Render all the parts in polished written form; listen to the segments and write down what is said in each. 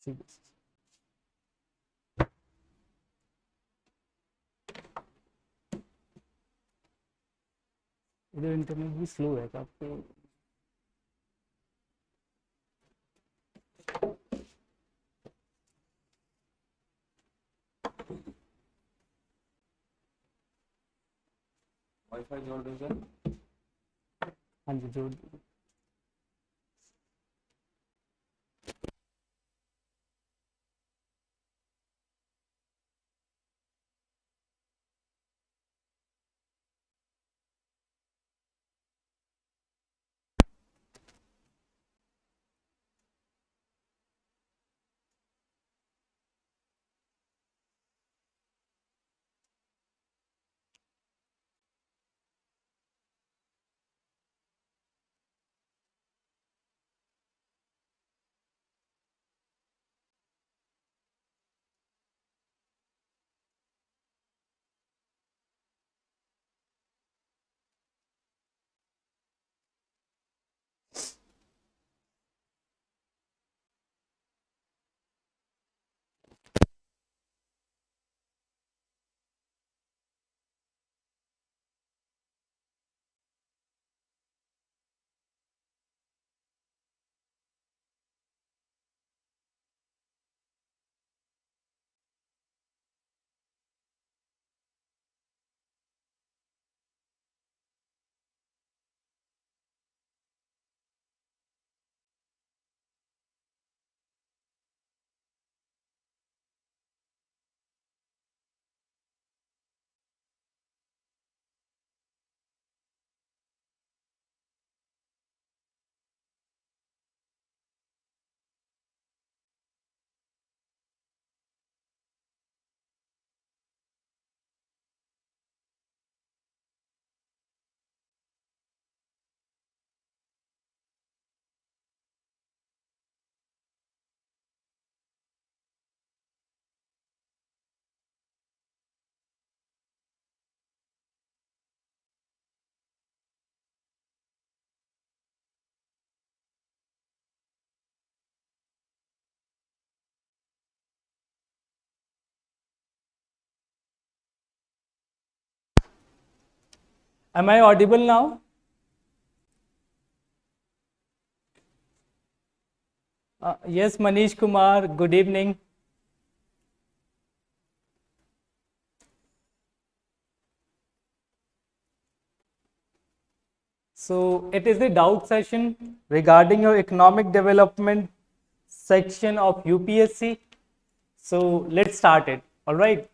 इधर इंटरनेट भी स्लो है काफी। वाईफाई जोड़ दो सर। हाँ जी जोड़ दो। Am I audible now? Yes, Manish Kumar, good evening. So it is the doubt session regarding your economic development section of UPSC. So let's start it. All right.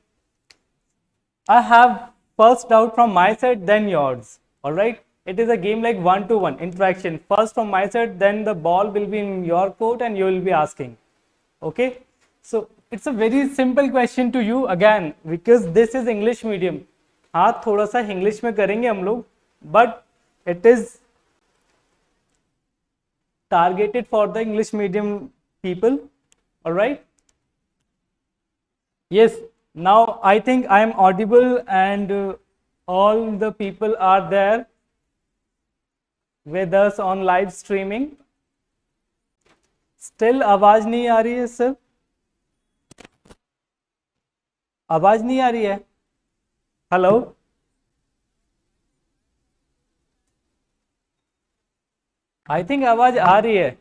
I have first doubt from my side, then yours. All right. It is a game like one-to-one interaction. First from my side, then the ball will be in your court and you will be asking. Okay. So it's a very simple question to you again because this is English medium. हाँ थोड़ा सा English में करेंगे हम लोग but it is targeted for the English medium people. All right. Yes, now I think I am audible and all the people are there with us on live streaming. Still आवाज नहीं आ रही है sir? आवाज नहीं आ रही है? Hello? I think आवाज आ रही है.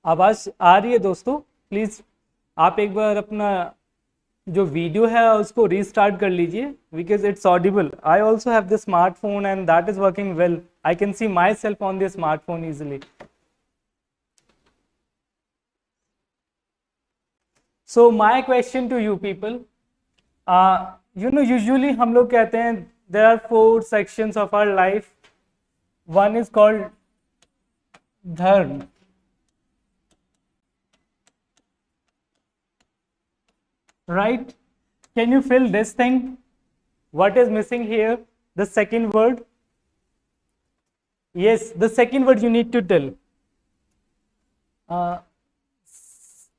आवाज आ रही है दोस्तों? प्लीज आप एक बार अपना जो वीडियो है उसको रीस्टार्ट कर लीजिए because it's audible. I also have the smartphone and that is working well. I can see my self on the smartphone easily. So my question to you people, you know usually हम लोग कहते हैं there are 4 sections of our life. One is called dharma, right? Can you fill this thing? What is missing here? The second word. Yes, the second word you need to tell. uh,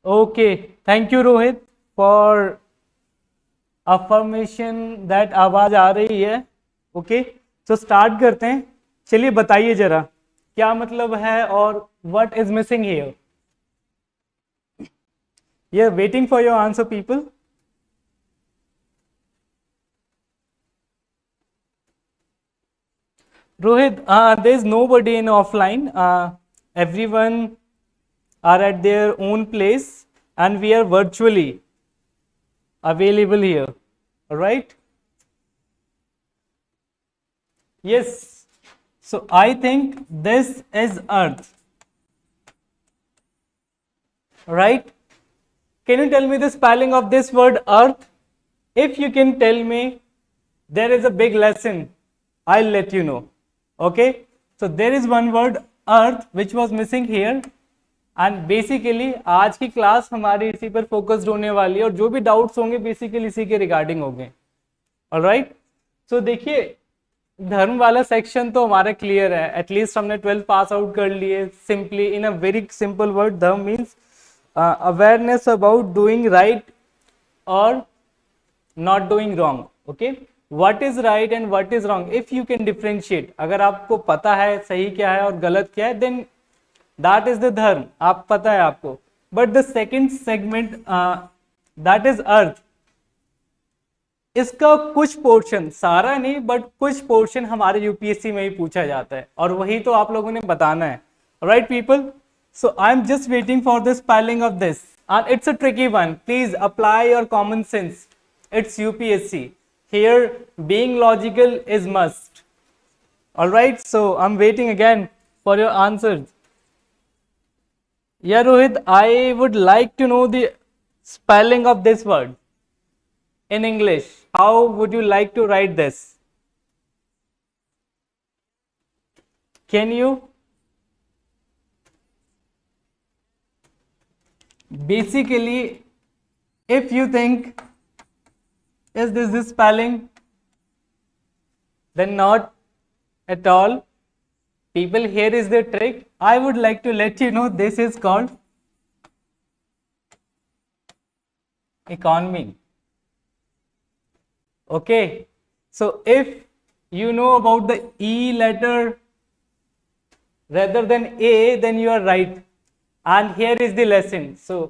okay, thank you Rohit for affirmation that आवाज आ रही है. Okay, तो start करते हैं। चलिए बताइए जरा क्या मतलब है और व्हाट इज मिसिंग हियर। ये waiting for your answer people. Rohit, there is nobody in offline. Everyone are at their own place, and we are virtually available here. All right? Yes. So I think this is Earth. Right? Can you tell me the spelling of this word Earth? If you can tell me, there is a big lesson. I'll let you know. Okay? So there is one word Earth which was missing here. And basically आज की class हमारी इसी पर focused होने वाली है और जो भी डाउट्स होंगे बेसिकली इसी के रिगार्डिंग होंगे। ऑलराइट, सो देखिए धर्म वाला सेक्शन तो हमारा क्लियर है, एटलीस्ट हमने 12th पास आउट कर लिए। Simply in a very simple word, dharma means awareness about doing right और not doing wrong. Okay, what is right and what is wrong, if you can differentiate, अगर आपको पता है सही क्या है और गलत क्या है, देन दैट इज द धर्म, आप पता है आपको। But the second segment that is earth, इसका कुछ पोर्शन, सारा नहीं बट कुछ पोर्शन हमारे यूपीएससी में ही पूछा जाता है और वही तो आप लोगों ने बताना है। Right people, so I am just waiting for the spelling of this and it's a tricky one. Please apply your common sense, it's UPSC here, being logical is must. Alright, so I am waiting again for your answers. Yeah, Rohit, I would like to know the spelling of this word in English. How would you like to write this? Can you? Basically, if you think, is this the spelling? Then not at all. People, here is the trick. I would like to let you know this is called economy. Okay, so if you know about the E letter rather than A, then you are right. And here is the lesson. So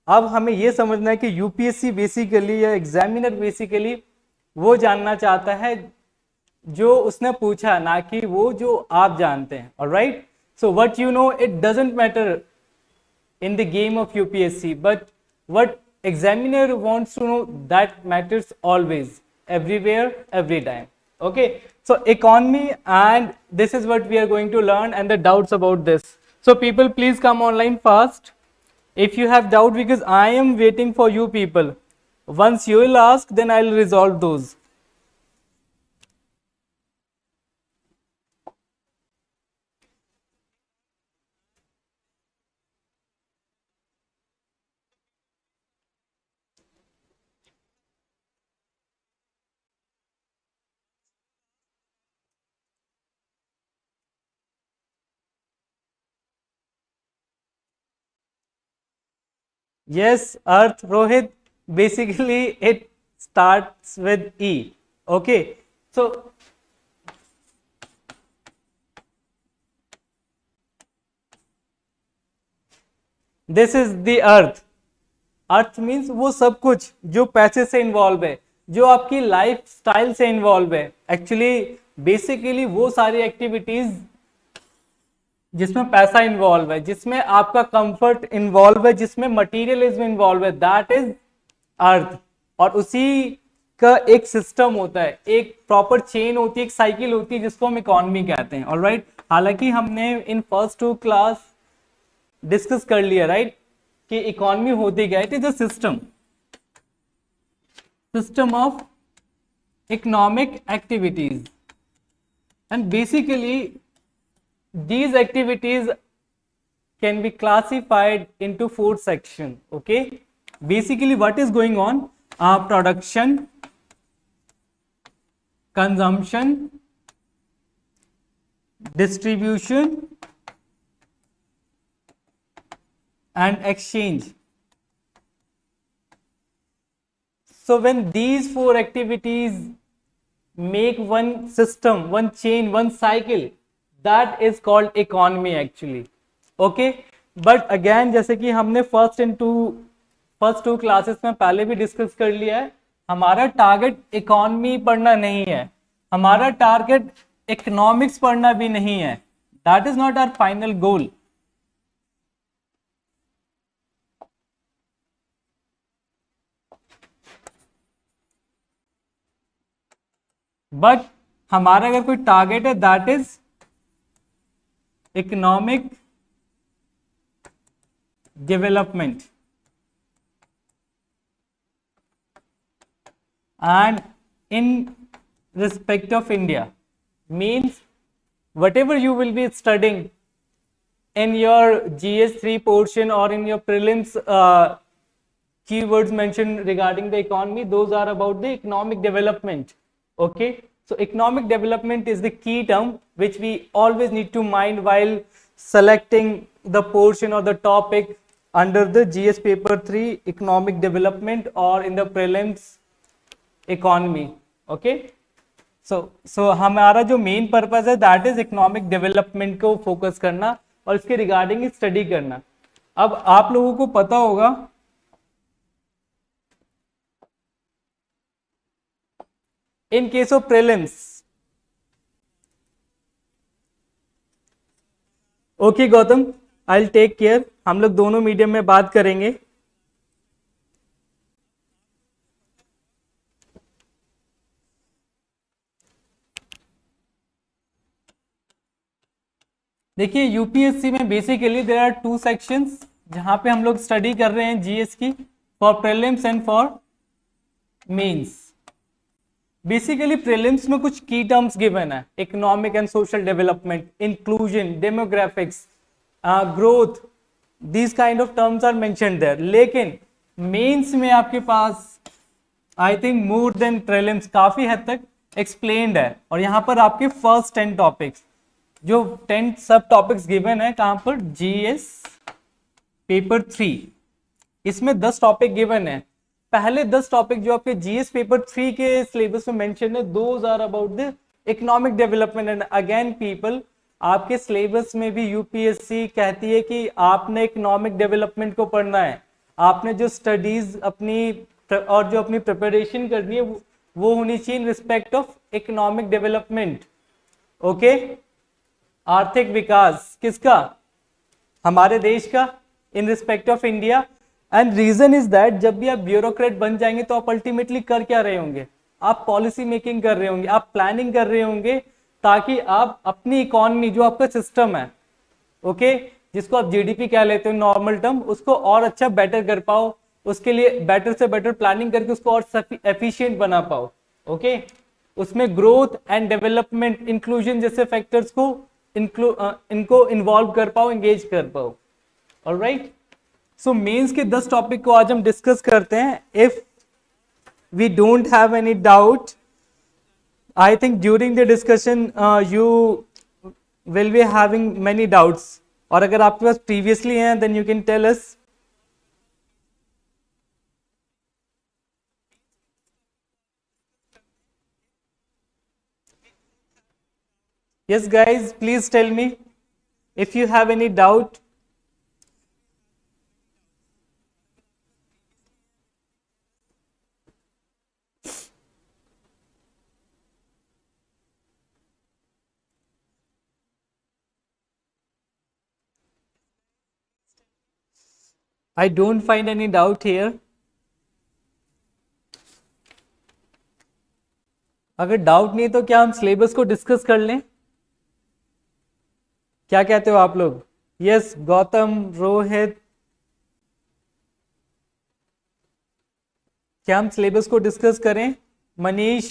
अब हमें ये समझना है कि UPSC basically या examiner basically वो जानना चाहता है जो उसने पूछा, ना कि वो जो आप जानते हैं। Alright, so what you know it doesn't matter in the game of UPSC, but what examiner wants to know, that matters always, everywhere, every time. Okay, so economy, and this is what we are going to learn and the doubts about this. So people, please come online fast if you have doubt, because I am waiting for you people. Once you will ask, then I'll resolve those. Yes, Earth, Rohit. Basically, it starts with E. Okay, so this is the Earth. Earth means वो सब कुछ जो पैसे से involve है, जो आपकी life style से इन्वॉल्व है। एक्चुअली बेसिकली वो सारी एक्टिविटीज जिसमें पैसा इन्वॉल्व है, जिसमें आपका कंफर्ट इन्वॉल्व है, जिसमें मटीरियलिज्म इन्वॉल्व है, दैट इज अर्थ। और उसी का एक सिस्टम होता है, एक प्रॉपर चेन होती है, एक साइकिल होती है जिसको हम इकोनॉमी कहते हैं। ऑलराइट, हालांकि हमने इन फर्स्ट 2 क्लास डिस्कस कर लिया, राइट, कि इकोनॉमी होती क्या है। It is a system of economic activities, and basically these activities can be classified into 4 sections. Okay, basically what is going on, production, consumption, distribution and exchange. So when these 4 activities make one system, one chain, one cycle, that is called economy actually. Okay, but again जैसे कि हमने first two classes में पहले भी discuss कर लिया है, हमारा टारगेट इकोनॉमी पढ़ना नहीं है, हमारा टारगेट इकोनॉमिक्स पढ़ना भी नहीं है. That is not our final goal. But हमारा अगर कोई टारगेट है, that is economic development. And in respect of India, means whatever you will be studying in your GS3 portion or in your prelims, keywords mentioned regarding the economy, those are about the economic development. Okay, so economic development is the key term which we always need to mind while selecting the portion or the topic under the GS paper 3 economic development or in the prelims economy. Okay, so हमारा जो main purpose है, that is economic development को focus करना और इसके regarding study करना. अब आप लोगों को पता होगा in case of prelims. Okay Gautam, I will take care. हम लोग दोनों मीडियम में बात करेंगे. देखिए यूपीएससी में basically there are two sections जहां पे हम लोग स्टडी कर रहे हैं जीएस की, for prelims and for mains. Basically prelims में कुछ की टर्म्स गिवन है, economic and social development, inclusion, demographics, growth, these kind of terms are mentioned there. लेकिन मेंस में आपके पास I think more than prelims काफी हद तक एक्सप्लेन्ड है. और यहाँ पर आपके फर्स्ट 10 टॉपिक्स, जो 10 सब टॉपिक्स गिवन है कहां पर, जीएस पेपर 3, इसमें 10 टॉपिक गिवन है. पहले 10 टॉपिक जो आपके जीएस पेपर 3 के सिलेबस में मेंशन है, those are about the economic development. And again people, आपके सिलेबस में भी यूपीएससी कहती है कि आपने इकोनॉमिक डेवलपमेंट को पढ़ना है. आपने जो स्टडीज अपनी और जो अपनी प्रिपरेशन करनी है वो होनी चाहिए in respect of economic development. Okay, आर्थिक विकास किसका, हमारे देश का, in respect of India. And reason is that जब भी आप ब्यूरोक्रेट बन जाएंगे तो आप अल्टीमेटली कर क्या रहे होंगे, आप पॉलिसी मेकिंग कर रहे होंगे, आप प्लानिंग कर रहे होंगे, ताकि आप अपनी इकोनॉमी, जो आपका सिस्टम है, ओके, जिसको आप जीडीपी कह लेते हो नॉर्मल टर्म, उसको और अच्छा बेटर कर पाओ. उसके लिए बेटर से बेटर प्लानिंग करके उसको और एफिशिएंट बना पाओ. ओके, उसमें ग्रोथ एंड डेवलपमेंट, इंक्लूजन जैसे फैक्टर्स को इनको इन्वॉल्व कर पाओ, एंगेज कर पाओ. ऑलराइट, सो मेंस के 10 टॉपिक को आज हम डिस्कस करते हैं. If we don't have any doubt, I think during the discussion you will be having many doubts. और अगर आपके पास प्रीवियसली हैं then you can tell us. Yes guys, please tell me if you have any doubt. I don't find any doubt here. अगर doubt नहीं है तो क्या हम सिलेबस को डिस्कस कर लें, क्या कहते हो आप लोग? यस गौतम, रोहित, क्या हम सिलेबस को डिस्कस करें? Manish,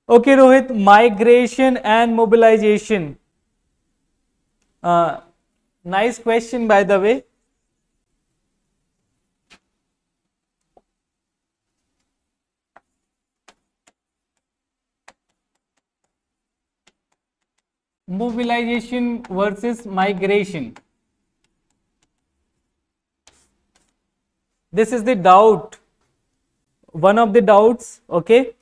okay Rohit, migration and mobilisation, nice question by the way. Mobilisation versus migration. This is the doubt, one of the doubts. Okay,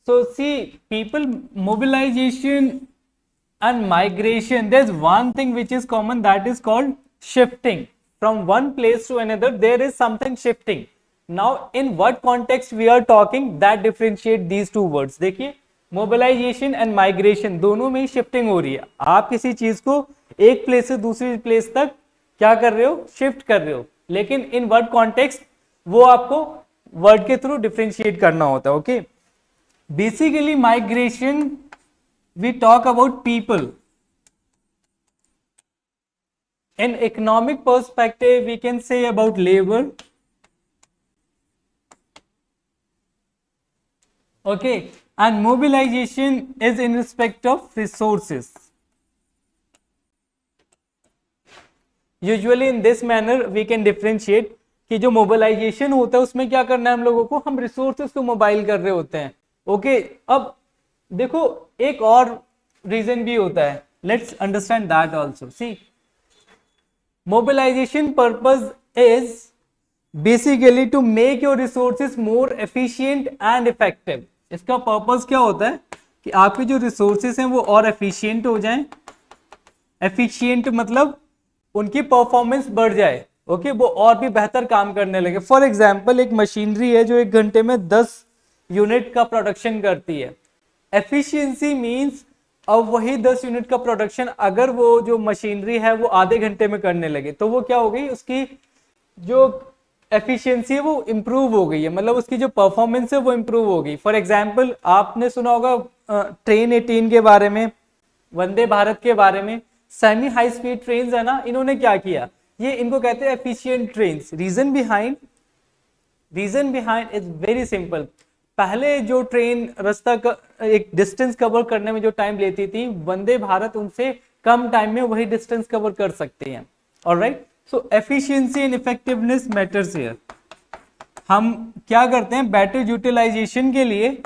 so see, people mobilization and migration, there's one thing which is common, that is called shifting from one place to another. There is something shifting. Now in what context we are talking, that differentiate these two words. देखिए, mobilisation and migration दोनों में ही shifting हो रही है. आप किसी चीज को एक प्लेस से दूसरी प्लेस तक क्या कर रहे हो, शिफ्ट कर रहे हो, लेकिन इन वर्ड कॉन्टेक्स्ट वो आपको वर्ड के थ्रू डिफरेंशिएट करना होता है. Okay, basically migration we talk about people. In economic perspective, we can say about labor. Okay, and mobilization is in respect of resources. Usually in this manner we can differentiate कि जो mobilization होता है उसमें क्या करना है हम लोगों को, हम resources को मोबाइल कर रहे होते हैं. ओके, अब देखो एक और रीजन भी होता है, let's understand that also. See, mobilisation purpose is basically to make your resources more efficient and effective. इसका पर्पस क्या होता है कि आपके जो रिसोर्सेज हैं वो और एफिशिएंट हो जाएं. एफिशिएंट मतलब उनकी परफॉर्मेंस बढ़ जाए. ओके, वो और भी बेहतर काम करने लगे. फॉर एग्जाम्पल, एक मशीनरी है जो एक घंटे में 10 यूनिट का प्रोडक्शन करती है. एफिशिएंसी मींस अब वही 10 यूनिट का प्रोडक्शन अगर वो जो मशीनरी है वो आधे घंटे में करने लगे तो वो क्या हो गई, उसकी जो एफिशिएंसी है वो इम्प्रूव हो गई है, मतलब उसकी जो परफॉर्मेंस है वो इम्प्रूव हो गई. फॉर एग्जांपल, आपने सुना होगा ट्रेन 18 के बारे में, वंदे भारत के बारे में. सेमी हाई स्पीड ट्रेन है ना, इन्होंने क्या किया, ये इनको कहते हैं efficient train. Reason behind is very simple. पहले जो ट्रेन रास्ता एक डिस्टेंस कवर करने में जो टाइम लेती थी, वंदे भारत उनसे कम टाइम में वही डिस्टेंस कवर कर सकते हैं. Alright, so efficiency and effectiveness matters here. हम क्या करते हैं, बेटर यूटिलाइजेशन के लिए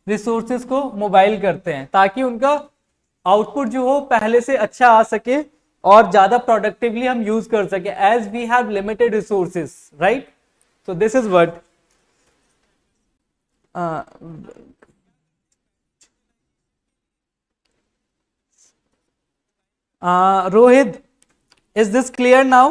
रिसोर्सेज को मोबाइल करते हैं ताकि उनका आउटपुट जो हो पहले से अच्छा आ सके और ज्यादा प्रोडक्टिवली हम यूज कर सके, as we have limited resources. Right, so this is what Rohit, is this clear now?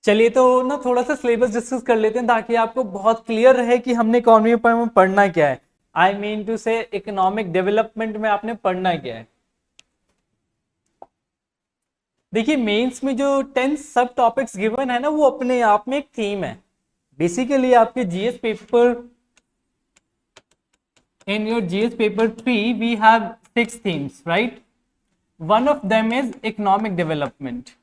चलिए तो ना थोड़ा सा सिलेबस डिस्कस कर लेते हैं ताकि आपको बहुत क्लियर रहे कि हमने इकोनॉमी में पढ़ना क्या है. आई मीन टू से इकोनॉमिक डेवलपमेंट में आपने पढ़ना क्या है. देखिए, मेंस में जो 10 सब टॉपिक्स गिवन है ना, वो अपने आप में एक थीम है. बेसिकली आपके GS paper, in your GS paper 3 we have 6 themes, right? One of them is economic development.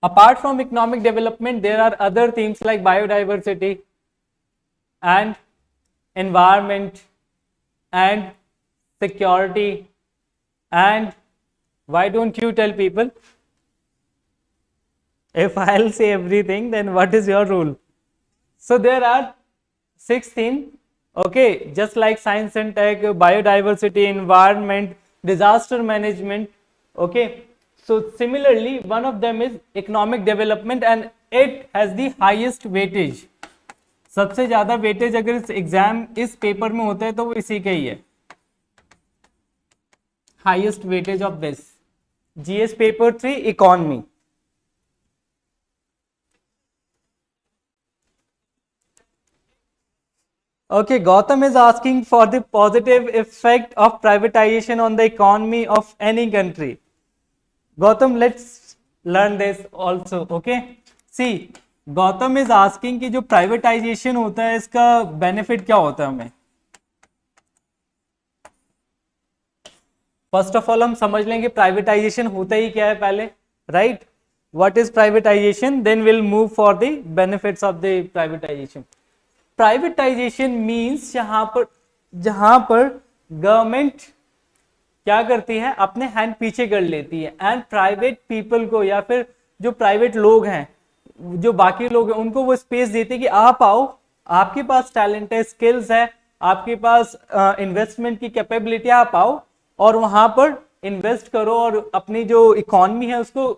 Apart from economic development, there are other themes like biodiversity and environment and security. And why don't you tell people? If I'll say everything, then what is your rule? So there are 6 themes, okay, just like science and tech, biodiversity, environment, disaster management, okay. So similarly, one of them is economic development and it has the highest weightage. सबसे ज्यादा weightage अगर इस exam इस paper में होता है तो वो इसी का ही है. Highest weightage of this GS paper 3 economy. Okay, Gautam is asking for the positive effect of privatization on the economy of any country. Gautam, let's learn this also. Okay, see, Gautam is asking कि जो privatization होता है इसका benefit क्या होता है हमें. First of all हम समझ लेंगे privatization होता ही क्या है पहले, right? What is privatization? Then we'll move for the benefits of the privatization. Privatisation means जहां पर गवर्नमेंट क्या करती है, अपने हैंड पीछे कर लेती है, एंड प्राइवेट पीपल को या फिर जो प्राइवेट लोग हैं, जो बाकी लोग हैं, उनको वो स्पेस देती है कि आप आओ, आपके पास टैलेंट है, स्किल्स है, आपके पास इन्वेस्टमेंट की कैपेबिलिटी, आप आओ और वहां पर इन्वेस्ट करो और अपनी जो इकोनॉमी है उसको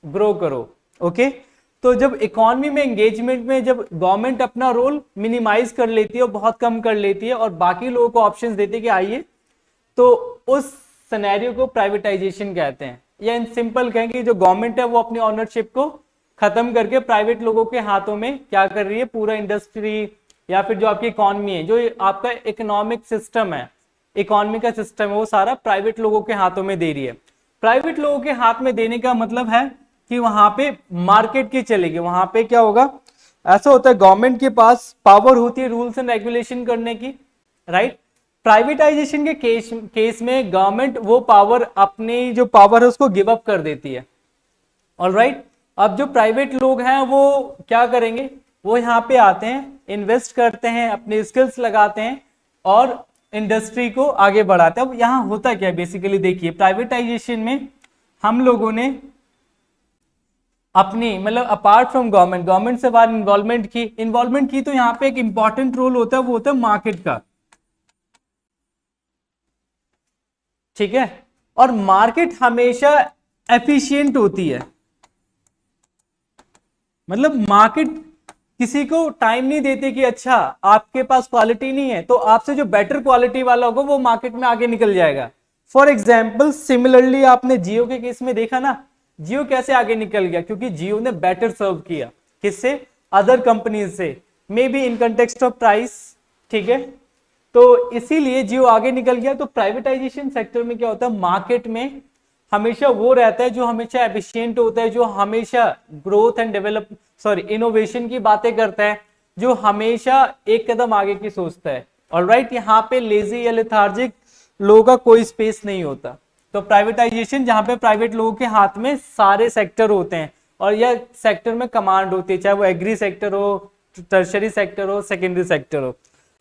ग्रो करो। ओके, तो जब इकोनॉमी में एंगेजमेंट में जब गवर्नमेंट अपना रोल मिनिमाइज कर लेती है और बहुत कम कर लेती है और बाकी लोगों को ऑप्शंस देती है कि आइए, तो उस सिनेरियो को प्राइवेटाइजेशन कहते हैं। या इन सिंपल कहेंगे, जो गवर्नमेंट है वो अपनी ऑनरशिप को खत्म करके प्राइवेट लोगों के हाथों में क्या कर रही है, पूरा इंडस्ट्री या फिर जो आपकी इकोनॉमी है, जो आपका इकोनॉमिक सिस्टम है, इकोनॉमी का सिस्टम है, वो सारा प्राइवेट लोगों के हाथों में दे रही है। प्राइवेट लोगों के हाथ में देने का मतलब है कि वहां पे मार्केट की चलेगी, वहां पे क्या होगा, ऐसा होता है गवर्नमेंट के पास पावर होती है रूल्स एंड रेगुलेशन करने की, राइट। प्राइवेटाइजेशन के केस में गवर्नमेंट वो पावर, अपनी जो पावर है उसको गिव अप कर देती है। ऑलराइट, अब जो प्राइवेट लोग हैं वो क्या करेंगे, वो यहाँ पे आते हैं, इन्वेस्ट करते हैं, अपने स्किल्स लगाते हैं और इंडस्ट्री को आगे बढ़ाते हैं। अब यहाँ होता क्या है बेसिकली, देखिए प्राइवेटाइजेशन में हम लोगों ने अपनी मतलब अपार्ट फ्रॉम गवर्नमेंट से बाहर इन्वॉल्वमेंट की, तो यहाँ पे एक इंपॉर्टेंट रोल होता है, वो होता है मार्केट का, ठीक है। और मार्केट हमेशा एफिशिएंट होती है, मतलब मार्केट किसी को टाइम नहीं देते कि अच्छा आपके पास क्वालिटी नहीं है तो आपसे जो बेटर क्वालिटी वाला होगा वो मार्केट में आगे निकल जाएगा। फॉर एग्जाम्पल सिमिलरली आपने जियो के केस में देखा ना, जियो कैसे आगे निकल गया, क्योंकि जियो ने बेटर सर्व किया, किससे, अदर कंपनीज से, may be in context of price, ठीक है, तो इसीलिए जियो आगे निकल गया। तो प्राइवेटाइजेशन सेक्टर में क्या होता है, मार्केट में हमेशा वो रहता है जो हमेशा एफिशिएंट होता है, जो हमेशा ग्रोथ एंड इनोवेशन की बातें करता है, जो हमेशा एक कदम आगे की सोचता है। ऑलराइट, यहाँ पे लेजी या लेथार्जिक लोगों का कोई स्पेस नहीं होता। तो प्राइवेटाइजेशन जहां पे प्राइवेट लोगों के हाथ में सारे सेक्टर होते हैं और यह सेक्टर में कमांड होती है, चाहे वो एग्री सेक्टर हो, टर्शरी सेक्टर हो, सेकेंडरी सेक्टर हो।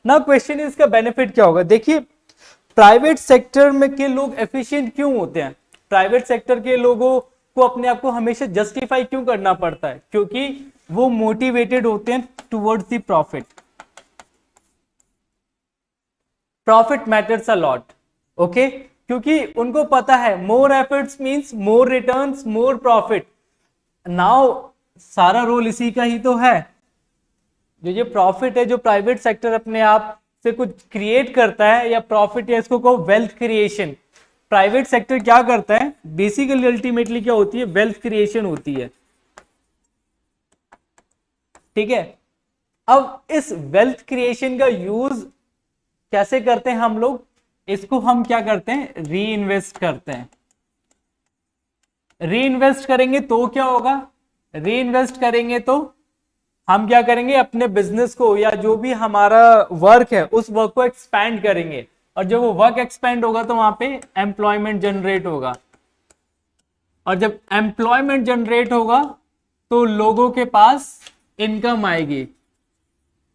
ना क्वेश्चन इसका बेनिफिट क्या होगा, देखिए प्राइवेट सेक्टर में के लोग एफिशिएंट क्यों होते हैं, प्राइवेट सेक्टर के लोगों को अपने आप को हमेशा जस्टिफाई क्यों करना पड़ता है, क्योंकि वो मोटिवेटेड होते हैं towards the profit. Profit matters a lot, okay, क्योंकि उनको पता है more efforts means more returns, more profit. Now सारा रोल इसी का ही तो है, जो ये प्रॉफिट है, जो प्राइवेट सेक्टर अपने आप से कुछ क्रिएट करता है या प्रॉफिट, या इसको कहो वेल्थ क्रिएशन, प्राइवेट सेक्टर क्या करता है बेसिकली, अल्टीमेटली क्या होती है, वेल्थ क्रिएशन होती है, ठीक है। अब इस वेल्थ क्रिएशन का यूज कैसे करते हैं हम लोग, इसको हम क्या करते हैं, री इन्वेस्ट करते हैं। री इन्वेस्ट करेंगे तो क्या होगा, री इन्वेस्ट करेंगे तो हम क्या करेंगे, अपने बिजनेस को या जो भी हमारा वर्क है उस वर्क को एक्सपैंड करेंगे, और जब वो वर्क एक्सपैंड होगा तो वहां पे एम्प्लॉयमेंट जनरेट होगा, और जब एम्प्लॉयमेंट जनरेट होगा तो लोगों के पास इनकम आएगी,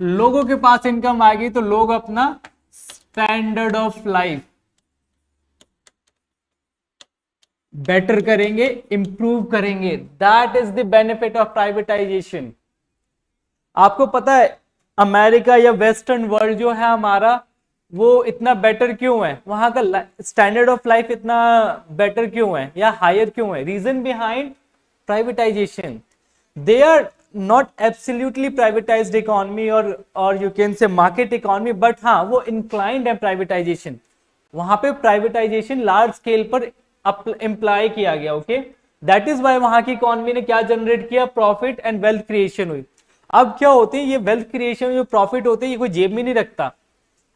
लोगों के पास इनकम आएगी तो लोग अपना स्टैंडर्ड ऑफ लाइफ बेटर करेंगे, इंप्रूव करेंगे। That is the benefit of privatisation. आपको पता है अमेरिका या वेस्टर्न वर्ल्ड जो है हमारा, वो इतना बेटर क्यों है, वहां का स्टैंडर्ड ऑफ लाइफ इतना बेटर क्यों है या हायर क्यों है, reason behind privatization. They are not absolutely privatized economy और you can say market economy, but हाँ वो इंक्लाइंड है प्राइवेटाइजेशन, वहां पे प्राइवेटाइजेशन लार्ज स्केल पर इम्प्लाई किया गया, ओके। दैट इज वाई वहां की इकोनॉमी ने क्या जनरेट किया, प्रॉफिट एंड वेल्थ क्रिएशन हुई। अब क्या होती है, ये वेल्थ क्रिएशन जो प्रॉफिट होते हैं ये कोई जेब में नहीं रखता।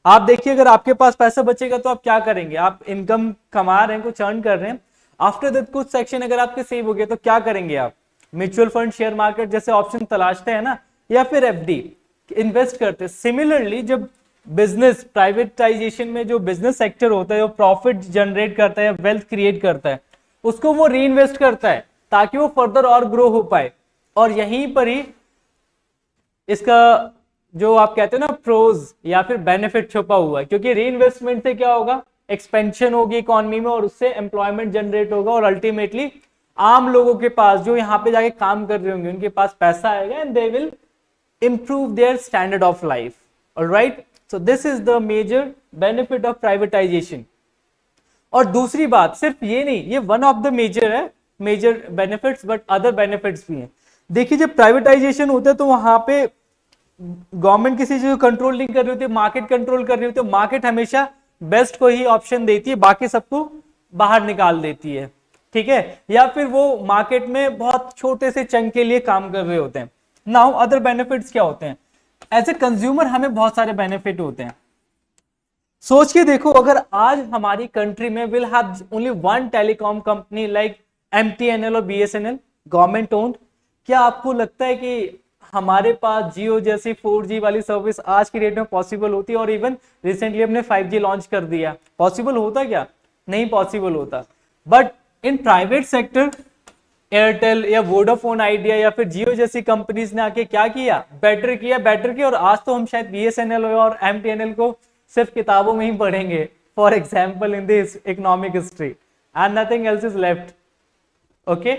आप देखिए अगर आपके पास पैसा बचेगा तो आप क्या करेंगे, आप इनकम कमा रहे हैं, कुछ अर्न कर रहे हैं, आफ्टर दैट कुछ सेक्शन अगर आपके सेव हो गया तो क्या करेंगे आप, म्यूचुअल फंड, शेयर मार्केट जैसे ऑप्शन तलाशते हैं ना, या फिर एफडी इन्वेस्ट करते हैं। सिमिलरली जब बिजनेस प्राइवेटाइजेशन में जो बिजनेस सेक्टर होता है, वो प्रॉफिट जनरेट करता है, वेल्थ क्रिएट करता है, उसको वो री इन्वेस्ट करता है ताकि वो फर्दर और ग्रो हो पाए। और यहीं पर ही इसका जो आप कहते हो ना प्रोज या फिर बेनिफिट छुपा हुआ है, क्योंकि री इन्वेस्टमेंट से क्या होगा, एक्सपेंशन होगी इकोनॉमी में और उससे एम्प्लॉयमेंट जनरेट होगा और अल्टीमेटली आम लोगों के पास जो यहाँ पे जाके काम कर रहे होंगे उनके पास पैसा आएगा and they will improve their standard of life. All right, so this is the major benefit of privatization. और दूसरी बात सिर्फ ये नहीं, ये वन ऑफ द मेजर है, major benefits, but other benefits भी हैं. देखिए जब प्राइवेटाइजेशन होता है तो वहां पे गवर्नमेंट किसी चीज को कंट्रोल नहीं कर रही होती, मार्केट कंट्रोल कर रही होती है. मार्केट हमेशा बेस्ट को ही ऑप्शन देती है, बाकी सबको बाहर निकाल देती है. ठीक है, या फिर वो मार्केट में बहुत छोटे से चंक के लिए काम कर रहे होते हैं. नाउ अदर बेनिफिट्स क्या होते हैं? एज ए कंज्यूमर हमें बहुत सारे बेनिफिट होते हैं. सोच के देखो, अगर आज हमारी कंट्री में will have only one telecom company like MTNL और बीएसएनएल गवर्नमेंट ओन्ड, क्या आपको लगता है कि हमारे पास जियो जैसी 4G वाली सर्विस आज की डेट में पॉसिबल होती है? और इवन रिसेंटली हमने 5G लॉन्च कर दिया, पॉसिबल होता क्या? नहीं पॉसिबल होता. But in private sector Airtel या वोडाफोन आइडिया या फिर जियो जैसी कंपनीज ने आके क्या किया? बेटर किया. और आज तो हम शायद बीएसएनएल और एमटीएनएल को सिर्फ किताबों में ही पढ़ेंगे, for example in this economic history, and nothing else is left. Okay,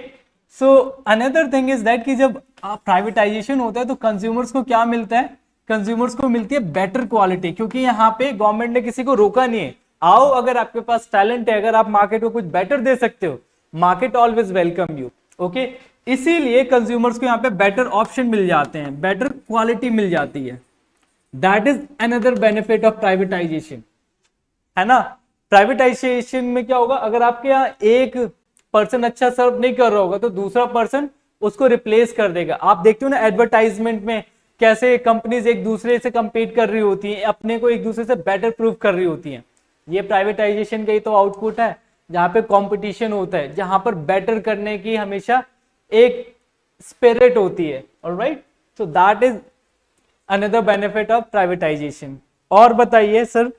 so another thing is that कि जब प्राइवेटाइजेशन होता है तो कंज्यूमर्स को क्या मिलता है? कंज्यूमर्स को मिलती है बेटर क्वालिटी, क्योंकि यहाँ पे गवर्नमेंट ने किसी को रोका नहीं है. आओ, अगर आपके पास टैलेंट है, अगर आप मार्केट को कुछ बेटर दे सकते हो, market always welcome you. Okay, इसीलिए कंज्यूमर्स को यहाँ पे बेटर ऑप्शन मिल जाते हैं, बेटर क्वालिटी मिल जाती है. That is another benefit of privatisation, है ना. प्राइवेटाइजेशन में क्या होगा? अगर आपके यहाँ एक पर्सन अच्छा सर्व नहीं कर रहा होगा तो दूसरा पर्सन उसको रिप्लेस कर देगा. आप देखते हो ना एडवर्टाइजमेंट में कैसे कंपनीज एक दूसरे से कंपीट कर रही होती हैं, अपने को एक दूसरे से बेटर प्रूव कर रही होती हैं. ये प्राइवेटाइजेशन का ही तो आउटपुट है, जहां पे कंपटीशन होता है, जहां पर बेटर करने की हमेशा एक स्पिरिट होती है. Alright, so that is another benefit of privatisation. और बताइए sir.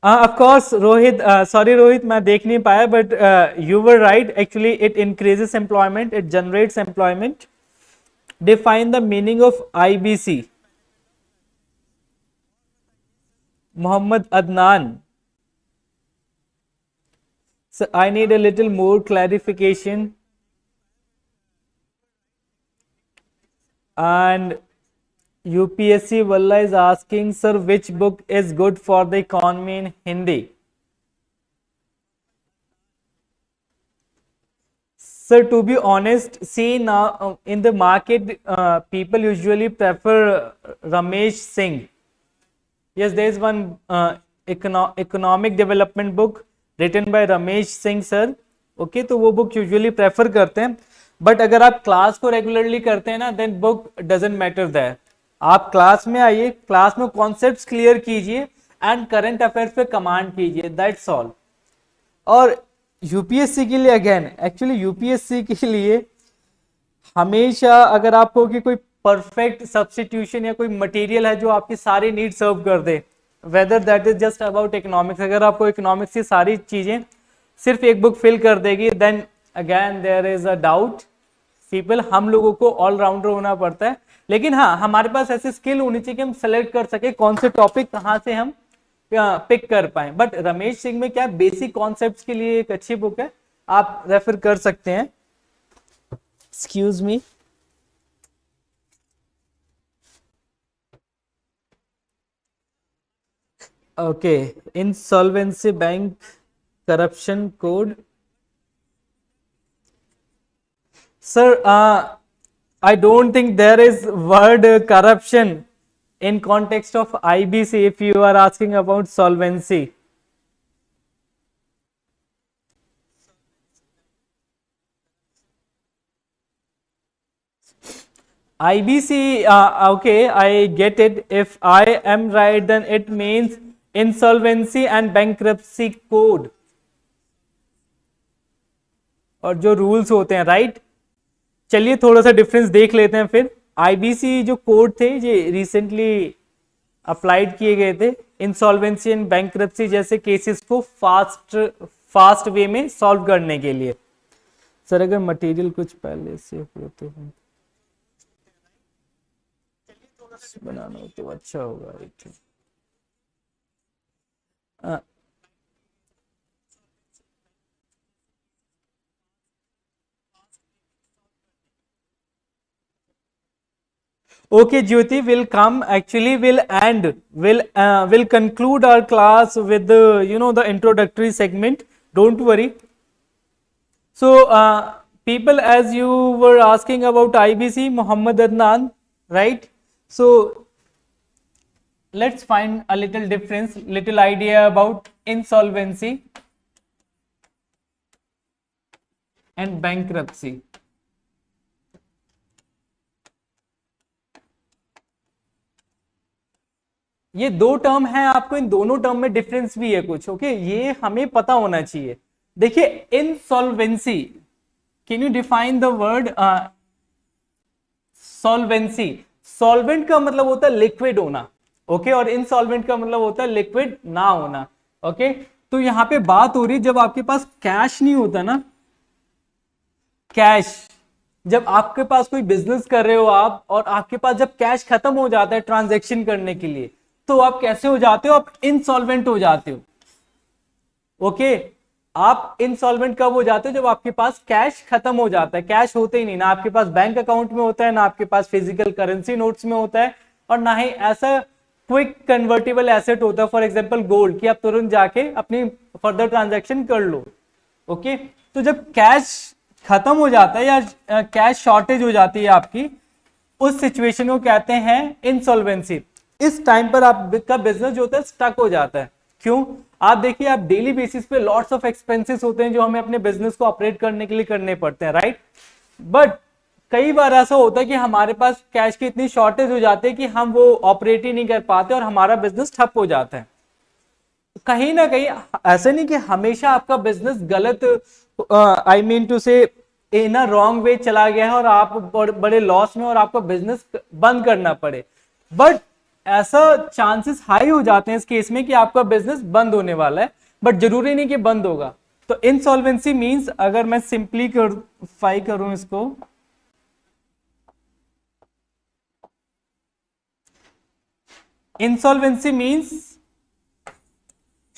Of course Rohit, sorry Rohit, मैं देख नहीं पाया, but you were right. Actually it increases employment, it generates employment. Define the meaning of IBC. Muhammad Adnan. So I need a little more clarification. And UPSC Valla is asking, sir, which book is good for the economy in Hindi? Sir, to be honest, see now in the market, people usually prefer Ramesh Singh. Yes, there is one economic development book written by Ramesh Singh sir. Okay, तो वो book usually prefer करते हैं. But अगर आप class को regularly करते हैं ना, then book doesn't matter that. आप क्लास में आइए, क्लास में कॉन्सेप्ट्स क्लियर कीजिए एंड करंट अफेयर्स पे कमांड कीजिए, दैट्स ऑल. और यूपीएससी के लिए अगेन, एक्चुअली यूपीएससी के लिए हमेशा अगर आपको कि कोई परफेक्ट सब्स्टिट्यूशन या कोई मटेरियल है जो आपकी सारी नीड सर्व कर दे, whether that is just about economics, अगर आपको इकोनॉमिक्स की सारी चीजें सिर्फ एक बुक फिल कर देगी, then again there is a doubt. People, हम लोगों को ऑलराउंडर होना पड़ता है, लेकिन हाँ हमारे पास ऐसी स्किल होनी चाहिए कि हम सेलेक्ट कर सके कौन से टॉपिक कहाँ से हम पिक कर पाए. बट रमेश सिंह में क्या बेसिक कॉन्सेप्ट्स के लिए एक अच्छी बुक है, आप रेफर कर सकते हैं. Excuse me. Okay, insolvency bank corruption code. Sir, I don't think there is word corruption in context of IBC if you are asking about solvency. IBC, okay, I get it. If I am right, then it means insolvency and bankruptcy code और जो rules होते हैं, right. चलिए थोड़ा सा difference देख लेते हैं फिर. आईबीसी जो कोड थे ये रिसेंटली अप्लाइड किए गए थे इंसॉल्वेंसी एंड बैंक्रप्सी जैसे केसेस को फास्ट वे में सॉल्व करने के लिए. सर अगर मटेरियल कुछ पहले से हो तो बनाना हो तो अच्छा होगा। Okay, Jyoti will come. Actually, will conclude our class with the the introductory segment. Don't worry. So, people, as you were asking about IBC, Muhammad Adnan, right? So, let's find a little difference, little idea about insolvency and bankruptcy. ये दो term है, आपको इन दोनों term में difference भी है कुछ, okay ये हमें पता होना चाहिए। देखिए insolvency, can you define the word solvency? Solvent का मतलब होता है लिक्विड होना, ओके, और इनसॉल्वेंट का मतलब होता है लिक्विड ना होना, ओके। तो यहां पे बात हो रही जब आपके पास कैश नहीं होता ना, कैश, जब आपके पास कोई बिजनेस कर रहे हो आप और आपके पास जब कैश खत्म हो जाता है ट्रांजैक्शन करने के लिए, तो आप कैसे हो जाते हो? आप इनसॉल्वेंट हो जाते हो, ओके। आप इनसॉल्वेंट कब हो जाते हो? जब आपके पास कैश खत्म हो जाता है, कैश होते ही नहीं, ना आपके पास बैंक अकाउंट में होता है, ना आपके पास फिजिकल करेंसी नोट्स में होता है, और ना ही ऐसा क्विक कन्वर्टेबल एसेट होता है, फॉर एग्जांपल गोल्ड, कि आप तुरंत जाके अपनी फर्दर ट्रांजैक्शन कर लो, ओके। तो जब कैश खत्म हो जाता है या कैश शॉर्टेज हो जाती है आपकी, उस सिचुएशन को कहते हैं इंसॉल्वेंसी। इस टाइम पर आपका बिजनेस जो होता है स्टक हो जाता है। क्यों? आप देखिए, आप डेली बेसिस पे लॉट्स ऑफ एक्सपेंसेस होते हैं जो हमें अपने बिजनेस को ऑपरेट करने के लिए करने पड़ते हैं, राइट। बट कई बार ऐसा होता है कि हमारे पास कैश की इतनी शॉर्टेज हो जाती है कि हम वो ऑपरेट ही नहीं कर पाते और हमारा बिजनेस ठप हो जाता है। कहीं ना कहीं ऐसा नहीं कि हमेशा आपका बिजनेस गलत, आई मीन टू से इन अ रॉन्ग वे चला गया है और आप बड़े लॉस में और आपको बिजनेस बंद करना पड़े, बट ऐसा चांसेस हाई हो जाते हैं इस केस में कि आपका बिजनेस बंद होने वाला है, बट जरूरी नहीं कि बंद होगा। तो इनसॉल्वेंसी मींस, अगर मैं सिंपलीफाई करूं इसको, insolvency means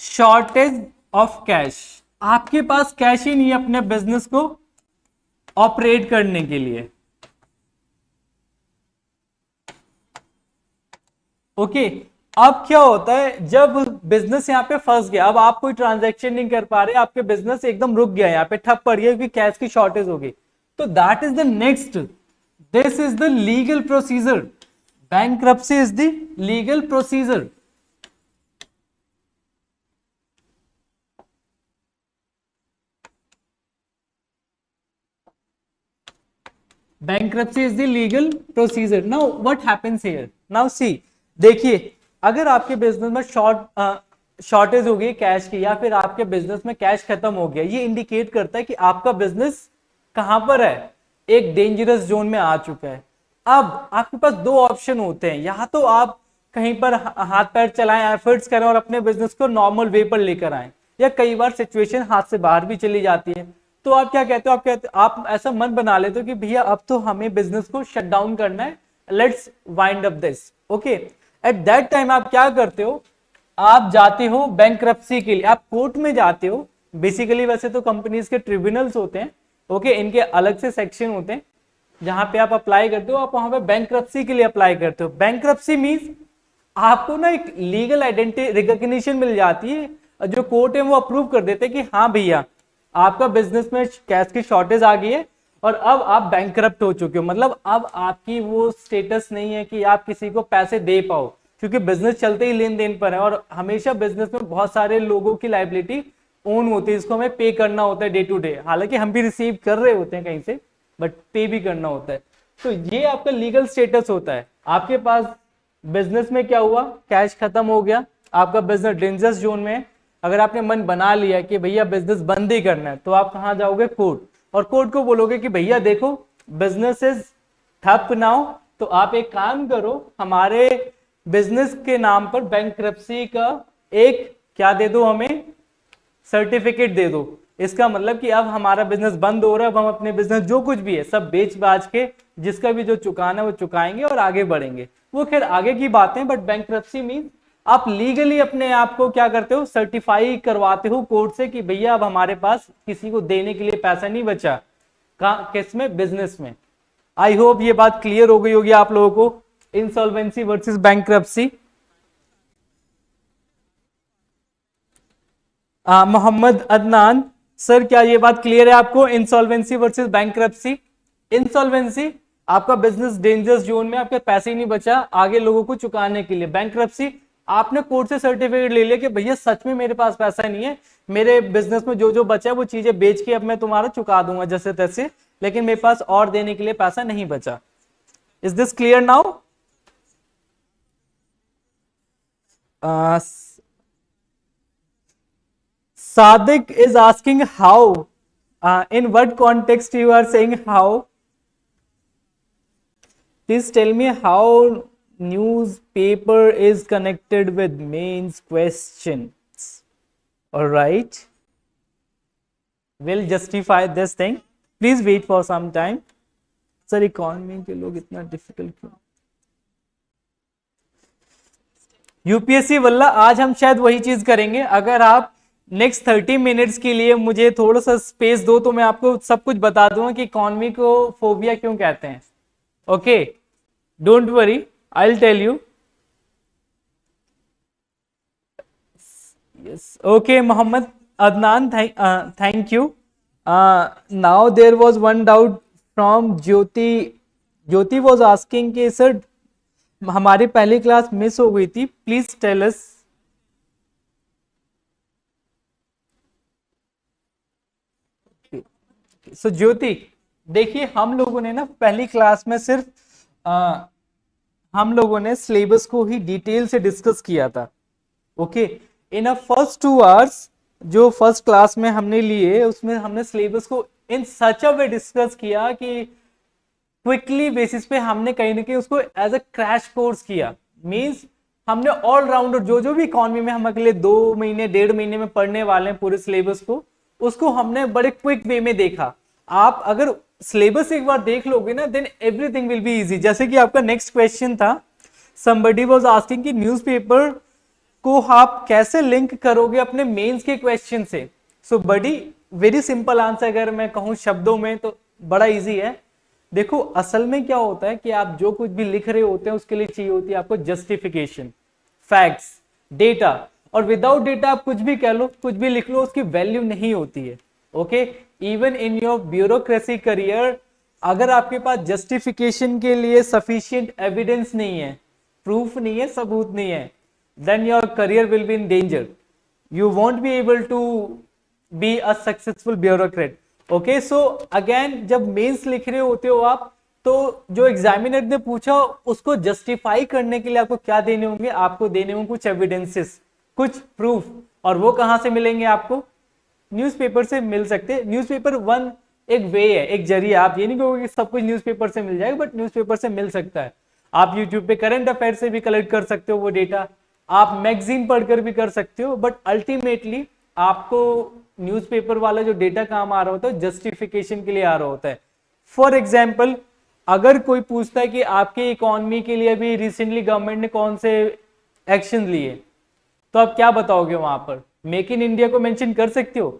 shortage of cash. आपके पास कैश ही नहीं है अपने बिजनेस को ऑपरेट करने के लिए, ओके। अब क्या होता है, जब बिजनेस यहाँ पे फंस गया, अब आप कोई ट्रांजैक्शन नहीं कर पा रहे, आपके बिजनेस एकदम रुक गया, यहाँ पे ठप पड़ गया क्योंकि कैश की शॉर्टेज हो गई, तो that is the next, this is the legal procedure. Bankruptcy is the legal procedure. Bankruptcy is the legal procedure. Now what happens here? Now see, देखिए, अगर आपके बिजनेस में शॉर्टेज हो गई कैश की, या फिर आपके बिजनेस में कैश खत्म हो गया, ये इंडिकेट करता है कि आपका बिजनेस कहां पर है, एक डेंजरस जोन में आ चुका है। अब आपके पास दो ऑप्शन होते हैं, या तो आप कहीं पर हाथ पैर चलाएं, एफर्ट्स करें और अपने बिजनेस को नॉर्मल वे पर लेकर आए, या कई बार सिचुएशन हाथ से बाहर भी चली जाती है, तो आप क्या कहते हो? आप ऐसा मन बना लेते हो कि भैया अब तो हमें बिजनेस को शट डाउन करना है, let's wind up this, okay. At that time आप क्या करते हो? आप जाते हो बैंक्रप्सी के लिए, आप कोर्ट में जाते हो। बेसिकली वैसे तो कंपनीज के ट्रिब्यूनल्स होते हैं, ओके, इनके अलग से सेक्शन होते हैं जहां पे आप अप्लाई करते हो, आप वहां पे बैंक्रप्सी के लिए अप्लाई करते हो। बैंक्रप्सी मींस आपको ना एक लीगल आइडेंटिटी रिकॉग्निशन मिल जाती है, जो कोर्ट है वो अप्रूव कर देते हैं कि हाँ भैया आपका बिजनेस में कैश की शॉर्टेज आ गई है और अब आप बैंकरप्ट हो चुके हो, मतलब अब आपकी वो स्टेटस नहीं है कि आप किसी को पैसे दे पाओ, क्योंकि बिजनेस चलते ही लेन देन पर है और हमेशा बिजनेस में बहुत सारे लोगों की लायबिलिटी ओन होती है, इसको हमें पे करना होता है डे टू डे। हालांकि हम भी रिसीव कर रहे होते हैं कहीं से, बट पे भी करना होता है। तो ये आपका लीगल स्टेटस होता है। आपके पास बिजनेस में क्या हुआ, कैश खत्म हो गया, आपका बिजनेस डेंजरस जोन में है। अगर आपने मन बना लिया कि भैया बिजनेस बंद ही करना है, तो आप कहाँ जाओगे? कोर्ट। और कोर्ट को बोलोगे कि भैया देखो बिजनेस इज ठप नाउ, तो आप एक काम करो, हमारे बिजनेस के नाम पर बैंक्रप्सी का एक क्या दे दो, हमें सर्टिफिकेट दे दो। इसका मतलब कि अब हमारा बिजनेस बंद हो रहा है, अब हम अपने बिजनेस जो कुछ भी है सब बेच बाज के जिसका भी जो चुकाना है वो चुकाएंगे और आगे बढ़ेंगे। वो खैर आगे की बात है, बट बैंक्रप्सी मीन आप लीगली अपने आप को क्या करते हो, सर्टिफाई करवाते हो कोर्ट से कि भैया अब हमारे पास किसी को देने के लिए पैसा नहीं बचा, किस में, बिजनेस में। आई होप ये बात क्लियर हो गई होगी आप लोगों को, insolvency versus bankruptcy. Mohammad Adnan sir, क्या ये बात क्लियर है आपको, इंसॉल्वेंसी वर्सेस बैंक्रप्सी? इंसॉल्वेंसी आपका बिजनेस डेंजरस जोन में, आपके पैसे ही नहीं बचा आगे लोगों को चुकाने के लिए। बैंक्रप्सी आपने कोर्ट से सर्टिफिकेट ले लिया कि भैया सच में मेरे पास पैसा नहीं है, मेरे बिजनेस में जो जो बचा है वो चीजें बेच के अब मैं तुम्हारा चुका दूंगा जैसे तैसे, लेकिन मेरे पास और देने के लिए पैसा नहीं बचा। Is this clear now? Sadik is asking how. In what context you are saying how? Please tell me how newspaper is connected with mains questions. All right. We'll justify this thing. Please wait for some time. Sir, economy के लोग इतना difficult क्यों? UPSC वल्ला आज हम शायद वही चीज करेंगे। अगर आप नेक्स्ट 30 मिनट्स के लिए मुझे थोड़ा सा स्पेस दो तो मैं आपको सब कुछ बता दूंगा कि इकोनॉमी को फोबिया क्यों कहते हैं। Okay, don't worry, I will tell you. Yes, okay Mohammad Adnan, thank you. Now there was one doubt from Jyoti. Jyoti was asking कि सर हमारी पहली क्लास मिस हो गई थी, प्लीज टेल अस। सो ज्योति देखिए, हम लोगों ने ना पहली क्लास में सिर्फ हम लोगों ने सिलेबस को ही डिटेल से डिस्कस किया था। Okay, in a first 2 hours जो फर्स्ट क्लास में हमने लिए उसमें हमने सिलेबस को इन सच अ वे डिस्कस किया कि क्विकली बेसिस पे हमने कहीं ना कहीं उसको एज अ क्रैश कोर्स किया। मींस हमने ऑल राउंडर जो जो भी इकोनॉमी में हम अगले 2 महीने 1.5 महीने में पढ़ने वाले हैं पूरे सिलेबस को, उसको हमने बड़े क्विक वे में देखा। आप अगर सिलेबस एक बार देख लोगे ना, then everything will be easy. जैसे कि आपका नेक्स्ट क्वेश्चन था, somebody was asking कि न्यूज़पेपर को आप कैसे लिंक करोगे अपने मेंस के क्वेश्चन से। सो बड़ी वेरी सिंपल आंसर अगर मैं कहूं शब्दों में तो बड़ा इजी है। देखो असल में क्या होता है कि आप जो कुछ भी लिख रहे होते हैं उसके लिए चाहिए होती है आपको जस्टिफिकेशन, फैक्ट्स, डेटा, और विदाउट डेटा आप कुछ भी कह लो, कुछ भी लिख लो, उसकी वैल्यू नहीं होती है। Okay, even in your bureaucracy career अगर आपके पास जस्टिफिकेशन के लिए सफिशिएंट एविडेंस नहीं है, प्रूफ नहीं है, सबूत नहीं है, then your career will be in danger. You won't be able to be a successful bureaucrat. Okay, so again जब मेंस लिख रहे होते हो आप, तो जो एग्जामिनर ने पूछा उसको जस्टिफाई करने के लिए आपको क्या देने होंगे, आपको देने होंगे कुछ एविडेंसेस, कुछ प्रूफ, और वो कहां से मिलेंगे आपको? न्यूज़पेपर से मिल सकते हैं। न्यूज़पेपर वन एक वे है, एक जरिया। आप ये नहीं कहोगे कि सब कुछ न्यूज़पेपर से मिल जाएगा, बट न्यूज़पेपर से मिल सकता है। आप यूट्यूब पे करंट अफेयर से भी कलेक्ट कर सकते हो वो डेटा, आप मैगजीन पढ़कर भी कर सकते हो, बट अल्टीमेटली आपको न्यूज़पेपर वाला जो डेटा काम आ रहा होता है जस्टिफिकेशन के लिए आ रहा होता है। फॉर एग्जाम्पल अगर कोई पूछता है कि आपके इकोनॉमी के लिए अभी रिसेंटली गवर्नमेंट ने कौन से एक्शन लिए, तो आप क्या बताओगे वहां पर? मेक इन इंडिया को मेंशन कर सकते हो,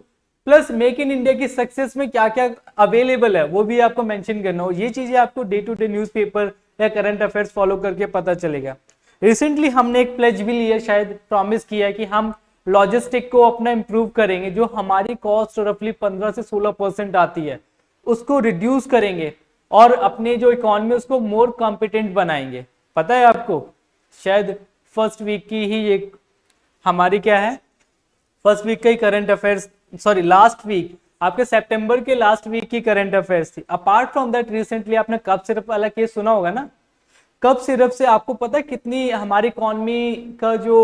प्लस मेक इन इंडिया की सक्सेस में क्या क्या अवेलेबल है वो भी आपको मेंशन करना हो। ये चीजें आपको डे टू डे न्यूज़पेपर या करंट अफेयर्स फॉलो करके पता चलेगा। रिसेंटली हमने एक प्लेज भी लिया, शायद प्रॉमिस किया कि हम लॉजिस्टिक को अपना इंप्रूव करेंगे, जो हमारी कॉस्ट रफली 15 से 16% आती है उसको रिड्यूस करेंगे और अपने जो इकोनॉमी उसको मोर कॉम्पिटेंट बनाएंगे। पता है आपको, शायद फर्स्ट वीक की ही एक हमारी क्या है, फर्स्ट वीक का ही current affairs, sorry last week, आपके सितंबर के लास्ट वीक की करंट अफेयर्स थी। अपार्ट फ्रॉम दैट रिसेंटली आपने कप सिरप वाला केस सुना होगा ना। कप सिरप से आपको पता है कितनी हमारी इकोनॉमी का जो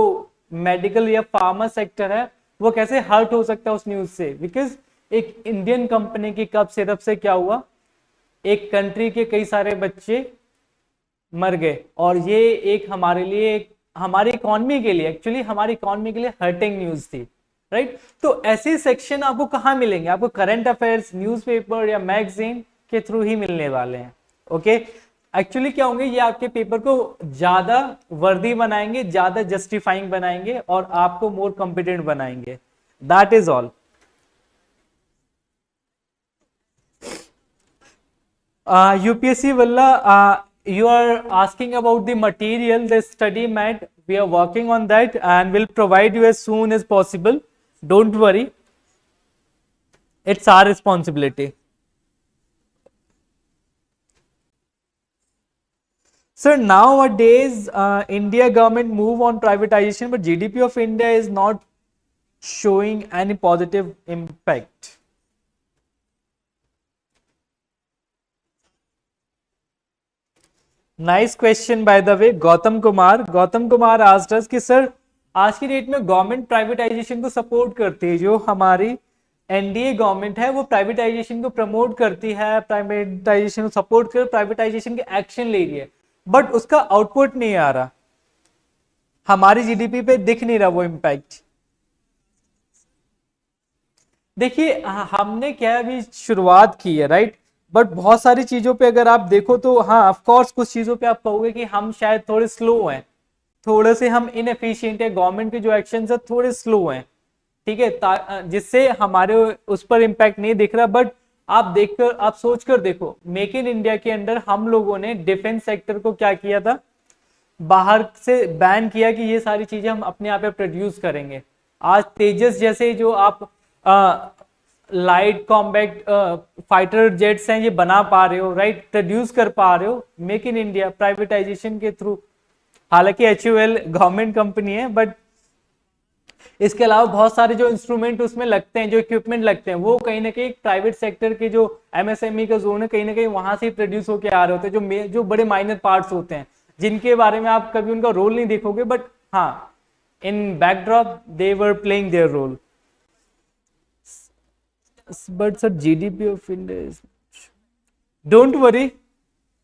मेडिकल या फार्मा सेक्टर है वो कैसे हर्ट हो सकता है उस न्यूज से। बिकॉज एक इंडियन कंपनी की कप सिरप से क्या हुआ, एक कंट्री के कई सारे बच्चे मर गए, और ये एक हमारे लिए, हमारी इकोनॉमी के लिए, एक्चुअली हमारी इकोनॉमी के लिए हर्टिंग न्यूज थी, राइट। तो ऐसे सेक्शन आपको कहाँ मिलेंगे? आपको करंट अफेयर्स, न्यूज़पेपर या मैगजीन के थ्रू ही मिलने वाले हैं। ओके, एक्चुअली क्या होंगे, ये आपके पेपर को ज्यादा वर्दी बनाएंगे, ज्यादा जस्टिफाइंग बनाएंगे और आपको मोर कॉम्पिटेंट बनाएंगे, that is all. UPSC Valla, you are asking about the material, the study mat. We are working on that and will provide you as soon as possible. Don't worry, it's our responsibility. Sir, nowadays India government move on privatization, but GDP of India is not showing any positive impact. Nice question by the way. Gautam Kumar asked us कि sir आज की date में government privatisation को support करती है, जो हमारी NDA government है वो प्राइवेटाइजेशन को प्रमोट करती है, प्राइवेटाइजेशन को सपोर्ट कर प्राइवेटाइजेशन के एक्शन ले रही है, बट उसका आउटपुट नहीं आ रहा, हमारी जीडीपी पे दिख नहीं रहा वो इम्पैक्ट। देखिए हमने क्या अभी शुरुआत की है, राइट, बट बहुत सारी चीजों पे अगर आप देखो तो हाँ ऑफ कोर्स कुछ चीजों पे आप कहोगे कि हम शायद थोड़े स्लो हैं, थोड़े से हम इनएफिशिएंट है, गवर्नमेंट के जो एक्शंस है थोड़े स्लो हैं, ठीक है, जिससे हमारे उस पर इम्पैक्ट नहीं दिख रहा। बट आप देखकर आप सोच कर देखो, मेक इन इंडिया के अंदर हम लोगों ने डिफेंस सेक्टर को क्या किया था, बाहर से बैन किया कि ये सारी चीजें हम अपने आप पे प्रोड्यूस करेंगे। आज तेजस जैसे जो आप लाइट कॉम्बैक्ट फाइटर जेट्स हैं ये बना पा रहे हो, राइट, प्रोड्यूस कर पा रहे हो, मेक इन इंडिया प्राइवेटाइजेशन के थ्रू। हालांकि HUL गवर्नमेंट कंपनी है, बट इसके अलावा बहुत सारे जो इंस्ट्रूमेंट उसमें लगते हैं, जो इक्विपमेंट लगते हैं, वो कहीं ना कहीं प्राइवेट सेक्टर के जो MSME का जोन है कहीं ना कहीं वहां से प्रोड्यूस होकर आ रहे होते हैं, जो बड़े माइनर पार्ट्स होते हैं, जिनके बारे में आप कभी उनका रोल नहीं देखोगे, बट हाँ in backdrop they were playing their role. But sir, GDP of India is. Don't worry,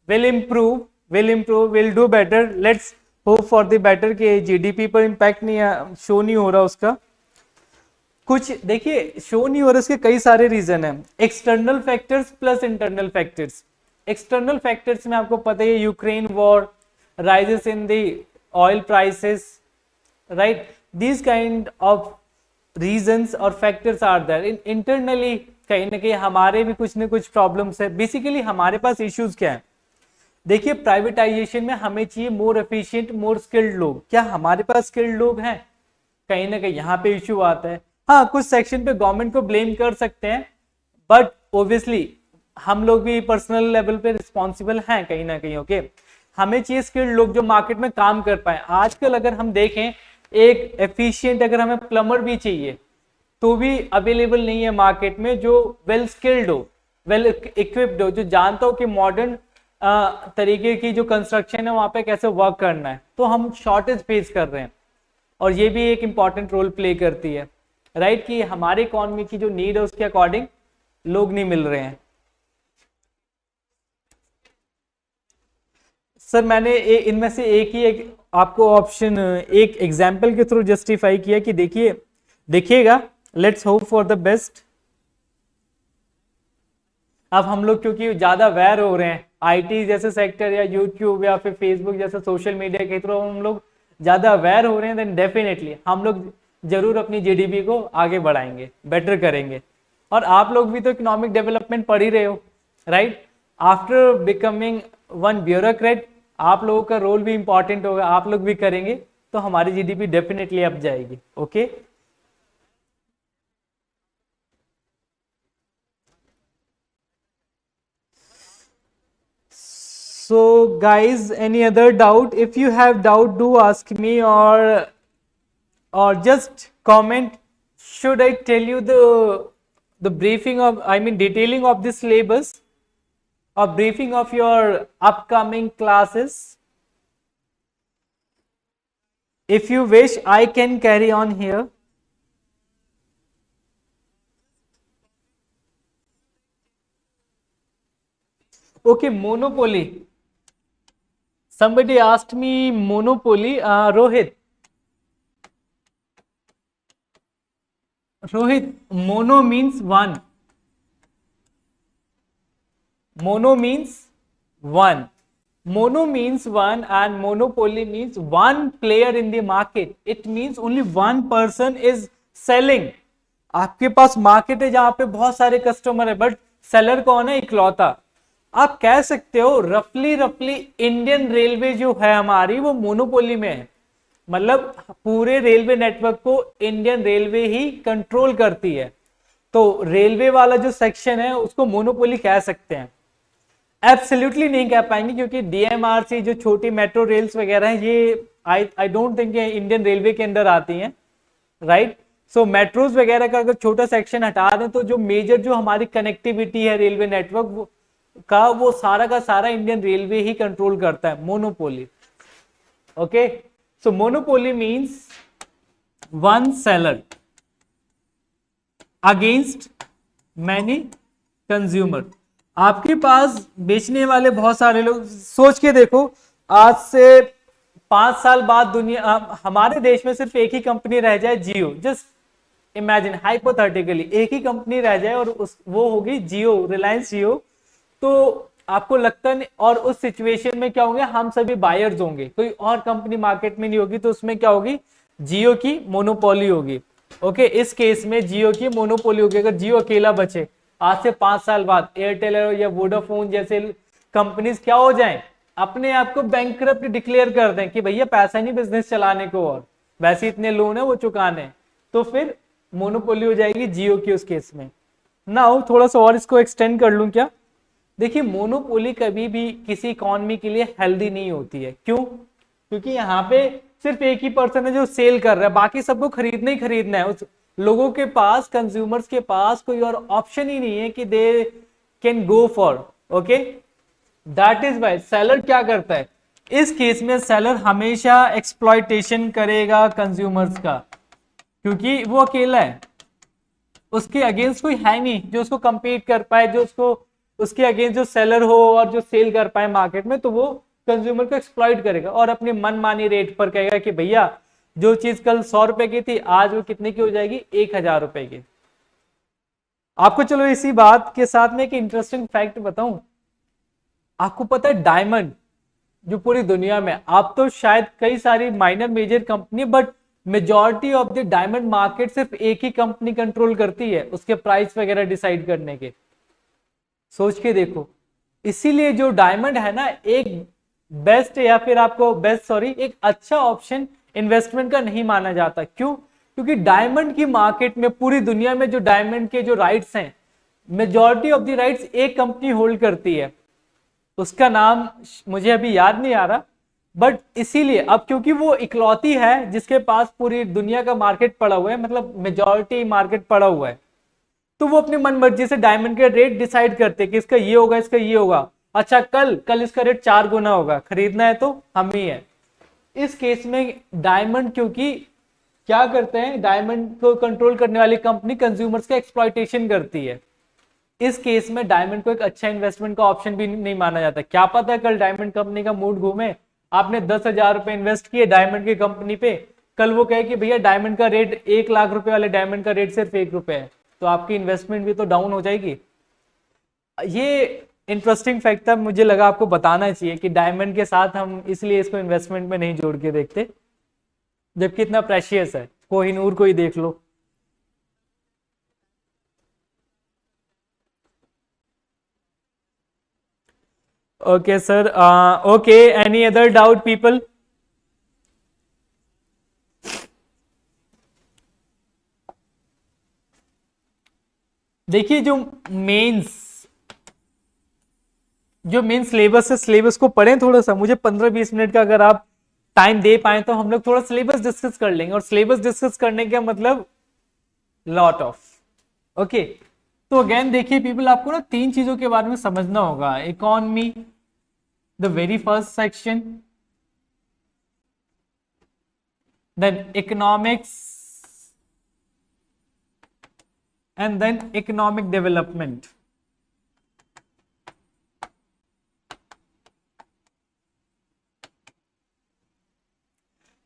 we'll do better. Let's hope for the better कि GDP पर इम्पैक्ट नहीं शो नहीं हो रहा उसका, कुछ देखिए शो नहीं हो रहा, इसके कई सारे रीजन हैं, external factors plus internal factors. External factors में आपको पता है Ukraine war, rises in the oil prices, right, this kind of reasons और फैक्टर्स आर देयर। इंटरनली कहीं ना कहीं हमारे भी कुछ ना कुछ प्रॉब्लम्स है। बेसिकली हमारे पास इश्यूज क्या है, देखिए प्राइवेटाइजेशन में हमें चाहिए मोर एफिशिएंट, मोर स्किल्ड लोग, क्या हमारे पास स्किल्ड लोग हैं, कहीं ना कहीं यहाँ पे इश्यू आता है। हाँ कुछ सेक्शन पे गवर्नमेंट को ब्लेम कर सकते हैं, बट ओब्वियसली हम लोग भी पर्सनल लेवल पे रिस्पॉन्सिबल हैं कहीं ना कहीं। ओके, हमें चाहिए स्किल्ड लोग जो मार्केट में काम कर पाए। आजकल अगर हम देखें एक एफिशिएंट अगर हमें प्लम्बर भी चाहिए तो भी अवेलेबल नहीं है मार्केट में, जो वेल स्किल्ड हो, वेल इक्विप्ड हो, जो जानता हो कि मॉडर्न तरीके की जो कंस्ट्रक्शन है वहां पे कैसे वर्क करना है। तो हम शॉर्टेज फेस कर रहे हैं और ये भी एक इंपॉर्टेंट रोल प्ले करती है, राइट, कि हमारे इकोनॉमी की जो नीड है उसके अकॉर्डिंग लोग नहीं मिल रहे हैं। सर मैंने इनमें से एक आपको ऑप्शन एक एग्जाम्पल के थ्रू जस्टिफाई किया कि देखिएगा, let's hope for the best. अब हम लोग क्योंकि ज्यादा अवेयर हो रहे हैं IT जैसे सेक्टर या यूट्यूब या फिर फेसबुक जैसे सोशल मीडिया के थ्रू हम लोग ज्यादा अवेयर हो रहे हैं, देन डेफिनेटली हम लोग जरूर अपनी GDP को आगे बढ़ाएंगे, बेटर करेंगे। और आप लोग भी तो इकोनॉमिक डेवलपमेंट पढ़ ही रहे हो, right, after becoming one bureaucrat आप लोगों का रोल भी इंपॉर्टेंट होगा, आप लोग भी करेंगे तो हमारी GDP डेफिनेटली अप जाएगी। Okay So guys, any other doubt? If you have doubt, do ask me or just comment. Should I tell you the briefing of, I mean detailing of this syllabus or briefing of your upcoming classes? If you wish, I can carry on here. Okay, monopoly. Somebody asked me monopoly. Rohit, mono means one. Mono means one. Mono means one and monopoly means one player in the market. It means only one person is selling. आपके पास market है जहां पे बहुत सारे customer है, but seller कौन है? इकलौता। आप कह सकते हो रफली इंडियन रेलवे जो है हमारी वो मोनोपोली में है, मतलब पूरे रेलवे नेटवर्क को इंडियन रेलवे ही कंट्रोल करती है। तो रेलवे वाला जो सेक्शन है उसको मोनोपोली कह सकते हैं। एब्सोल्युटली नहीं कह पाएंगे क्योंकि डीएमआरसी जो छोटी मेट्रो रेल्स वगैरह हैं ये I don't think Indian railway के अंदर आती हैं, राइट। सो मेट्रोज वगैरह का अगर छोटा सेक्शन हटा दें तो जो मेजर जो हमारी कनेक्टिविटी है रेलवे नेटवर्क का वो सारा का सारा इंडियन रेलवे ही कंट्रोल करता है, monopoly. Okay, so monopoly means one seller against many consumer. आपके पास बेचने वाले बहुत सारे लोग, सोच के देखो आज से 5 साल बाद दुनिया हमारे देश में सिर्फ एक ही कंपनी रह जाए, जियो। जस्ट इमेजिन हाइपोथेटिकली एक ही कंपनी रह जाए और वो होगी जियो, रिलायंस जियो। तो आपको लगता नहीं, और उस सिचुएशन में क्या होंगे, हम सभी बायर्स होंगे, कोई और कंपनी मार्केट में नहीं होगी, तो उसमें क्या होगी, जियो की मोनोपोली होगी। ओके, इस केस में जियो की मोनोपोली होगी। अगर जियो अकेला बचे आज से 5 साल बाद एयरटेल या वोडाफोन जैसे कंपनीज क्या हो जाएं, अपने आप को बैंकरप्ट डिक्लेयर कर दें कि भैया पैसा नहीं बिजनेस चलाने को और वैसे इतने लोन है वो चुकाने, तो फिर मोनोपोली हो जाएगी जियो की उस केस में। नाउ थोड़ा सा और इसको एक्सटेंड कर लूं क्या? देखिए मोनोपोली कभी भी किसी इकोनॉमी के लिए हेल्दी नहीं होती है। क्यों? क्योंकि यहाँ पे सिर्फ एक ही पर्सन है जो सेल कर रहा है, बाकी सबको खरीदना ही खरीदना है। उस लोगों के पास, कंज्यूमर्स के पास कोई और ऑप्शन ही नहीं है कि they can go for. Okay, that is why seller क्या करता है, इस केस में सेलर हमेशा एक्सप्लॉयटेशन करेगा कंज्यूमर्स का, क्योंकि वो अकेला है, उसके अगेंस्ट कोई है नहीं जो उसको compete कर पाए, जो उसको उसके अगेंस्ट जो सेलर हो और जो सेल कर पाए मार्केट में, तो वो कंज्यूमर को एक्सप्लॉइट करेगा और अपने मनमानी रेट पर कहेगा कि भैया जो चीज कल 100 रुपए की थी आज वो कितने की हो जाएगी, 1000 रुपए की। आपको चलो इसी बात के साथ में एक इंटरेस्टिंग फैक्ट बताऊं। आपको पता है डायमंड जो पूरी दुनिया में, आप तो शायद कई सारी minor major company, but majority of the diamond market सिर्फ एक ही कंपनी कंट्रोल करती है उसके प्राइस वगैरह डिसाइड करने के। सोच के देखो, इसीलिए जो डायमंड है ना एक बेस्ट या फिर आपको एक अच्छा ऑप्शन इन्वेस्टमेंट का नहीं माना जाता। क्यों? क्योंकि डायमंड की मार्केट में पूरी दुनिया में जो डायमंड के जो राइट्स हैं, मेजॉरिटी ऑफ द राइट्स एक कंपनी होल्ड करती है, उसका नाम मुझे अभी याद नहीं आ रहा, बट इसीलिए अब क्योंकि वो इकलौती है जिसके पास पूरी दुनिया का मार्केट पड़ा हुआ है, मतलब मेजॉरिटी मार्केट पड़ा हुआ है, तो वो अपनी मन मर्जी से डायमंड के रेट डिसाइड करते हैं कि इसका ये होगा, इसका ये होगा। अच्छा, कल इसका रेट 4 गुना होगा, खरीदना है तो हम ही है। इस केस में डायमंड, क्योंकि क्या करते हैं, डायमंड को कंट्रोल करने वाली कंपनी कंज्यूमर्स का एक्सप्लॉयटेशन करती है। इस केस में डायमंड को एक अच्छा इन्वेस्टमेंट का ऑप्शन भी नहीं माना जाता। क्या पता कल डायमंड कंपनी का मूड घूमे, आपने 10,000 रुपए इन्वेस्ट किए डायमंड की कंपनी पे, कल वो कहे कि भैया डायमंड का रेट 1 लाख रुपए वाले डायमंड का रेट सिर्फ 1 रुपए है, तो आपकी इन्वेस्टमेंट भी तो डाउन हो जाएगी। ये इंटरेस्टिंग फैक्ट था, मुझे लगा आपको बताना चाहिए कि डायमंड के साथ हम इसलिए इसको इन्वेस्टमेंट में नहीं जोड़ के देखते, जबकि इतना प्रेशियस है। कोहिनूर को ही देख लो। Okay sir, okay, any other doubt people? देखिए जो मेन सिलेबस है, सिलेबस को पढ़ें थोड़ा सा। मुझे 15-20 मिनट का अगर आप टाइम दे पाए तो हम लोग थोड़ा सिलेबस डिस्कस कर लेंगे, और सिलेबस डिस्कस करने का मतलब लॉट ऑफ। ओके, तो अगेन देखिए पीपल, आपको ना 3 चीजों के बारे में समझना होगा। Economy, the very first section, then economics, and then economic development.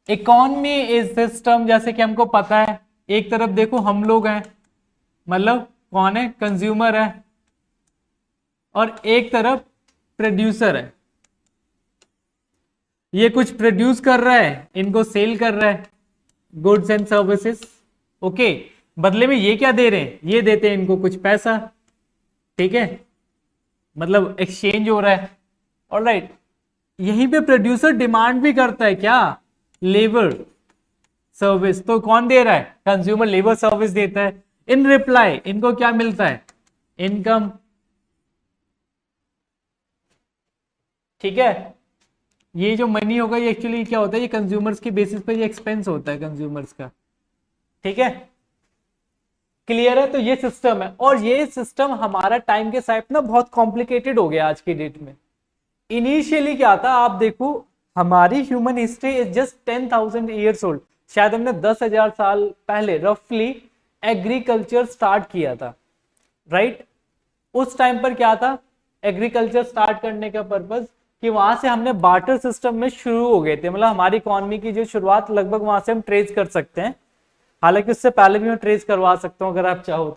Economy is system, जैसे कि हमको पता है, एक तरफ देखो हम लोग हैं, मतलब कौन है, कंज्यूमर है, और एक तरफ प्रोड्यूसर है। ये कुछ प्रोड्यूस कर रहा है, इनको सेल कर रहा है, गुड्स एंड सर्विसेज। ओके, बदले में ये क्या दे रहे हैं, ये देते हैं इनको कुछ पैसा। ठीक है, मतलब एक्सचेंज हो रहा है। ऑलराइट, यहीं पे प्रोड्यूसर डिमांड भी करता है क्या, लेबर सर्विस। तो कौन दे रहा है, कंज्यूमर लेबर सर्विस देता है। इन रिप्लाई इनको क्या मिलता है, इनकम। ठीक है, ये जो मनी होगा ये एक्चुअली क्या होता है, ये कंज्यूमर्स के बेसिस पे ये एक्सपेंस होता है कंज्यूमर्स का। ठीक है, क्लियर है। तो ये सिस्टम है, और ये सिस्टम हमारा टाइम के साथ ना बहुत कॉम्प्लिकेटेड हो गया आज की डेट में। इनिशियली क्या था, आप देखो हमारी human history is just 10,000 years old. शायद हमने 10,000 साल पहले रफली एग्रीकल्चर स्टार्ट किया था, राइट। उस टाइम पर क्या था, एग्रीकल्चर स्टार्ट करने का पर्पस कि वहां से हमने बार्टर सिस्टम में शुरू हो गए थे। मतलब हमारी इकोनॉमी की जो शुरुआत लगभग वहां से हम ट्रेस कर सकते हैं, हालांकि उससे पहले भी मैं ट्रेस करवा सकता हूं अगर आप चाहो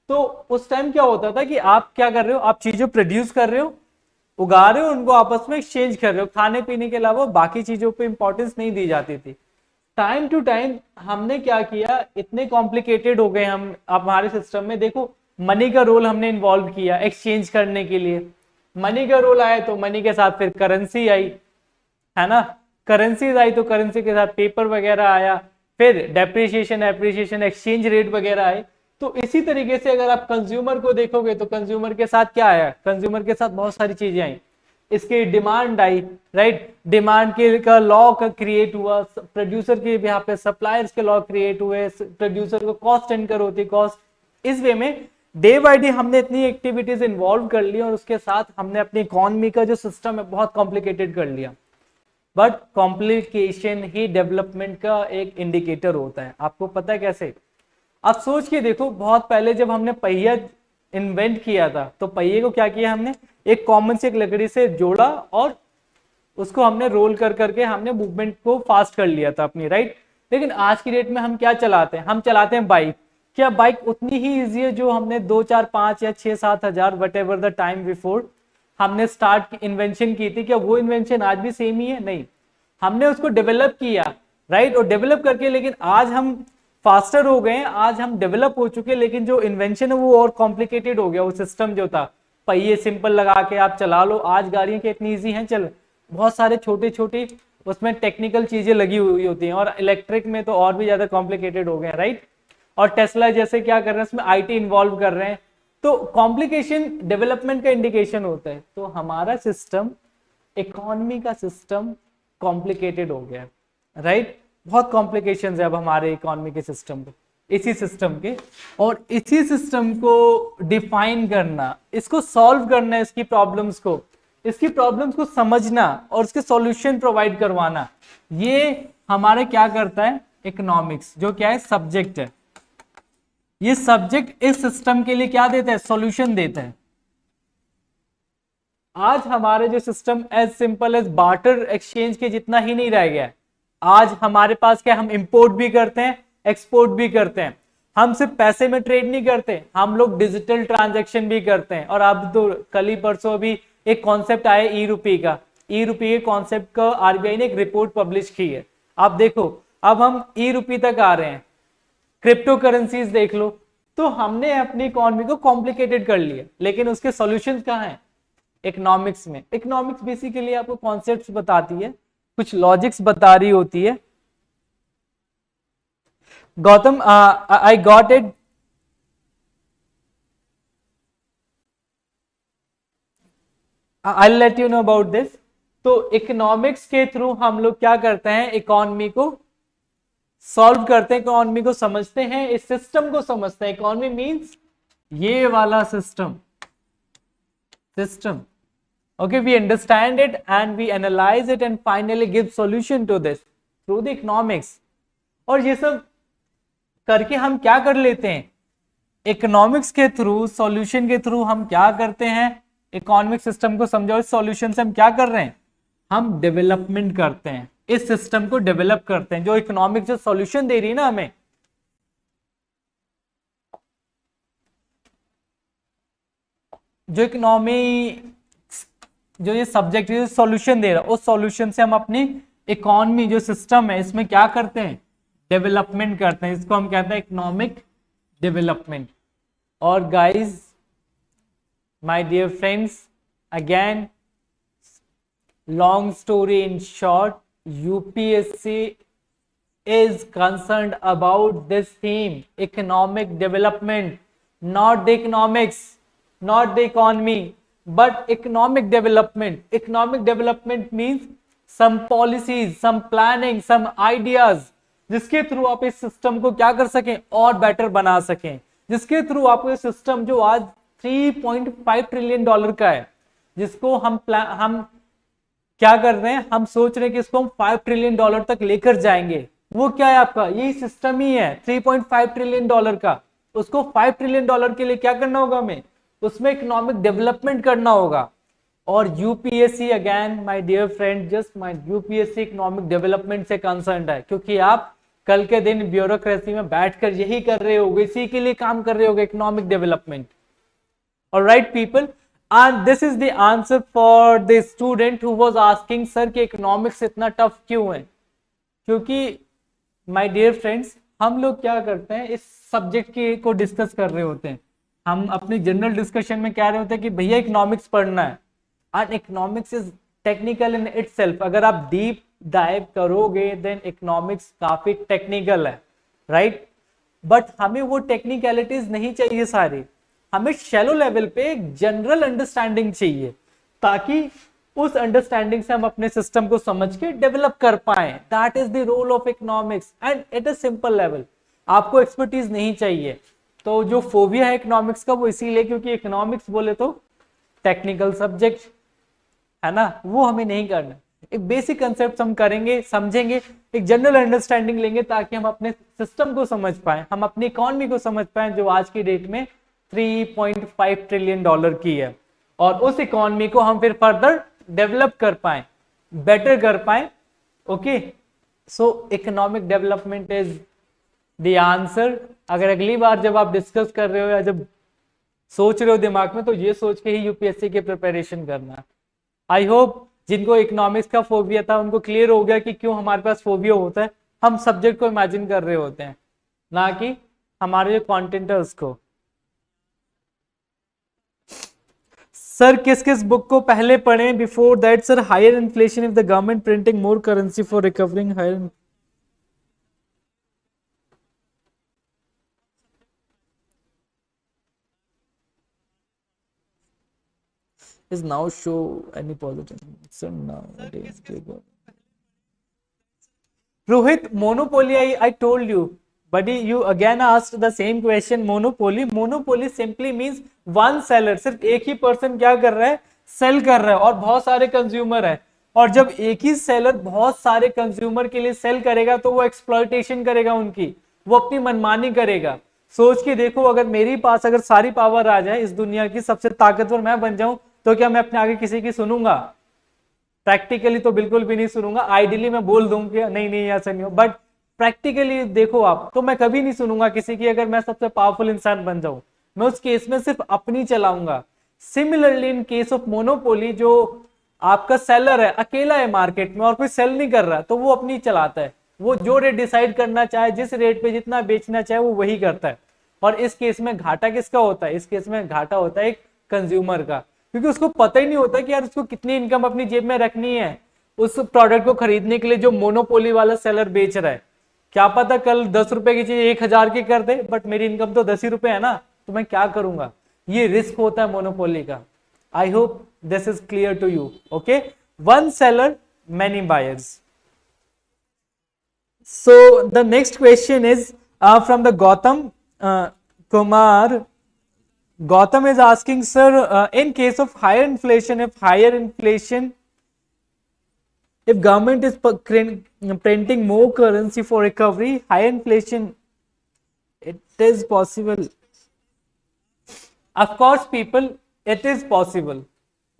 तो। उस टाइम क्या होता था कि आप क्या कर रहे हो, आप चीजें प्रोड्यूस कर रहे हो, उगा रहे हो, उनको आपस में एक्सचेंज कर रहे हो। खाने पीने के अलावा बाकी चीजों पे इंपॉर्टेंस नहीं दी जाती थी। टाइम टू टाइम हमने क्या किया, इतने कॉम्प्लिकेटेड हो गए हम। आप हमारे सिस्टम में देखो, मनी का रोल हमने इन्वॉल्व किया एक्सचेंज करने के लिए। मनी का रोल आया तो मनी के साथ फिर करेंसी आई, है ना। करेंसीज आई तो करेंसी के साथ पेपर वगैरह आया, फिर डेप्रिसिएशन एप्रिसिएशन एक्सचेंज रेट वगैरह आए। तो इसी तरीके से अगर आप कंज्यूमर को देखोगे तो कंज्यूमर के साथ क्या आया, कंज्यूमर के साथ बहुत सारी चीजें आई। इसकी डिमांड आई, राइट। डिमांड के का लॉ का क्रिएट हुआ, प्रोड्यूसर के यहाँ पे सप्लायर्स के लॉ क्रिएट हुए, प्रोड्यूसर को कॉस्ट इनकर होती कॉस्ट। इस वे में डे बाय डे हमने इतनी एक्टिविटीज इन्वॉल्व कर ली, और उसके साथ हमने अपनी इकोनॉमी का जो सिस्टम है बहुत कॉम्प्लिकेटेड कर लिया। बट कॉम्प्लिकेशन ही डेवलपमेंट का एक इंडिकेटर होता है। आपको पता है कैसे, आप सोच के देखो, बहुत पहले जब हमने पहिया इन्वेंट किया था तो पहिए को क्या किया हमने, एक कॉमन से एक लकड़ी से जोड़ा और उसको हमने रोल कर करके हमने मूवमेंट को फास्ट कर लिया था अपनी, राइट। लेकिन आज की डेट में हम क्या चलाते हैं, हम चलाते हैं बाइक। क्या बाइक उतनी ही इजी है जो हमने 2 4 5 या 6 7 हजार what ever the time before हमने स्टार्ट इन्वेंशन की थी, क्या वो इन्वेंशन आज भी सेम ही है? नहीं, हमने उसको डेवलप किया, राइट। और डेवलप करके लेकिन आज हम फास्टर हो गए, आज हम डेवलप हो चुके, लेकिन जो इन्वेंशन है वो और कॉम्प्लिकेटेड हो गया। वो सिस्टम जो था, पहिए सिंपल लगा के आप चला लो, आज गाड़ियां क्या इतनी ईजी हैं, चल बहुत सारे छोटे छोटे उसमें टेक्निकल चीजें लगी हुई होती हैं, और इलेक्ट्रिक में तो और भी ज्यादा कॉम्प्लिकेटेड हो गए, राइट। और टेस्ला जैसे क्या कर रहे हैं, उसमें आईटी इन्वॉल्व कर रहे हैं। तो कॉम्प्लिकेशन डेवलपमेंट का इंडिकेशन होता है। तो हमारा सिस्टम, इकोनॉमी का सिस्टम कॉम्प्लिकेटेड हो गया, राइट। बहुत कॉम्प्लिकेशंस है अब हमारे इकोनॉमी के सिस्टम पे, इसी सिस्टम के। और इसी सिस्टम को डिफाइन करना, इसको सॉल्व करना, इसकी प्रॉब्लम्स को समझना और उसके सॉल्यूशन प्रोवाइड करवाना, ये हमारे क्या करता है, इकोनॉमिक्स, जो क्या है सब्जेक्ट है। ये सब्जेक्ट इस सिस्टम के लिए क्या देता है, सॉल्यूशन देता है। आज हमारे जो system as simple as barter exchange के जितना ही नहीं रह गया है। आज हमारे पास क्या, हम इंपोर्ट भी करते हैं, एक्सपोर्ट भी करते हैं। हम सिर्फ पैसे में ट्रेड नहीं करते, हम लोग डिजिटल ट्रांजैक्शन भी करते हैं। और अब तो कल ही परसों अभी एक कॉन्सेप्ट आया ई रुपी का, ई रुपी के कॉन्सेप्ट का आरबीआई ने एक रिपोर्ट पब्लिश की है। आप देखो, अब हम ई रुपी तक आ रहे हैं, क्रिप्टो करेंसीज देख लो। तो हमने अपनी इकोनॉमी को कॉम्प्लिकेटेड कर लिया, लेकिन उसके सॉल्यूशंस कहाँ हैं, इकोनॉमिक्स में। इकोनॉमिक्स बेसिकली आपको कॉन्सेप्ट्स बताती है, कुछ लॉजिक्स बता रही होती है। Gautam, I got it. I let you know about this. तो इकोनॉमिक्स के थ्रू हम लोग क्या करते हैं, इकोनॉमी को सॉल्व करते हैं, इकोनॉमी को समझते हैं, इस सिस्टम को समझते हैं। इकोनॉमी मींस ये वाला system, okay, we understand it and we analyze it and finally give solution to this through the economics। और ये सब करके हम क्या कर लेते हैं, इकोनॉमिक्स के थ्रू, सॉल्यूशन के थ्रू हम क्या करते हैं, इकोनॉमिक सिस्टम को समझो, इस सॉल्यूशन से हम क्या कर रहे हैं, हम डेवलपमेंट करते हैं, इस सिस्टम को डेवलप करते हैं। जो इकोनॉमिक जो सॉल्यूशन दे रही है ना हमें, जो इकोनॉमी जो ये सब्जेक्ट सॉल्यूशन दे रहा है उस सॉल्यूशन से हम अपनी इकोनॉमी जो सिस्टम है इसमें क्या करते हैं, डेवलपमेंट करते हैं। इसको हम कहते हैं इकोनॉमिक डेवलपमेंट। और guys, my dear friends, again long story in short, UPSC is concerned about this theme, economic development, not the economics, not the economy, but economic development. Economic development means some policies, some planning, some ideas, जिसके through आप इस system को क्या कर सकें और better बना सकें, जिसके थ्रू आपको ये सिस्टम जो आज 3.5 ट्रिलियन डॉलर का है, जिसको हम क्या कर रहे हैं, हम सोच रहे हैं कि इसको हम 5 ट्रिलियन डॉलर तक लेकर जाएंगे। वो क्या है, आपका यही सिस्टम ही है 3.5 ट्रिलियन डॉलर का। उसको 5 ट्रिलियन डॉलर के लिए क्या करना होगा हमें, उसमें इकोनॉमिक डेवलपमेंट करना होगा। और UPSC, again my dear friend, just my UPSC economic development से कंसर्न्ड है, क्योंकि आप कल के दिन ब्यूरोक्रेसी में बैठकर यही कर रहे होगे, इसी के लिए काम कर रहे होगे, economic development. Alright people, and this is the answer for the student who was asking sir कि इकोनॉमिक्स इतना टफ क्यों है। क्योंकि my dear friends, हम लोग क्या करते हैं, इस सब्जेक्ट को डिस्कस कर रहे होते हैं, हम अपने जनरल डिस्कशन में कह रहे होते हैं कि भैया इकोनॉमिक्स पढ़ना है, and economics is technical in itself. अगर आप डीप डाइव करोगे देन इकोनॉमिक्स काफी टेक्निकल है, राइट। बट हमें वो टेक्निकलिटीज नहीं चाहिए सारी, हमें शैलो लेवल पे एक जनरल अंडरस्टैंडिंग चाहिए, ताकि उस अंडरस्टैंडिंग से हम अपने सिस्टम को समझ के डेवलप कर पाए। That is the role of economics and at a simple level. आपको एक्सपर्टीज नहीं चाहिए। तो जो फोबिया है इकोनॉमिक्स का वो इसीलिए क्योंकि इकोनॉमिक्स बोले तो टेक्निकल सब्जेक्ट है ना, वो हमें नहीं करना। एक बेसिक कंसेप्ट हम करेंगे, समझेंगे, एक जनरल अंडरस्टैंडिंग लेंगे, ताकि हम अपने सिस्टम को समझ पाए, हम अपनी इकोनॉमी को समझ पाए, जो आज की डेट में 3.5 ट्रिलियन डॉलर की है, और उस इकोनॉमी को हम फिर फर्दर डेवलप कर पाए, बेटर कर पाए। Okay, so economic development is the answer. अगर अगली बार जब आप डिस्कस कर रहे हो या जब सोच रहे हो दिमाग में, तो ये सोच के ही यूपीएससी की प्रिपरेशन करना। आई होप जिनको इकोनॉमिक्स का फोबिया था उनको क्लियर हो गया कि क्यों हमारे पास फोबिया होता है। हम सब्जेक्ट को इमेजिन कर रहे होते हैं, ना कि हमारे जो कंटेंट है उसको। सर किस किस बुक को पहले पढ़ें before that? Sir higher inflation if the government printing more currency for recovering higher is now show any positive. So nowadays Rohit, monopoly, I told you, buddy, you again asked the same question. Monopoly simply means one seller, सिर्फ एक ही person क्या कर रहा है, cell कर रहा है, और बहुत सारे कंज्यूमर है। और जब एक ही सेलर बहुत सारे कंज्यूमर के लिए सेल करेगा तो वो एक्सप्लॉयटेशन करेगा उनकी, वो अपनी मनमानी करेगा। सोच के देखो, अगर मेरे पास अगर सारी पावर आ जाए, इस दुनिया की सबसे ताकतवर मैं बन जाऊं, तो क्या मैं अपने आगे किसी की सुनूंगा? प्रैक्टिकली तो बिल्कुल भी नहीं सुनूंगा। आइडियली मैं बोल दूं कि नहीं नहीं ऐसा नहीं हो, बट प्रैक्टिकली देखो आप, तो मैं कभी नहीं सुनूंगा किसी की। अगर मैं सबसे पावरफुल इंसान बन जाऊं, मैं उस केस में सिर्फ अपनी चलाऊंगा। Similarly in case of monopoly, जो आपका सेलर है, अकेला है मार्केट में और कोई सेल नहीं कर रहा, तो वो अपनी चलाता है। वो जो रेट डिसाइड करना चाहे, जिस रेट पे जितना बेचना चाहे, वो वही करता है। और इस केस में घाटा किसका होता है? इस केस में घाटा होता है एक कंज्यूमर का, क्योंकि उसको पता ही नहीं होता कि यार उसको कितनी इनकम अपनी जेब में रखनी है उस प्रोडक्ट को खरीदने के लिए जो मोनोपोली वाला सेलर बेच रहा है। क्या पता कल 10 रुपए की चीज 1000 की कर दे, बट मेरी इनकम तो 10 ही रुपए है ना, तो मैं क्या करूंगा? ये रिस्क होता है मोनोपोली का। I hope this is clear to you. Okay, one seller many buyers. So the next question is from the Gautam Kumar. Gautam is asking, sir, in case of higher inflation, if government is printing more currency for recovery, higher inflation, it is possible. Of course people, it is possible.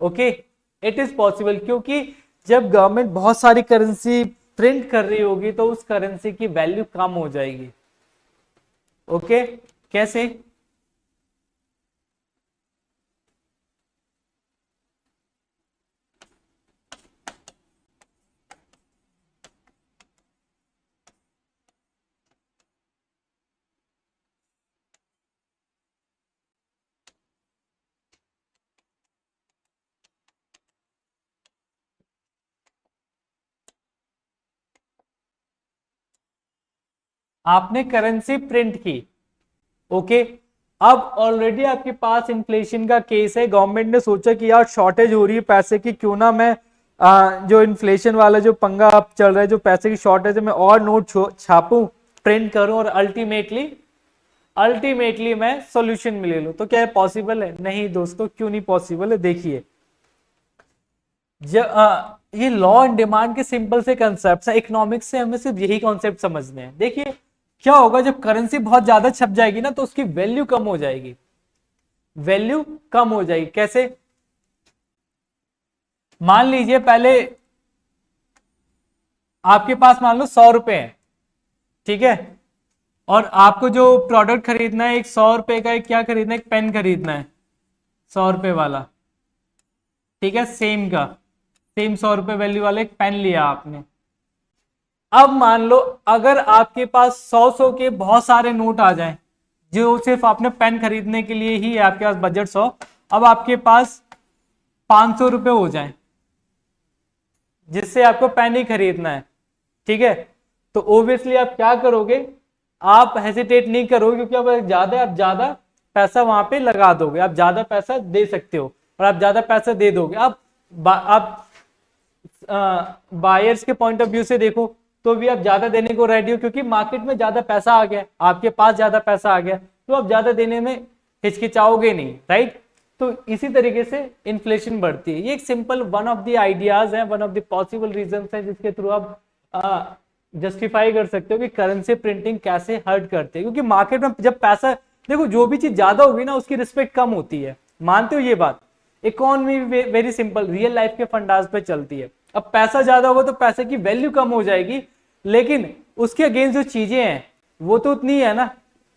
Okay, it is possible, क्योंकि जब government बहुत सारी currency print कर रही होगी तो उस currency की वैल्यू कम हो जाएगी। ओके, कैसे? आपने करेंसी प्रिंट की, ओके। अब ऑलरेडी आपके पास इन्फ्लेशन का केस है, गवर्नमेंट ने सोचा कि यार शॉर्टेज हो रही है पैसे की, क्यों ना मैं जो इन्फ्लेशन वाला जो पंगा अब चल रहा है, जो पैसे की शॉर्टेज है, मैं और नोट छापूं, प्रिंट करूं और अल्टीमेटली मैं सॉल्यूशन में ले लूं। तो क्या है, पॉसिबल है? नहीं दोस्तों, क्यों नहीं पॉसिबल है? देखिए, ये लॉ एंड डिमांड के सिंपल से कंसेप्ट है, इकोनॉमिक्स से हमें सिर्फ यही कॉन्सेप्ट समझने हैं। देखिए क्या होगा, जब करेंसी बहुत ज्यादा छप जाएगी ना, तो उसकी वैल्यू कम हो जाएगी, वैल्यू कम हो जाएगी। कैसे? मान लीजिए पहले आपके पास मान लो 100 रुपए है, ठीक है, और आपको जो प्रोडक्ट खरीदना है, एक 100 रुपए का एक क्या खरीदना है, एक पेन खरीदना है, 100 रुपए वाला, ठीक है, सेम 100 रुपए वैल्यू वाला एक पेन लिया आपने। अब मान लो अगर आपके पास 100 के बहुत सारे नोट आ जाएं, जो सिर्फ आपने पेन खरीदने के लिए ही है, आपके पास बजट 100, अब आपके पास 500 रुपए हो जाएं, जिससे आपको पेन ही खरीदना है, ठीक है, तो ओब्वियसली आप क्या करोगे, आप हेजिटेट नहीं करोगे, क्योंकि आप ज्यादा पैसा वहां पे लगा दोगे, आप ज्यादा पैसा दे सकते हो और आप ज्यादा पैसा दे दोगे। आप बायर्स के पॉइंट ऑफ व्यू से देखो तो भी आप ज्यादा देने को रेडी हो, क्योंकि मार्केट में ज्यादा पैसा आ गया, आपके पास ज्यादा पैसा आ गया, तो आप ज्यादा देने में हिचकिचाओगे नहीं, राइट। तो इसी तरीके से इन्फ्लेशन बढ़ती है। ये एक simple one of the ideas है, one of the possible reason है, जिसके थ्रू आप जस्टिफाई कर सकते हो कि करेंसी प्रिंटिंग कैसे हर्ट करते हैं। क्योंकि मार्केट में जब पैसा, देखो जो भी चीज ज्यादा होगी ना, उसकी रिस्पेक्ट कम होती है, मानते हो ये बात? Economy very simple, real life के फंडास पे चलती है। अब पैसा ज्यादा होगा तो पैसे की वैल्यू कम हो जाएगी, लेकिन उसके अगेंस्ट जो चीजें हैं वो तो उतनी है ना,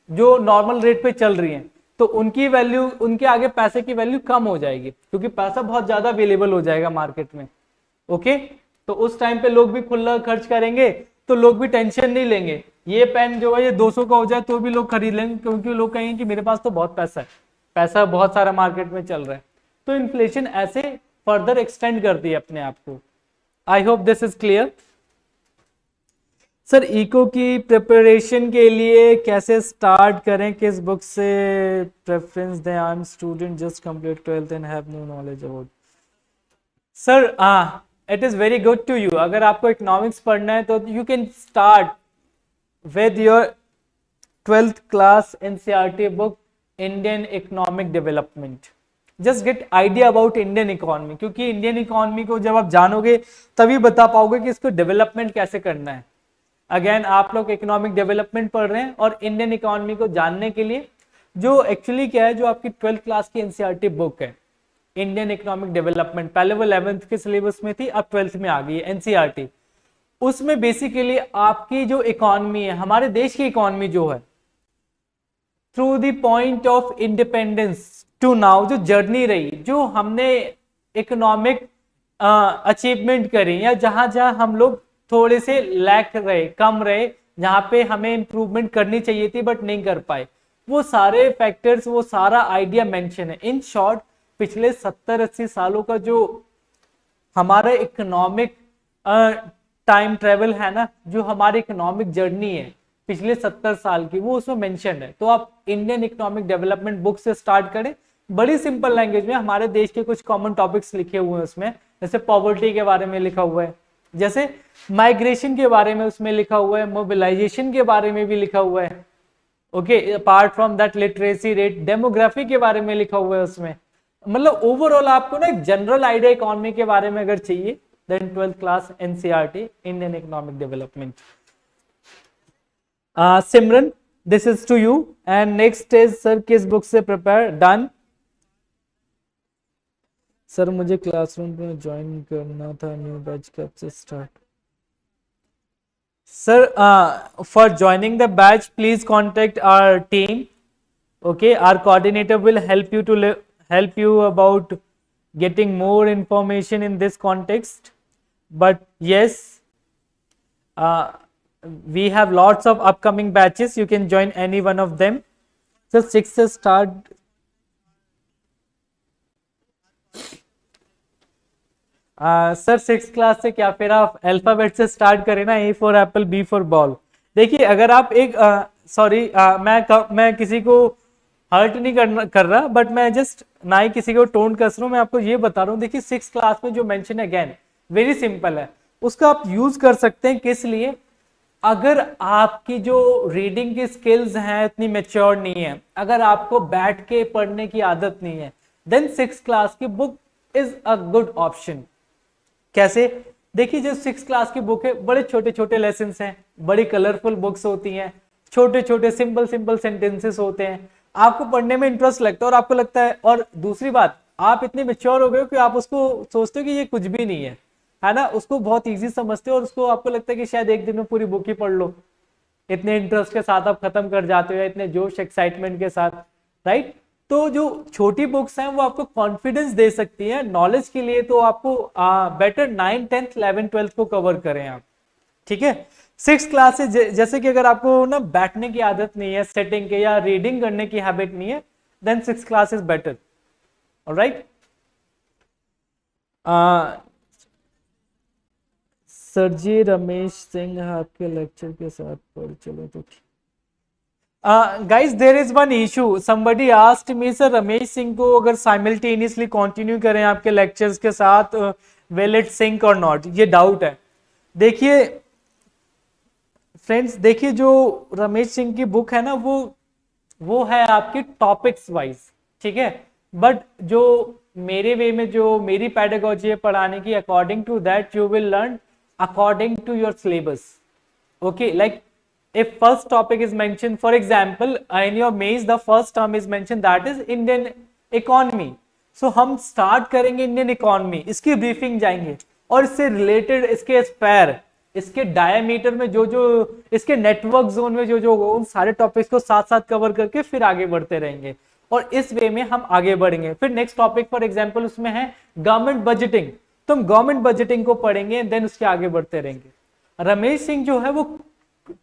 जो नॉर्मल रेट पे चल रही हैं, तो उनकी वैल्यू, उनके आगे पैसे की वैल्यू कम हो जाएगी, क्योंकि पैसा बहुत ज्यादा अवेलेबल हो जाएगा मार्केट में, ओके। तो उस टाइम पे लोग भी खुला खर्च करेंगे, तो लोग भी टेंशन नहीं लेंगे, ये पेन जो है ये 200 का हो जाए तो भी लोग खरीद लेंगे, क्योंकि लोग कहेंगे कि मेरे पास तो बहुत पैसा है, पैसा बहुत सारा मार्केट में चल रहा है। तो इन्फ्लेशन ऐसे फर्दर एक्सटेंड करती है अपने आप को। I hope this is clear. Sir eco की प्रिपरेशन के लिए कैसे स्टार्ट करें, किस बुक से प्रेफरेंस दें? I am student, just complete 12th and have no knowledge about. Sir it is very good to you, अगर आपको इकोनॉमिक्स पढ़ना है तो you can start with your 12th class NCERT book, Indian economic development. Just get idea about Indian economy, क्योंकि Indian economy को जब आप जानोगे तभी बता पाओगे कि इसको डेवलपमेंट कैसे करना है। अगेन आप लोग इकोनॉमिक डेवलपमेंट पढ़ रहे हैं, और इंडियन इकोनॉमी को जानने के लिए जो एक्चुअली क्या है, जो आपकी 12th क्लास की एनसीईआरटी बुक है, इंडियन इकोनॉमिक डेवलपमेंट, पहले वो 11th के सिलेबस में थी, अब 12th में आ गई है एनसीईआरटी। उसमें बेसिकली आपकी जो इकोनॉमी है, हमारे देश की इकोनॉमी जो है, through the point of independence to now, जो जर्नी रही, जो हमने इकोनॉमिक अचीवमेंट करी, या जहां जहां हम लोग थोड़े से लैक रहे, कम रहे, जहां पे हमें इंप्रूवमेंट करनी चाहिए थी बट नहीं कर पाए, वो सारे फैक्टर्स, वो सारा आइडिया मेंशन है। इन शॉर्ट, पिछले 70-80 सालों का जो हमारा इकोनॉमिक टाइम ट्रेवल है ना, जो हमारी इकोनॉमिक जर्नी है पिछले 70 साल की, वो उसमें मेंशन है। तो आप इंडियन इकोनॉमिक डेवलपमेंट बुक से स्टार्ट करें, बड़ी सिंपल लैंग्वेज में हमारे देश के कुछ कॉमन टॉपिक्स लिखे हुए हैं उसमें, जैसे पॉवर्टी के बारे में लिखा हुआ है, जैसे माइग्रेशन के बारे में उसमें लिखा हुआ है, मोबिलाइजेशन के बारे में भी लिखा हुआ है, okay. Apart from that literacy rate, demography के बारे में लिखा हुआ है उसमें। मतलब ओवरऑल आपको ना एक जनरल आइडिया इकोनॉमी के बारे में अगर चाहिए, then 12th class NCERT, Indian economic development. Simran, this is to you. And next is sir, किस बुक से प्रिपेयर? डन सर, मुझे क्लासरूम में ज्वाइन करना था, न्यू बैच कब से start? Sir for joining the batch please contact our team, okay, our coordinator will help you to help you about getting more information in this context. But yes, we have lots of upcoming batches, you can join any one of them. So 6 से start, sir 6th class से क्या, फिर आप alphabet से start करें ना, A for apple, B for ball, देखिए अगर आप एक सॉरी मैं किसी को हर्ट नहीं कर रहा, बट मैं जस्ट ना ही किसी को टोन कस रहा हूँ, मैं आपको ये बता रहा हूँ। देखिए 6 क्लास में जो मेंशन है, अगेन वेरी सिंपल है, उसका आप यूज कर सकते हैं किस लिए? अगर आपकी जो रीडिंग की स्किल्स हैं इतनी मेच्योर नहीं है, अगर आपको बैठ के पढ़ने की आदत नहीं है, देन 6 क्लास की book is a good option. कैसे? देखिए जो 6 क्लास की बुक है, बड़े छोटे छोटे लेसन हैं, बड़ी कलरफुल बुक्स होती हैं, छोटे छोटे सिंपल सिंपल सेंटेंसेस होते हैं, आपको पढ़ने में इंटरेस्ट लगता है और आपको लगता है, और दूसरी बात आप इतने मेच्योर हो गए हो कि आप उसको सोचते हो कि ये कुछ भी नहीं है ना, उसको बहुत इजी समझते हो और उसको आपको लगता है कि शायद एक दिन में पूरी बुक ही पढ़ लो, इतने इंटरेस्ट के साथ आप खत्म कर जाते हो या इतने जोश एक्साइटमेंट के साथ, राइट? तो जो छोटी बुक्स हैं वो आपको कॉन्फिडेंस दे सकती है नॉलेज के लिए, तो आपको better 9th 10th 11th 12th को कवर करें आप, ठीक है? 6 क्लास से जैसे कि अगर आपको ना बैठने की आदत नहीं है, सेटिंग के या रीडिंग करने की हैबिट नहीं है, then 6 class is better. Alright, sir ji Ramesh Singh आपके लेक्चर के साथ पढ़ चलो तो ठीक। Guys there is one issue, somebody asked me sir Ramesh Singh को अगर साइमल्टेनियसली कंटिन्यू करें आपके लेक्चर्स के साथ, विल इट सिंक और नॉट, ये डाउट है। देखिए फ्रेंड्स, देखिए जो रमेश सिंह की बुक है ना, वो है आपकी टॉपिक्स वाइज, ठीक है? बट जो मेरे वे में जो मेरी पैडागोजी है पढ़ाने की, according to that you will learn according to your syllabus. Okay, like if first topic is mentioned, for example in your maze the first term is mentioned, that is Indian economy, so हम start करेंगे Indian economy, इसकी briefing जाएंगे और इससे related इसके spare, इसके diameter में जो जो इसके नेटवर्क जोन में जो जो उन सारे टॉपिक्स को साथ साथ कवर करके फिर आगे बढ़ते रहेंगे और इस वे में हम आगे बढ़ेंगे। फिर नेक्स्ट टॉपिक फॉर एग्जांपल उसमें है गवर्नमेंट बजटिंग, तो हम गवर्नमेंट बजटिंग को पढ़ेंगे, देन उसके आगे बढ़ते रहेंगे। रमेश सिंह जो है वो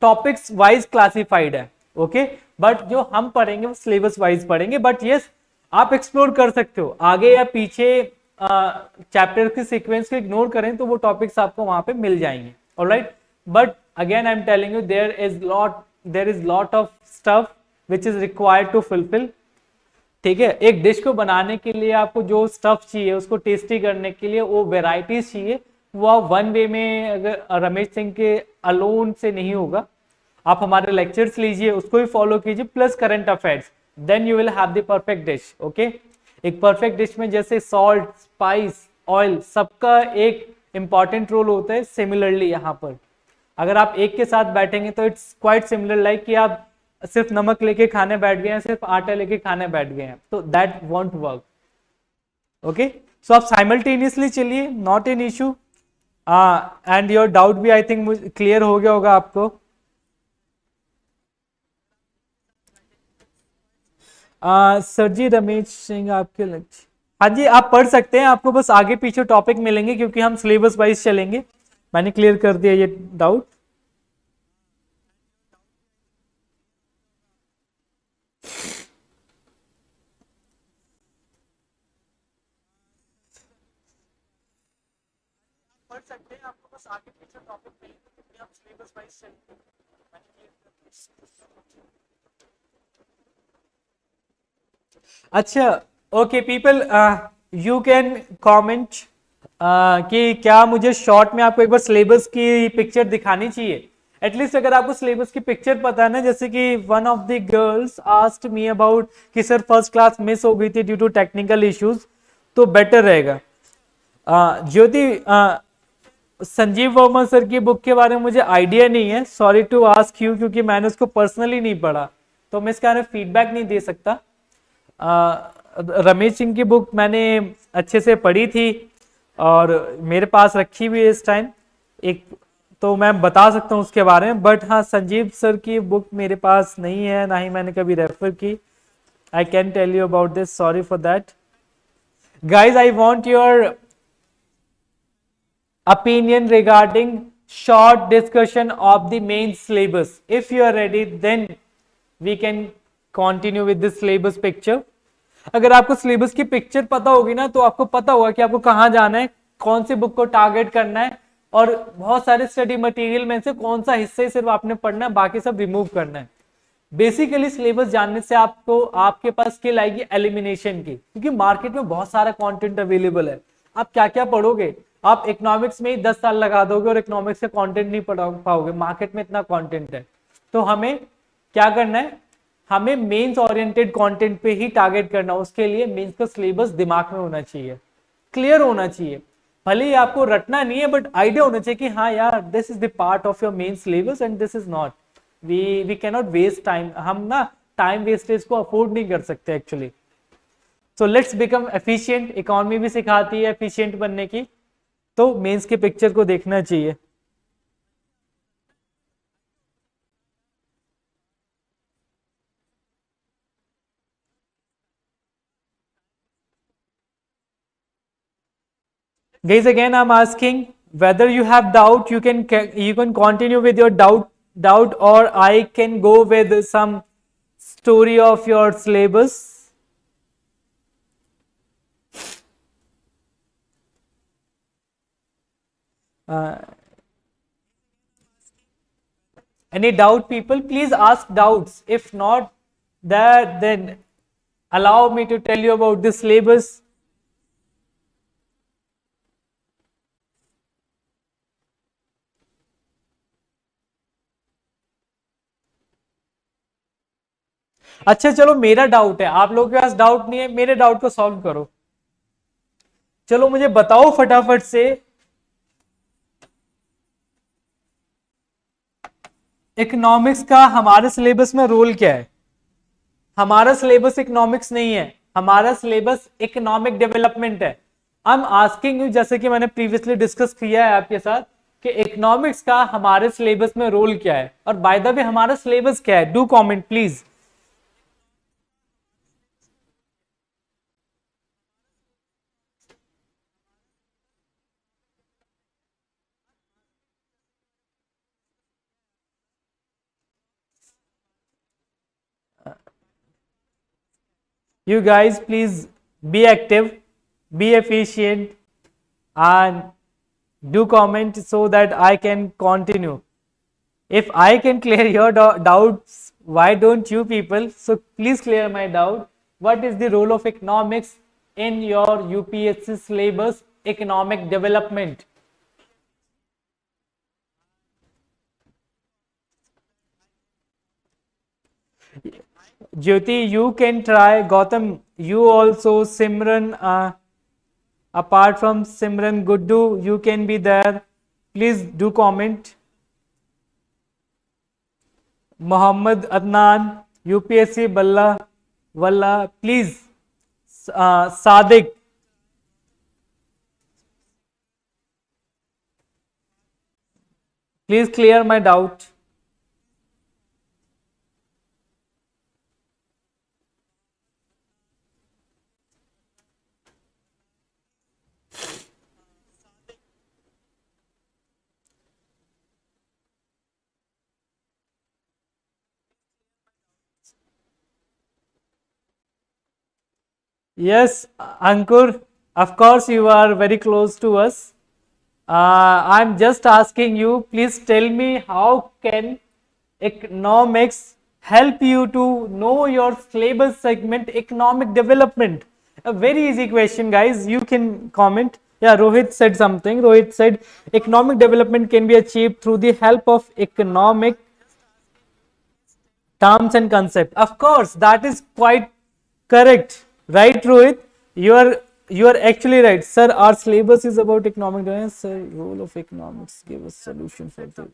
टॉपिक्स वाइज क्लासिफाइड है, ओके, बट जो हम पढ़ेंगे वो सिलेबस वाइज पढ़ेंगे। बट यस, आप एक्सप्लोर कर सकते हो आगे या पीछे, चैप्टर के सीक्वेंस को इग्नोर करें तो वो टॉपिक्स आपको वहां पे मिल जाएंगे। Alright, but again I am telling you there is lot of stuff which is required to fulfil, ठीक है? एक डिश को बनाने के लिए आपको जो स्टफ चाहिए, उसको टेस्टी करने के लिए वो वेराइटीज चाहिए, वो आप वन वे में अगर रमेश सिंह के अलोन से नहीं होगा। आप हमारे लेक्चर्स लीजिए, उसको भी फॉलो कीजिए, plus current affairs, then you will have the perfect dish. Okay, एक परफेक्ट डिश में जैसे सॉल्ट, स्पाइस, ऑयल, सबका एक इंपॉर्टेंट रोल होता है। सिमिलरली यहाँ पर अगर आप एक के साथ बैठेंगे तो इट्स क्वाइट सिमिलर, लाइक कि आप सिर्फ नमक लेके खाने बैठ गए हैं, सिर्फ आटा लेके खाने बैठ गए हैं, तो दैट वॉन्ट वर्क। ओके, सो आप साइमल्टेनियसली चलिए, not an issue. And your doubt भी आई थिंक क्लियर हो गया होगा आपको। सर जी रमेश सिंह आपके लक्ष्य, हाँ जी आप पढ़ सकते हैं, आपको बस आगे पीछे टॉपिक मिलेंगे क्योंकि हम सिलेबस वाइज चलेंगे। मैंने क्लियर कर दिया ये डाउट। पढ़ सकते हैं, आपको बस आगे पीछे टॉपिक मिलेंगे क्योंकि हम सिलेबस वाइज चलेंगे। अच्छा, okay people, you can comment कि क्या मुझे शॉर्ट में आपको एक बार सिलेबस की पिक्चर दिखानी चाहिए। एटलीस्ट अगर आपको सिलेबस की पिक्चर पता है ना, जैसे कि one of the girls asked me about कि सर फर्स्ट क्लास मिस हो गई थी ड्यू टू टेक्निकल इश्यूज, तो बेटर रहेगा। ज्योति, संजीव वर्मा सर की बुक के बारे में मुझे आइडिया नहीं है, सॉरी टू आस्क यू, क्योंकि मैंने उसको पर्सनली नहीं पढ़ा तो मैं इसका फीडबैक नहीं दे सकता। रमेश सिंह की बुक मैंने अच्छे से पढ़ी थी और मेरे पास रखी हुई है इस टाइम एक, तो मैं बता सकता हूँ उसके बारे में। बट हाँ, संजीव सर की बुक मेरे पास नहीं है, ना ही मैंने कभी रेफर की। I can tell you about this, sorry for that guys. I want your opinion regarding short discussion of the main syllabus. If you are ready, then we can continue with this syllabus picture. अगर आपको syllabus की picture पता होगी ना, तो आपको पता होगा कि आपको कहाँ जाना है, कौन सी बुक को टारगेट करना है और बहुत सारे स्टडी मटेरियल में से कौन सा हिस्सा ही सिर्फ आपने पढ़ना है, बाकी सब रिमूव करना है। बेसिकली सिलेबस जानने से आपको आपके पास स्किल आएगी एलिमिनेशन की, क्योंकि मार्केट में बहुत सारा कंटेंट अवेलेबल है। आप क्या क्या पढ़ोगे? आप इकोनॉमिक्स में ही 10 साल लगा दोगे और इकोनॉमिक्स का कंटेंट नहीं पढ़ पाओगे, मार्केट में इतना कंटेंट है। तो हमें क्या करना है? हमें मेंस ओरिएंटेड कंटेंट पे ही टारगेट करना। उसके लिए मेंस का सिलेबस दिमाग में होना चाहिए, क्लियर होना चाहिए। भले ही आपको रटना नहीं है, बट आइडिया होना चाहिए कि हाँ यार, this is the part of your main syllabus and this is not. We can not waste time. हम ना टाइम वेस्टेज को अफोर्ड नहीं कर सकते actually. So let's become efficient. Economy भी सिखाती है एफिशिएंट बनने की, तो मेंस के पिक्चर को देखना चाहिए। Guys, again I'm asking whether you have doubt. You can continue with your doubt, or I can go with some story of your syllabus. Uh, any doubt, people? Please ask doubts. If not, that then allow me to tell you about the syllabus. अच्छा चलो, मेरा doubt है, आप लोगों के पास doubt नहीं है, मेरे डाउट को सॉल्व करो। चलो मुझे बताओ फटाफट से, इकोनॉमिक्स का हमारे सिलेबस में रोल क्या है? हमारा सिलेबस इकोनॉमिक्स नहीं है, हमारा सिलेबस इकोनॉमिक डेवलपमेंट है। आई एम आस्किंग यू, जैसे कि मैंने प्रीवियसली डिस्कस किया है आपके साथ, कि इकोनॉमिक्स का हमारे सिलेबस में रोल क्या है, और बाय द वे हमारा सिलेबस क्या है? Do comment please. You guys, please be active, be efficient, and do comment so that I can continue. If I can clear your doubts, why don't you people? So please clear my doubt. What is the role of economics in your UPSC syllabus, economic development? Jyoti, you can try. Gautam, you also. Simran, apart from Simran, Guddu, you can be there. Please do comment. Muhammad Adnan, UPSC Balla, Walla, please. Sadiq, please clear my doubt. Yes, Ankur, of course you are very close to us. I'm just asking you, please tell me how can economics help you to know your syllabus segment, economic development? A very easy question, guys. You can comment. Yeah, Rohit said something. Rohit said economic development can be achieved through the help of economic terms and concept. Of course, that is quite correct, right, Rohit? You are actually right, sir. Our syllabus is about economic development. Sir, role of economics give us solution for the.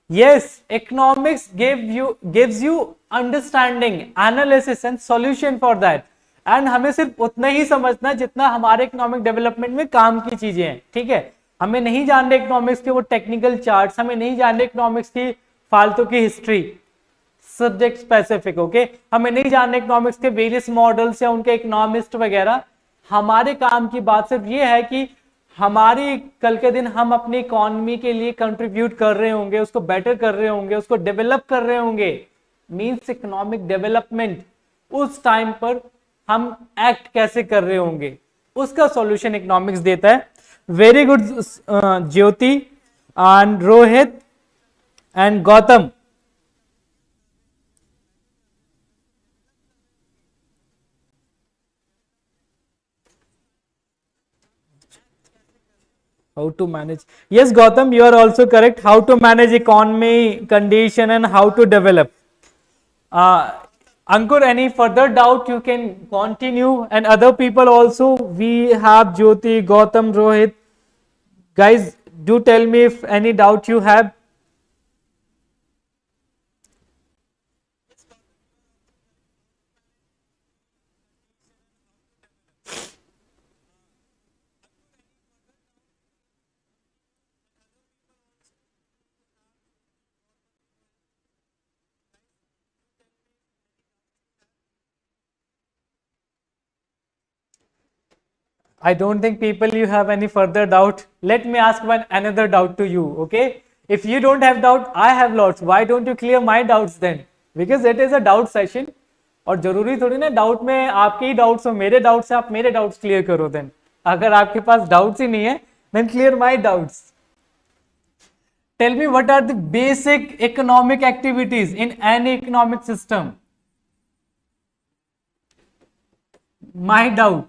Yes, economics gives you understanding, analysis and solution for that. And हमें सिर्फ उतना ही समझना जितना हमारे economic development में काम की चीजें हैं, ठीक है? हमें नहीं जानना इकोनॉमिक्स के वो टेक्निकल चार्ट्स, हमें नहीं जानना इकोनॉमिक्स की फालतू की हिस्ट्री, सब्जेक्ट स्पेसिफिक, ओके? हमें नहीं जानना इकोनॉमिक्स के वेरियस मॉडल्स या उनके इकोनॉमिस्ट वगैरह। हमारे काम की बात सिर्फ ये है कि हमारी कल के दिन हम अपनी इकोनॉमी के लिए कंट्रीब्यूट कर रहे होंगे, उसको बेटर कर रहे होंगे, उसको डेवलप कर रहे होंगे, मींस इकोनॉमिक डेवलपमेंट। उस टाइम पर हम एक्ट कैसे कर रहे होंगे, उसका सॉल्यूशन इकोनॉमिक्स देता है। Very good, Jyoti and Rohit and Gautam. How to manage? Yes, Gautam, you are also correct. How to manage economy condition and how to develop. Uh, Ankur, any further doubt you can continue, and other people also. We have Jyoti, Gautam, Rohit. Guys, do tell me if any doubt you have. I don't think people you have any further doubt. Let me ask one another doubt to you, okay? If you don't have doubt, I have lots. Why don't you clear my doubts then? Because it is a doubt session. और जरूरी थोड़ी ना doubt में आपके ही doubts हो, मेरे doubts से आप मेरे डाउट्स क्लियर करो देन. अगर आपके पास डाउट्स ही नहीं है, then clear my doubts. Tell me what are the basic economic activities in any economic system? My doubt.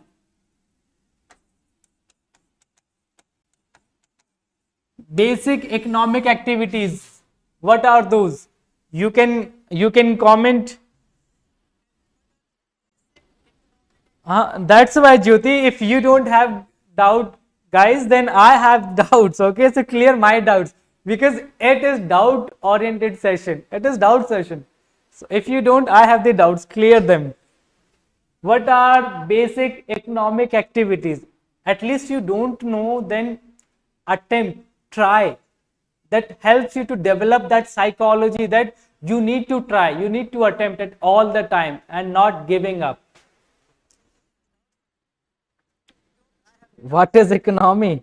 Basic economic activities, what are those? You can comment. That's why, Jyoti, if you don't have doubt, guys, then I have doubts, okay? So clear my doubts, because it is doubt oriented session, it is doubt session. So if you don't, I have the doubts, clear them. What are basic economic activities? At least you don't know, then attempt, try. That helps you to develop that psychology that you need to try, you need to attempt it all the time and not giving up. What is economy?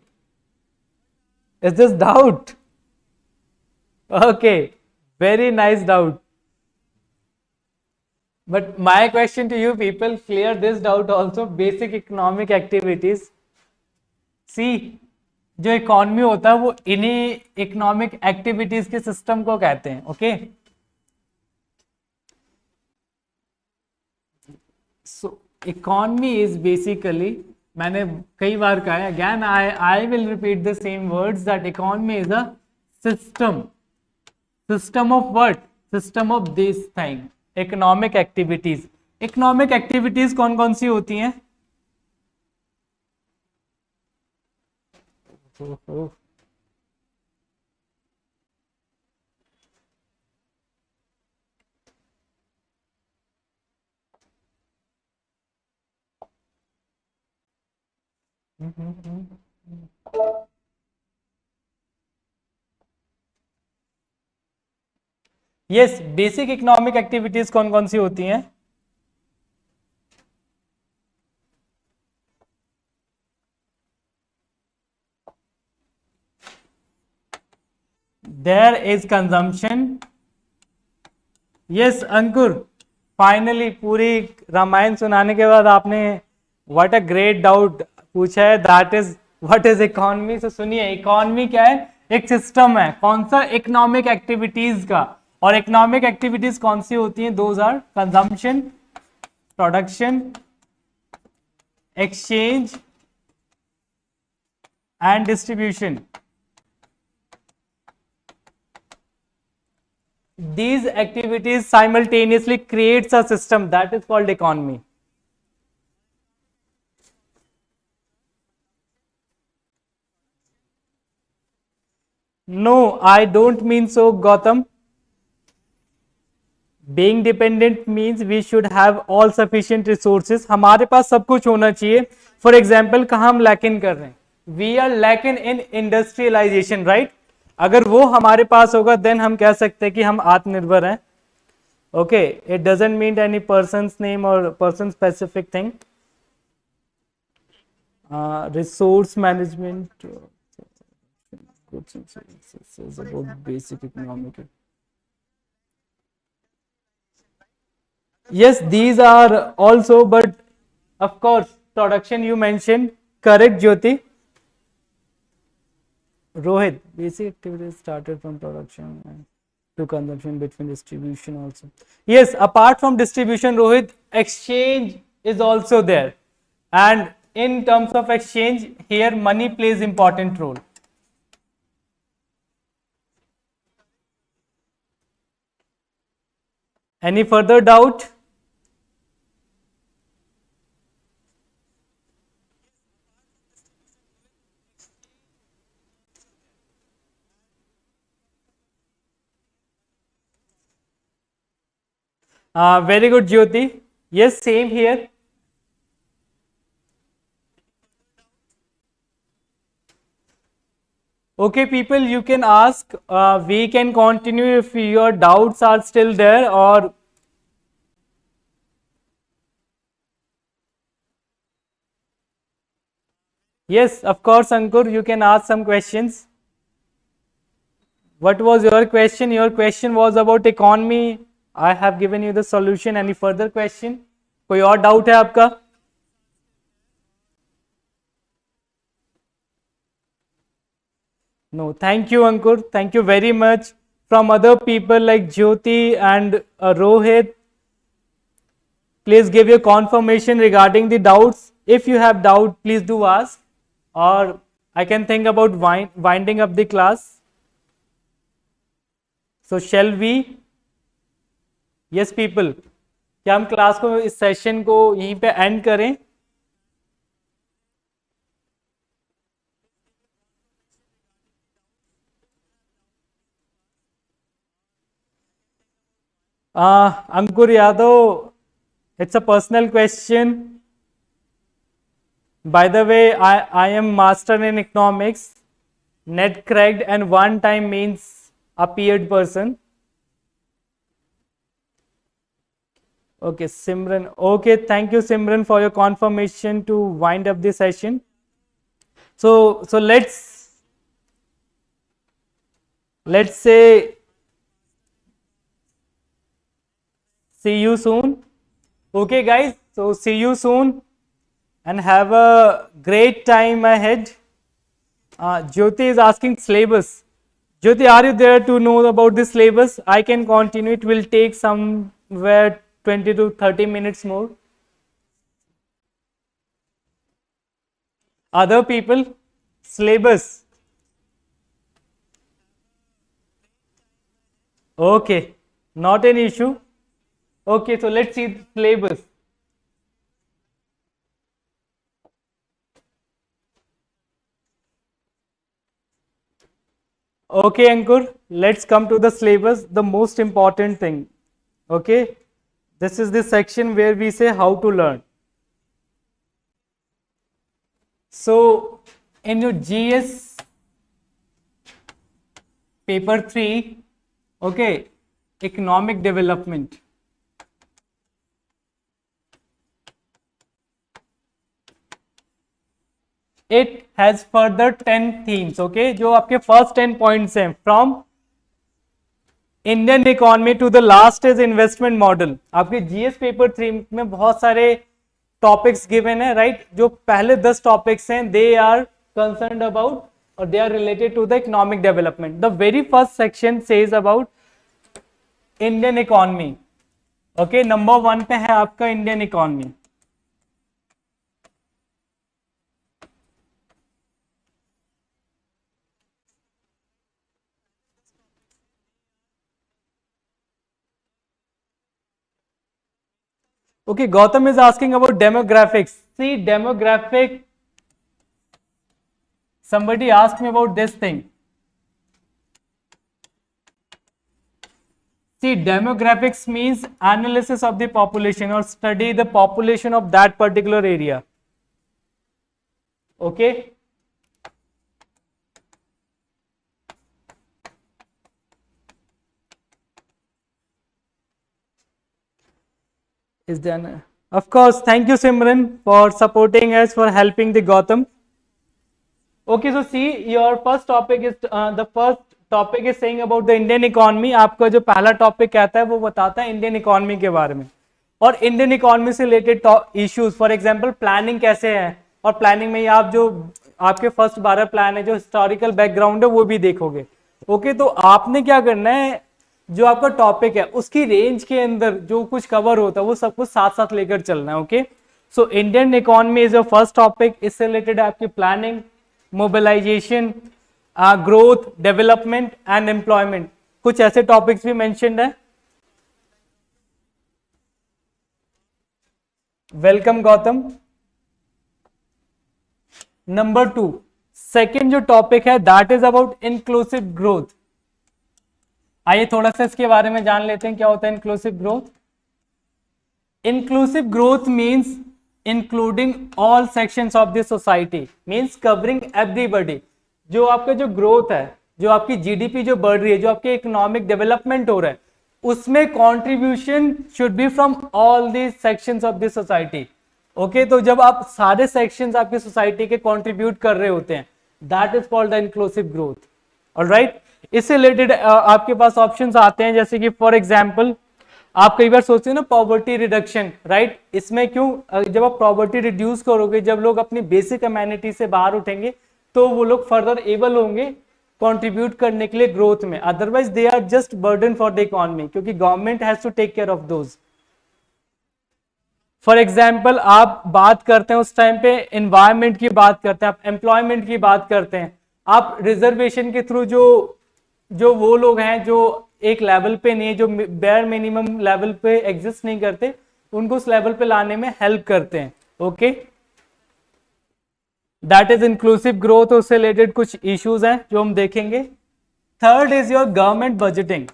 Is this doubt? Okay, very nice doubt. But my question to you people, clear this doubt also. Basic economic activities. See, जो economy होता है वो इन्हीं economic activities के system को कहते हैं, okay? So economy is basically, मैंने कई बार कहा है, again I will repeat the same words, that economy is a system. System of what? System of this thing, economic activities. Economic activities कौन कौन सी होती हैं? यस, बेसिक इकोनॉमिक एक्टिविटीज कौन कौन सी होती हैं? There is consumption. Yes, Ankur, finally पूरी रामायण सुनाने के बाद आपने व्हाट अ ग्रेट डाउट पूछा है, that is what is economy. तो सुनिए, इकोनॉमी क्या है? एक सिस्टम है. कौन सा? इकोनॉमिक एक्टिविटीज का. और इकोनॉमिक एक्टिविटीज कौन सी होती हैं? Those are consumption, production, exchange and distribution. These activities simultaneously creates a system that is called economy. No, I don't mean so, Gautam. Being dependent means we should have all sufficient resources. हमारे पास सब कुछ होना चाहिए. For example, कहाँ हम lacking कर रहे हैं? We are lacking in industrialization, right? अगर वो हमारे पास होगा देन हम कह सकते हैं कि हम आत्मनिर्भर हैं. Okay, it doesn't mean any person's name और person specific thing. Resource management, basic economic. Yes, these are also, but of course, production you mentioned, correct, Jyoti? Rohit, basic activities started from production and to consumption between distribution also. Yes, apart from distribution, Rohit, exchange is also there. And in terms of exchange, here money plays important role. Any further doubt? Very good, Jyoti. Yes, same here. Okay, people, you can ask. We can continue if your doubts are still there, or yes, of course, Ankur, you can ask some questions. What was your question? Your question was about economy. I have given you the solution. Any further question? कोई और doubt है आपका? No, thank you, Ankur. Thank you very much. From other people like Jyoti and Rohit, please give your confirmation regarding the doubts. If you have doubt, please do ask. Or I can think about winding up the class. So shall we? Yes, people. क्या हम class को इस session को यहीं पे and करें? Ankur Yadav, it's a personal question. By the way, I am master in economics. Net cracked and one time means appeared person. Okay, Simran. Okay, thank you, Simran, for your confirmation to wind up the session. So let's say see you soon. Okay, guys. So see you soon and have a great time ahead. Jyoti is asking syllabus. Jyoti, are you there to know about the syllabus? I can continue. It will take somewhere 20 to 30 minutes more. Other people, syllabus. Okay, not an issue. Okay, so let's see the syllabus. Okay, Ankur, let's come to the syllabus, the most important thing. Okay, this is the section where we say how to learn. So, in your GS paper 3, okay, economic development. It has further 10 themes, okay, जो आपके first 10 points हैं, from Indian economy to the last is investment model. आपके GS paper 3 में बहुत सारे topics given है, right? जो पहले 10 टॉपिक्स हैं दे आर कंसर्न्ड अबाउट और they are related to the economic development. The very first section says about Indian economy. Okay, number 1 पे है आपका Indian economy. Okay, Gautam is asking about demographics. See, demographic, somebody asked me about this thing. See, demographics means analysis of the population or study the population of that particular area. Okay. Is there? Of course, thank you, Simran, for supporting us, for helping the Gautam. Okay, so see, your first topic is the first topic is saying about the Indian economy. आपका जो पहला topic कहता है वो बताता है Indian economy के बारे में और इंडियन इकोनॉमी से related issues. For example planning कैसे है, और प्लानिंग में आप जो आपके फर्स्ट 12 प्लान है, जो हिस्टोरिकल बैकग्राउंड है वो भी देखोगे। ओके, तो आपने क्या करना है, जो आपका टॉपिक है उसकी रेंज के अंदर जो कुछ कवर होता है वो सब कुछ साथ साथ लेकर चलना है। Okay, so Indian economy is your first topic, इससे रिलेटेड आपकी planning, mobilisation, growth, development and employment, कुछ ऐसे टॉपिक्स भी मेंशन्ड है। वेलकम गौतम। नंबर 2, सेकेंड जो टॉपिक है that is about inclusive growth. आइए थोड़ा सा इसके बारे में जान लेते हैं, क्या होता है inclusive growth. Inclusive growth means including all sections of the society, means covering everybody. जो आपका जो ग्रोथ है, जो आपकी जीडीपी जो बढ़ रही है, जो आपके इकोनॉमिक डेवलपमेंट हो रहा है, उसमें contribution should be from all the sections of the society. Okay, तो जब आप सारे सेक्शंस आपकी सोसाइटी के कंट्रीब्यूट कर रहे होते हैं, that is called the inclusive growth. Alright, इससे रिलेटेड आपके पास ऑप्शंस आते हैं, जैसे कि फॉर एग्जांपल आप कई बार सोचते हैं ना पॉवर्टी रिडक्शन, राइट। इसमें क्यों, जब आप पॉवर्टी रिड्यूस करोगे, जब लोग अपनी बेसिक अमेनिटी से बाहर उठेंगे तो वो लोग फर्दर एबल होंगे कंट्रीब्यूट करने के लिए ग्रोथ में, otherwise they are just burden for the economy, क्योंकि government has to take care of those. For example आप बात करते हैं उस टाइम पे एनवायरमेंट की बात करते हैं, आप एम्प्लॉयमेंट की बात करते हैं, आप रिजर्वेशन के थ्रू जो वो लोग हैं जो एक लेवल पे नहीं है, जो बेयर मिनिमम लेवल पे एग्जिस्ट नहीं करते, उनको उस लेवल पे लाने में हेल्प करते हैं। Okay, that is inclusive growth. उससे रिलेटेड कुछ इश्यूज हैं जो हम देखेंगे। Third is your government budgeting.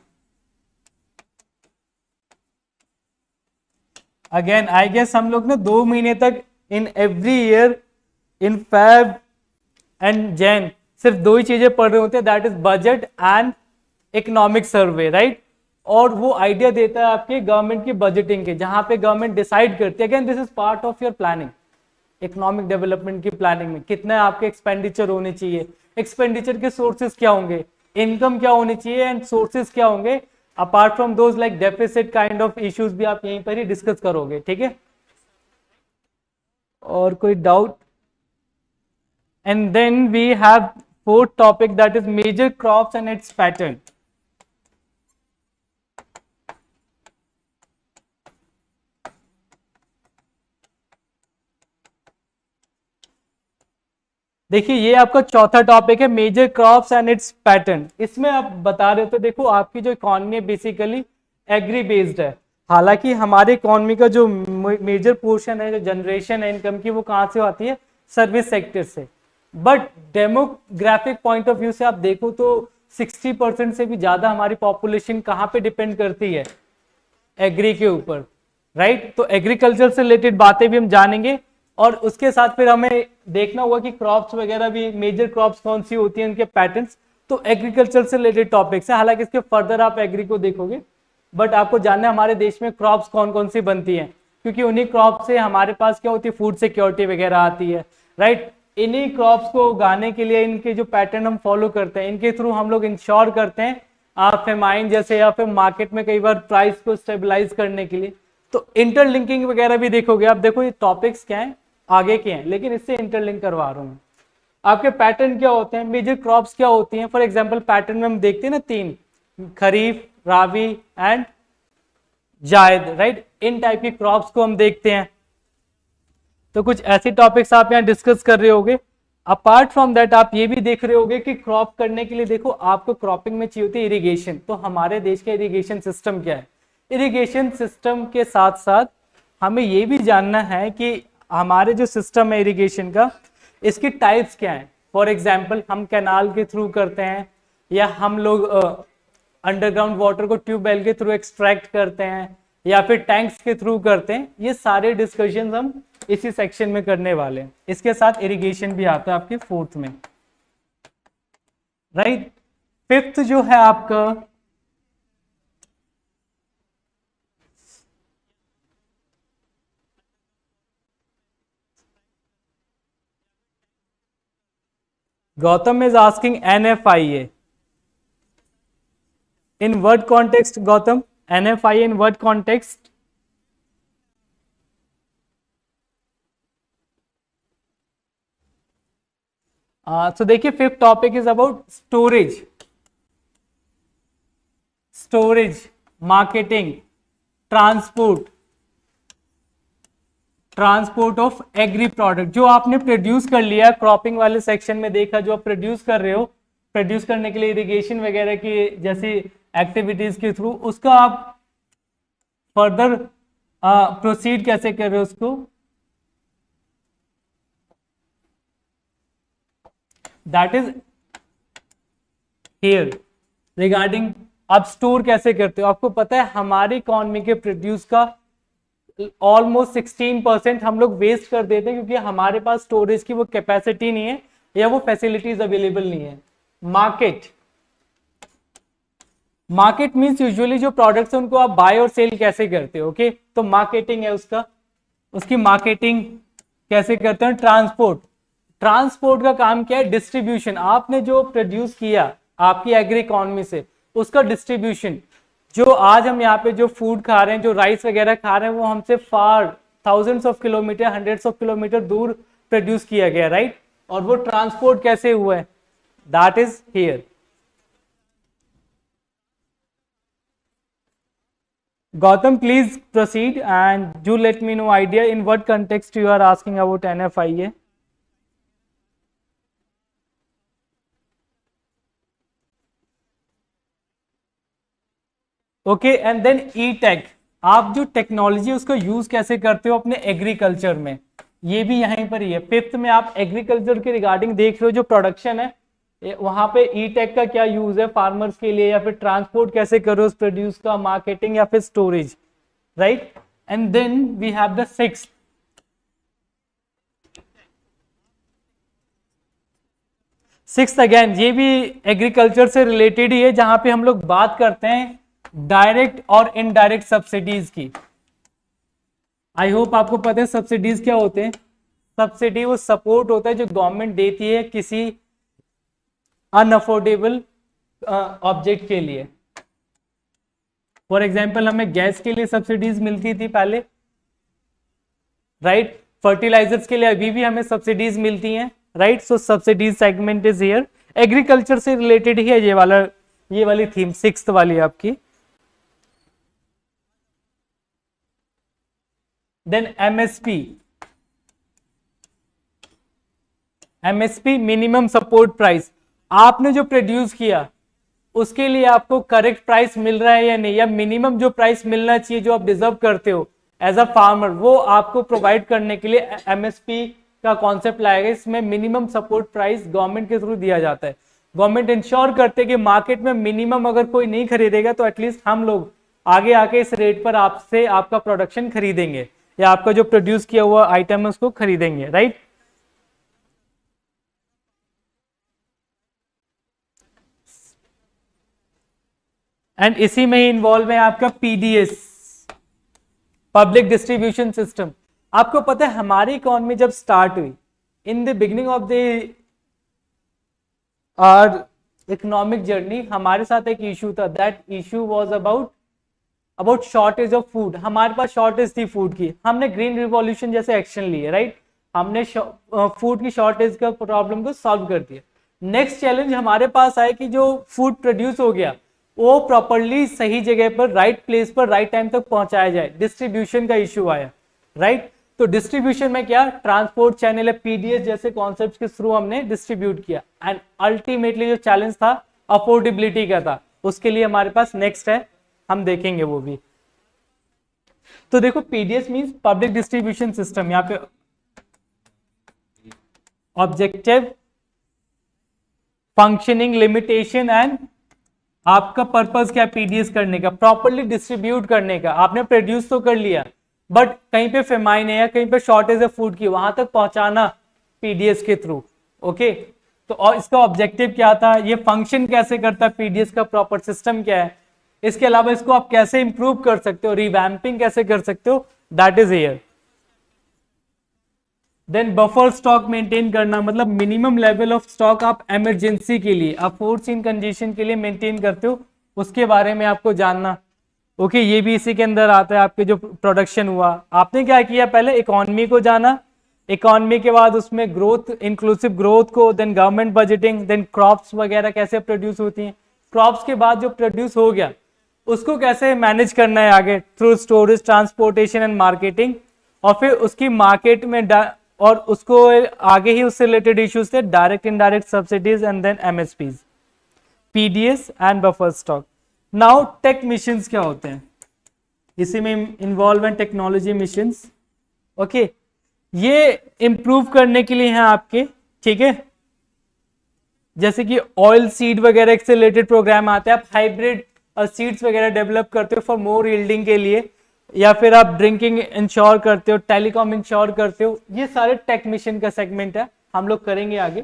Again I guess हम लोग ना 2 महीने तक in every year in Feb and Jan सिर्फ 2 ही चीजें पढ़ रहे होते हैं, that is budget and economic survey, right. और वो आइडिया देता है आपके गवर्नमेंट की बजटिंग के, जहां पे गवर्नमेंट डिसाइड करती है, again this is part of your planning, economic development की प्लानिंग में कितना आपके एक्सपेंडिचर होने चाहिए, एक्सपेंडिचर के सोर्सेज क्या होंगे, इनकम क्या होनी चाहिए एंड सोर्सेज क्या होंगे, apart from those like deficit kind of issues भी आप यहीं पर ही डिस्कस करोगे। ठीक है, और कोई doubt? And then we have fourth topic that is major crops and its pattern. देखिए ये आपका चौथा टॉपिक है, major crops and its pattern. इसमें आप बता रहे हो, तो देखो आपकी जो इकोनॉमी है बेसिकली एग्री बेस्ड है। हालांकि हमारे इकोनॉमी का जो मेजर पोर्शन है, जो जनरेशन है इनकम की, वो कहाँ से आती है, सर्विस सेक्टर से। But demographic point of view से आप देखो तो 60% से भी ज्यादा हमारी पॉपुलेशन कहाँ पे डिपेंड करती है, एग्री के ऊपर, राइट। तो एग्रीकल्चर से रिलेटेड बातें भी हम जानेंगे, और उसके साथ फिर हमें देखना होगा कि क्रॉप्स वगैरह भी, मेजर क्रॉप्स कौन सी होती हैं, उनके पैटर्न्स। तो एग्रीकल्चर से रिलेटेड टॉपिक्स है, हालांकि इसके फर्दर आप एग्री को देखोगे, बट आपको जानना है हमारे देश में क्रॉप्स कौन कौन सी बनती हैं, क्योंकि उन्हीं क्रॉप से हमारे पास क्या होती है, फूड सिक्योरिटी वगैरह आती है, राइट। इन्हीं क्रॉप्स को उगाने के लिए इनके जो पैटर्न हम फॉलो करते हैं, इनके थ्रू हम लोग इंश्योर करते हैं आप फेमाइन जैसे, या फिर मार्केट में कई बार प्राइस को स्टेबलाइज करने के लिए। तो इंटरलिंकिंग वगैरह भी देखोगे आप। देखो ये टॉपिक्स क्या हैं, आगे के हैं, लेकिन इससे इंटरलिंक करवा रहा हूँ। आपके पैटर्न क्या होते हैं, मेजर क्रॉप्स क्या होती हैं। फॉर एग्जांपल पैटर्न में हम देखते हैं ना 3, खरीफ, राबी एंड जायद, राइट। इन टाइप की क्रॉप्स को हम देखते हैं। तो कुछ ऐसे टॉपिक्स आप यहाँ डिस्कस कर रहे होगे। अपार्ट फ्रॉम दैट आप ये भी देख रहे होगे कि क्रॉप करने के लिए देखो आपको क्रॉपिंग में चाहिए होती है इरिगेशन। तो हमारे देश का इरिगेशन सिस्टम क्या है, इरिगेशन सिस्टम के साथ साथ हमें ये भी जानना है कि हमारे जो सिस्टम है इरिगेशन का, इसकी टाइप्स क्या है। फॉर एग्जाम्पल हम कैनाल के थ्रू करते हैं, या हम लोग अंडरग्राउंड वाटर को ट्यूबवेल के थ्रू एक्सट्रैक्ट करते हैं, या फिर टैंक्स के थ्रू करते हैं। ये सारे डिस्कशन हम इसी सेक्शन में करने वाले हैं। इसके साथ इरिगेशन भी आता है आपके 4th में, राइट। 5th जो है आपका Gautam is asking NFIA. In what context, Gautam? NFIA in what context? तो देखिए fifth topic is about storage, storage, marketing, transport, transport of agree product. जो आपने प्रोड्यूस कर लिया क्रॉपिंग वाले सेक्शन में देखा, जो आप प्रोड्यूस कर रहे हो, प्रोड्यूस करने के लिए इरिगेशन वगैरह की जैसी एक्टिविटीज के थ्रू, उसका आप फर्दर प्रोसीड कैसे कर रहे हो उसको, दैट इज हियर रिगार्डिंग आप स्टोर कैसे करते हो। आपको पता है हमारी इकोनॉमी के प्रोड्यूस का ऑलमोस्ट 16% हम लोग वेस्ट कर देते हैं क्योंकि हमारे पास स्टोरेज की वो कैपेसिटी नहीं है या वो फैसिलिटीज अवेलेबल नहीं है। मार्केट, मार्केट मीन्स यूजुअली जो प्रोडक्ट्स है उनको आप बाय और सेल कैसे करते हो। ओके, तो मार्केटिंग है उसका, उसकी मार्केटिंग कैसे करते हैं। ट्रांसपोर्ट, ट्रांसपोर्ट का काम क्या है, डिस्ट्रीब्यूशन। आपने जो प्रोड्यूस किया आपकी एग्री इकोनॉमी से, उसका डिस्ट्रीब्यूशन। जो आज हम यहाँ पे जो फूड खा रहे हैं, जो राइस वगैरह खा रहे हैं, वो हमसे far thousands of kilometre, hundreds of kilometre दूर प्रोड्यूस किया गया, राइट। और वो ट्रांसपोर्ट कैसे हुआ है, that is here. Gautam, please proceed and do let me know idea in what context you are asking about NFIA. Okay, and then E tech, आप जो टेक्नोलॉजी उसको यूज कैसे करते हो अपने एग्रीकल्चर में, ये भी यहीं पर ही है। फिफ्थ में आप एग्रीकल्चर के रिगार्डिंग देख रहे हो, जो प्रोडक्शन है वहां पे ई टेक का क्या यूज है फार्मर्स के लिए, या फिर ट्रांसपोर्ट कैसे करो उस प्रोड्यूस का, मार्केटिंग या फिर storage, right. And then we have the sixth, sixth again ये भी एग्रीकल्चर से रिलेटेड ही है, जहां पे हम लोग बात करते हैं डायरेक्ट और इनडायरेक्ट सब्सिडीज की। आई होप आपको पता है सब्सिडीज क्या होते हैं। सब्सिडी वो सपोर्ट होता है जो गवर्नमेंट देती है किसी अनअफोर्डेबल ऑब्जेक्ट के लिए। फॉर एग्जाम्पल हमें गैस के लिए सब्सिडीज मिलती थी पहले, राइट। फर्टिलाइजर्स के लिए अभी भी हमें सब्सिडीज मिलती हैं, right. So subsidies segment is here, agriculture से रिलेटेड ही है ये वाली थीम, सिक्स्थ वाली आपकी। Then MSP, MSP minimum support price. आपने जो प्रोड्यूस किया उसके लिए आपको करेक्ट प्राइस मिल रहा है या नहीं, या मिनिमम जो प्राइस मिलना चाहिए जो आप डिजर्व करते हो एज अ फार्मर, वो आपको प्रोवाइड करने के लिए एमएसपी का कॉन्सेप्ट लाएगा। इसमें मिनिमम सपोर्ट प्राइस गवर्नमेंट के थ्रू दिया जाता है। गवर्नमेंट इंश्योर करते हैं कि मार्केट में मिनिमम अगर कोई नहीं खरीदेगा तो एटलीस्ट हम लोग आगे आके इस रेट पर आपसे आपका प्रोडक्शन खरीदेंगे, या आपका जो प्रोड्यूस किया हुआ आइटम है उसको खरीदेंगे, राइट। एंड इसी में ही इन्वॉल्व है आपका पीडीएस, पब्लिक डिस्ट्रीब्यूशन सिस्टम। आपको पता है हमारी इकोनॉमी जब स्टार्ट हुई, in the beginning of the our economic journey, हमारे साथ एक इशू था। That issue was about shortage of food. हमारे पास शॉर्टेज थी फूड की, हमने ग्रीन रिवॉल्यूशन जैसे एक्शन लिए, राइट। हमने फूड की शॉर्टेज का प्रॉब्लम को सॉल्व कर दिया। नेक्स्ट चैलेंज हमारे पास आया कि जो फूड प्रोड्यूस हो गया वो प्रॉपरली सही जगह पर, राइट प्लेस पर, राइट टाइम तक पहुंचाया जाए। डिस्ट्रीब्यूशन का इशू आया, राइट। तो डिस्ट्रीब्यूशन में क्या, ट्रांसपोर्ट चैनल है, पीडीएस जैसे कॉन्सेप्ट्स के थ्रू हमने डिस्ट्रीब्यूट किया। एंड अल्टीमेटली जो चैलेंज था अफोर्डेबिलिटी का था, उसके लिए हमारे पास नेक्स्ट है, हम देखेंगे वो भी। तो देखो PDS means public distribution system. यहाँ पे ऑब्जेक्टिव, फंक्शनिंग, लिमिटेशन एंड आपका पर्पस क्या, पीडीएस करने का, प्रॉपरली डिस्ट्रीब्यूट करने का। आपने प्रोड्यूस तो कर लिया बट कहीं पे फेमाइन है या कहीं पे शॉर्टेज है फूड की, वहां तक पहुंचाना पीडीएस के थ्रू, ओके। तो और इसका ऑब्जेक्टिव क्या था, ये फंक्शन कैसे करता है पीडीएस का, प्रॉपर सिस्टम क्या है, इसके अलावा इसको आप कैसे इंप्रूव कर सकते हो, रिवैम्पिंग कैसे कर सकते हो, that is here. Then buffer stock maintain करना, मतलब मिनिमम लेवल ऑफ स्टॉक आप इमरजेंसी के लिए, अनफोर्सीन कंडीशन के लिए मेंटेन करते हो, उसके बारे में आपको जानना, ओके। ये भी इसी के अंदर आता है। आपके जो प्रोडक्शन हुआ, आपने क्या किया, पहले इकोनॉमी को जाना, इकोनॉमी के बाद उसमें ग्रोथ, इंक्लूसिव ग्रोथ को, then government budgeting, then crops वगैरह कैसे प्रोड्यूस होती हैं, क्रॉप्स के बाद जो प्रोड्यूस हो गया उसको कैसे मैनेज करना है आगे through storage, transportation and marketing, और फिर उसकी मार्केट में और उसको आगे ही उससे रिलेटेड इश्यूज थे direct indirect subsidies and then MSPs, PDS and buffer stock. Now tech missions क्या होते हैं, इसी में involve and technology missions. Okay, ये इंप्रूव करने के लिए हैं आपके, ठीक है, जैसे कि ऑयल सीड वगैरह से रिलेटेड प्रोग्राम आते हैं, आप हाइब्रिड सीड्स वगैरह डेवलप करते हो फॉर मोर यील्डिंग के लिए, या फिर आप ड्रिंकिंग इंश्योर करते हो, टेलीकॉम इंश्योर करते हो, ये सारे टेक मिशन का सेगमेंट है, हम लोग करेंगे आगे।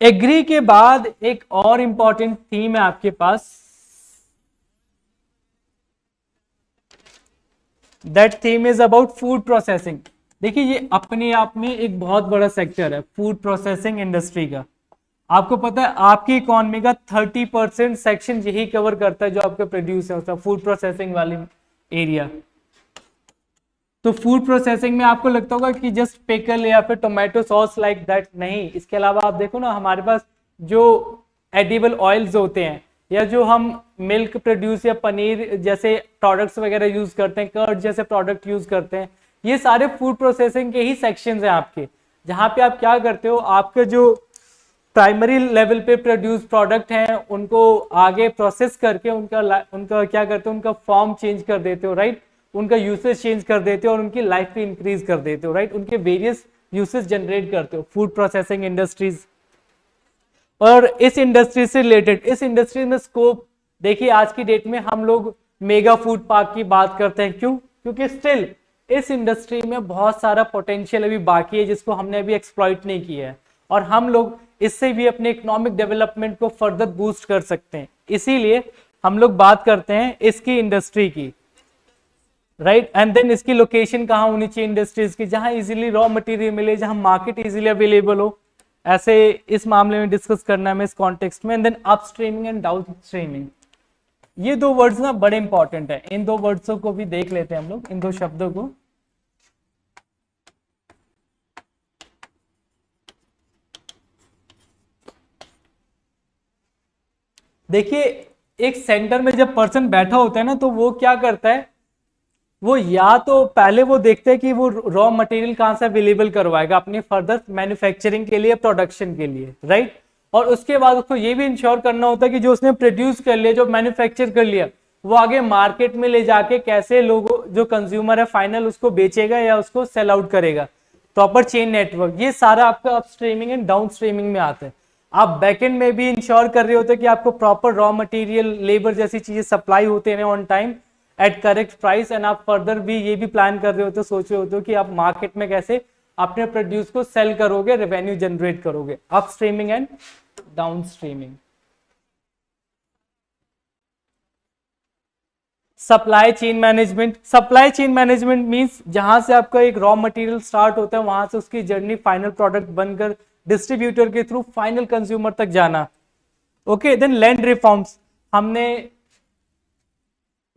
एग्री के बाद एक और इंपॉर्टेंट थीम है आपके पास, that theme is about food processing. देखिए ये अपने आप में एक बहुत बड़ा सेक्टर है फूड प्रोसेसिंग इंडस्ट्री का। आपको पता है आपकी इकोनॉमी का 30% सेक्शन यही कवर करता है जो आपका प्रोड्यूस है उसका फूड प्रोसेसिंग वाली एरिया। तो फूड प्रोसेसिंग में आपको लगता होगा कि जस्ट पिकल या फिर टोमेटो सॉस लाइक दैट, नहीं, इसके अलावा आप देखो ना हमारे पास जो एडिबल ऑयल्स होते हैं, या जो हम मिल्क प्रोड्यूस या पनीर जैसे प्रोडक्ट्स वगैरह यूज करते हैं, कर्ड जैसे प्रोडक्ट यूज करते हैं, ये सारे फूड प्रोसेसिंग के ही सेक्शंस हैं आपके, जहां पे आप क्या करते हो, आपके जो प्राइमरी लेवल पे प्रोड्यूस प्रोडक्ट हैं उनको आगे प्रोसेस करके उनका क्या करते हो, उनका फॉर्म चेंज कर देते हो, राइट, उनका यूसेज चेंज कर देते हो और उनकी लाइफ भी इंक्रीज कर देते हो, राइट, उनके वेरियस यूसेज जनरेट करते हो, फूड प्रोसेसिंग इंडस्ट्रीज। और इस इंडस्ट्री से रिलेटेड, इस इंडस्ट्री में स्कोप देखिए आज की डेट में हम लोग मेगा फूड पार्क की बात करते हैं, क्यों, क्योंकि स्टिल इस इंडस्ट्री में बहुत सारा पोटेंशियल अभी बाकी है जिसको हमने अभी एक्सप्लॉइट नहीं किया है, और हम लोग इससे भी अपने इकोनॉमिक डेवलपमेंट को फर्दर बूस्ट कर सकते हैं, इसीलिए हम लोग बात करते हैं इसकी इंडस्ट्री की, राइट। एंड देन इसकी लोकेशन कहाँ होनी चाहिए इंडस्ट्रीज की, जहां इजीली रॉ मटेरियल मिले, जहां मार्केट इजीली अवेलेबल हो, ऐसे इस मामले में डिस्कस करना है हमें इस कॉन्टेक्स्ट में। And then up streaming and down streaming, ये दो वर्ड्स ना बड़े इंपॉर्टेंट है, इन दो वर्ड्सों को भी देख लेते हैं हम लोग, इन दो शब्दों को। देखिए एक सेंटर में जब पर्सन बैठा होता है ना, तो वो क्या करता है, वो या तो पहले वो देखते हैं कि वो रॉ मटेरियल कहां से अवेलेबल करवाएगा अपनी फर्दर मैन्युफैक्चरिंग के लिए, प्रोडक्शन के लिए, राइट, और उसके बाद उसको ये भी इंश्योर करना होता है कि जो उसने प्रोड्यूस कर लिया, जो मैन्युफैक्चर कर लिया, वो आगे मार्केट में ले जाके कैसे लोगों, जो कंज्यूमर है फाइनल, उसको बेचेगा या उसको सेल आउट करेगा, प्रॉपर चेन नेटवर्क, ये सारा आपका up streaming and down streaming में आता है। आप बैकएंड में भी इंश्योर कर रहे होते हैं कि आपको प्रॉपर रॉ मटेरियल, लेबर जैसी चीजें सप्लाई होते हैं on time at correct price, and आप फर्दर भी ये भी प्लान कर रहे होते हो, सोच रहे होते हो कि आप मार्केट में कैसे अपने प्रोड्यूस को सेल करोगे, रेवेन्यू जनरेट करोगे। Up streaming and down streaming. Supply chain management, supply chain management means जहां से आपका एक रॉ मटेरियल स्टार्ट होता है, वहां से उसकी जर्नी फाइनल प्रोडक्ट बनकर डिस्ट्रीब्यूटर के थ्रू फाइनल कंज्यूमर तक जाना। ओके, देन लैंड रिफॉर्म्स, हमने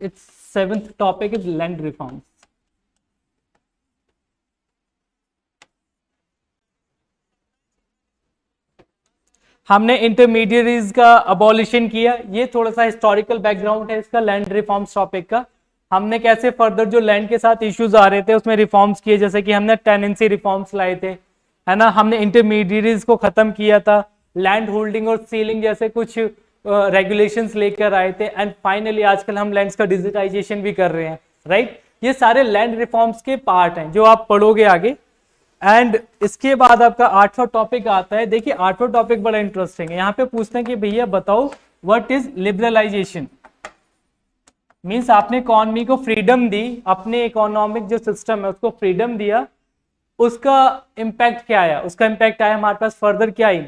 it's 7th topic is land reforms. हमने इंटरमीडिएरीज का अबॉलिशन किया, ये थोड़ा सा हिस्टोरिकल बैकग्राउंड है इसका लैंड रिफॉर्म्स टॉपिक का। हमने कैसे फर्दर जो लैंड के साथ इश्यूज आ रहे थे उसमें रिफॉर्म्स किए, जैसे कि हमने टेनेंसी रिफॉर्म्स लाए थे, है ना, हमने इंटरमीडिएरीज को खत्म किया था, लैंड होल्डिंग और सीलिंग जैसे कुछ रेगुलेशंस लेकर आए थे, एंड फाइनली आजकल हम लैंड्स का डिजिटाइजेशन भी कर रहे हैं, राइट। ये सारे लैंड रिफॉर्म्स के पार्ट हैं जो आप पढ़ोगे आगे। एंड इसके बाद आपका 8वां टॉपिक आता है। देखिए 8वां टॉपिक बड़ा इंटरेस्टिंग है, यहाँ पे पूछते हैं कि भैया बताओ व्हाट इज लिबरलाइजेशन। मीन्स आपने इकोनॉमी को फ्रीडम दी, अपने इकोनॉमिक जो सिस्टम है उसको फ्रीडम दिया, उसका इम्पैक्ट क्या आया, उसका इम्पैक्ट आया हमारे पास फर्दर क्या आई,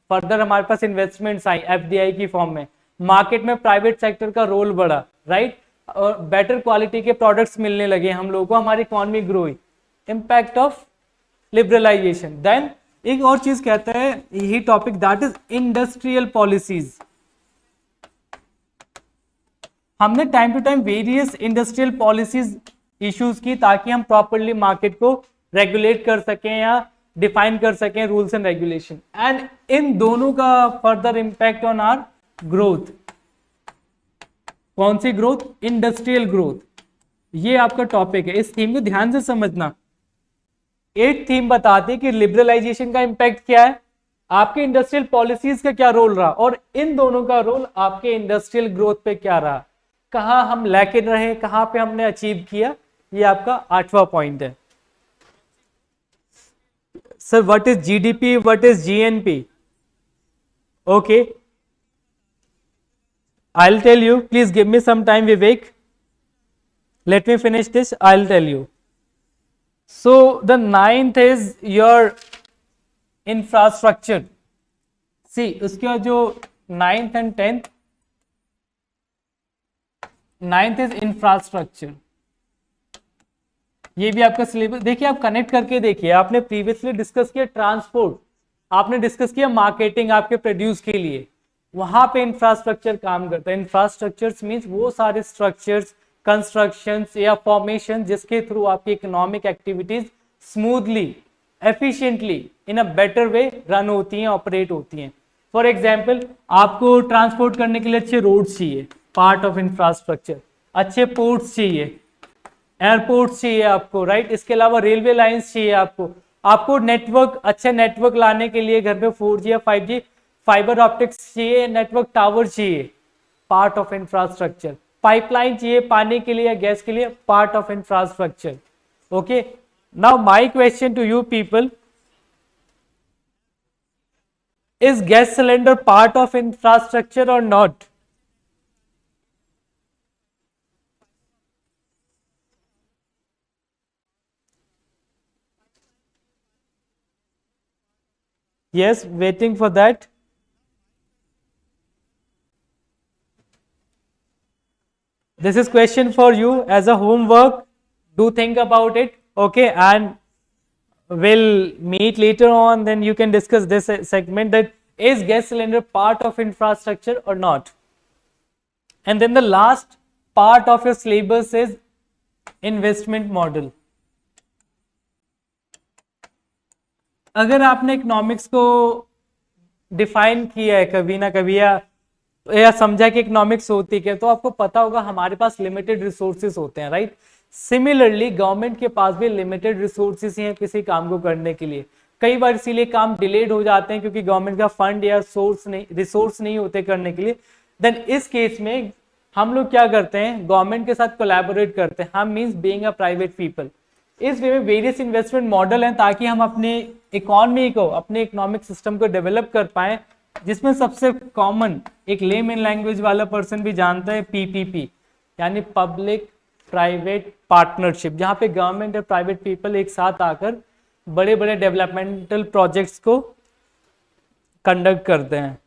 फर्दर हमारे पास इन्वेस्टमेंट्स आई एफडीआई की फॉर्म में, मार्केट में प्राइवेट सेक्टर का रोल बढ़ा, राइट, और बेटर क्वालिटी के प्रोडक्ट्स मिलने लगे हम लोगों को, हमारी इकोनॉमी ग्रो हुई, इम्पैक्ट ऑफ लिबरलाइजेशन। देन एक और चीज कहता है यही topic, that is industrial policies. हमने time to time various industrial policies issues की, ताकि हम प्रॉपरली मार्केट को रेगुलेट कर सकें या डिफाइन कर सकें रूल्स एंड रेगुलेशन। एंड इन दोनों का further impact on our growth. कौन सी ग्रोथ? Industrial growth. ये आपका टॉपिक है, इस थीम को ध्यान से समझना। 8th थीम बताती है कि लिबरलाइजेशन का इम्पैक्ट क्या है, आपके इंडस्ट्रियल पॉलिसीज का क्या रोल रहा, और इन दोनों का रोल आपके इंडस्ट्रियल ग्रोथ पे क्या रहा, कहां हम लैके रहे, कहां पे हमने अचीव किया। ये आपका 8वां पॉइंट है। Sir what is GDP, what is GNP? Okay, I'll tell you, please give me some time, Vivek. Let me finish this, I'll tell you. So the 9th is your infrastructure. See, उसके बाद जो 9th and 10th, 9th is infrastructure. ये भी आपका syllabus देखिए, आप connect करके देखिए। आपने प्रीवियसली डिस्कस किया ट्रांसपोर्ट, आपने डिस्कस किया मार्केटिंग आपके प्रोड्यूस के लिए, वहां पे इंफ्रास्ट्रक्चर काम करता है। इंफ्रास्ट्रक्चर्स मींस वो सारे स्ट्रक्चर्स, कंस्ट्रक्शंस या फॉर्मेशन जिसके थ्रू आपकी economic activities smoothly, efficiently, in a better way run होती हैं, ऑपरेट होती हैं। फॉर एग्जांपल, आपको ट्रांसपोर्ट करने के लिए अच्छे रोड्स चाहिए, पार्ट ऑफ इंफ्रास्ट्रक्चर। अच्छे पोर्ट्स चाहिए, एयरपोर्ट्स चाहिए आपको, राइट। इसके अलावा रेलवे लाइंस चाहिए आपको नेटवर्क, अच्छे नेटवर्क लाने के लिए घर पे 4G या 5G फाइबर ऑप्टिक्स चाहिए, नेटवर्क टावर चाहिए, पार्ट ऑफ इंफ्रास्ट्रक्चर। पाइपलाइन चाहिए पानी के लिए या गैस के लिए, part of infrastructure. Okay, now my question to you people, is gas cylinder part of infrastructure और not? Yes, waiting for that. This is question for you as a homework. Do think about it, okay? And we'll meet later on. Then you can discuss this segment, that is gas cylinder part of infrastructure or not? And then the last part of your syllabus is investment model. अगर आपने economics को define किया है कभी ना कभी, या समझा कि इकोनॉमिक्स होती है, तो आपको पता होगा हमारे पास लिमिटेड रिसोर्सेज होते हैं, राइट। सिमिलरली गवर्नमेंट के पास भी लिमिटेड रिसोर्सेज हैं किसी काम को करने के लिए। कई बार इसीलिए काम डिलेड हो जाते हैं क्योंकि गवर्नमेंट का फंड या रिसोर्स नहीं होते करने के लिए। देन इस केस में हम लोग क्या करते हैं, गवर्नमेंट के साथ कोलैबोरेट करते हैं। हम means being a private people. इस वे में वेरियस इन्वेस्टमेंट मॉडल हैं ताकि हम अपने इकोनॉमी को, अपने इकोनॉमिक सिस्टम को डेवलप कर पाएं, जिसमें सबसे कॉमन एक लेमन लैंग्वेज वाला पर्सन भी जानता है, पीपीपी, यानी पब्लिक प्राइवेट पार्टनरशिप, जहां पे गवर्नमेंट और प्राइवेट पीपल एक साथ आकर बड़े बड़े डेवलपमेंटल प्रोजेक्ट्स को कंडक्ट करते हैं।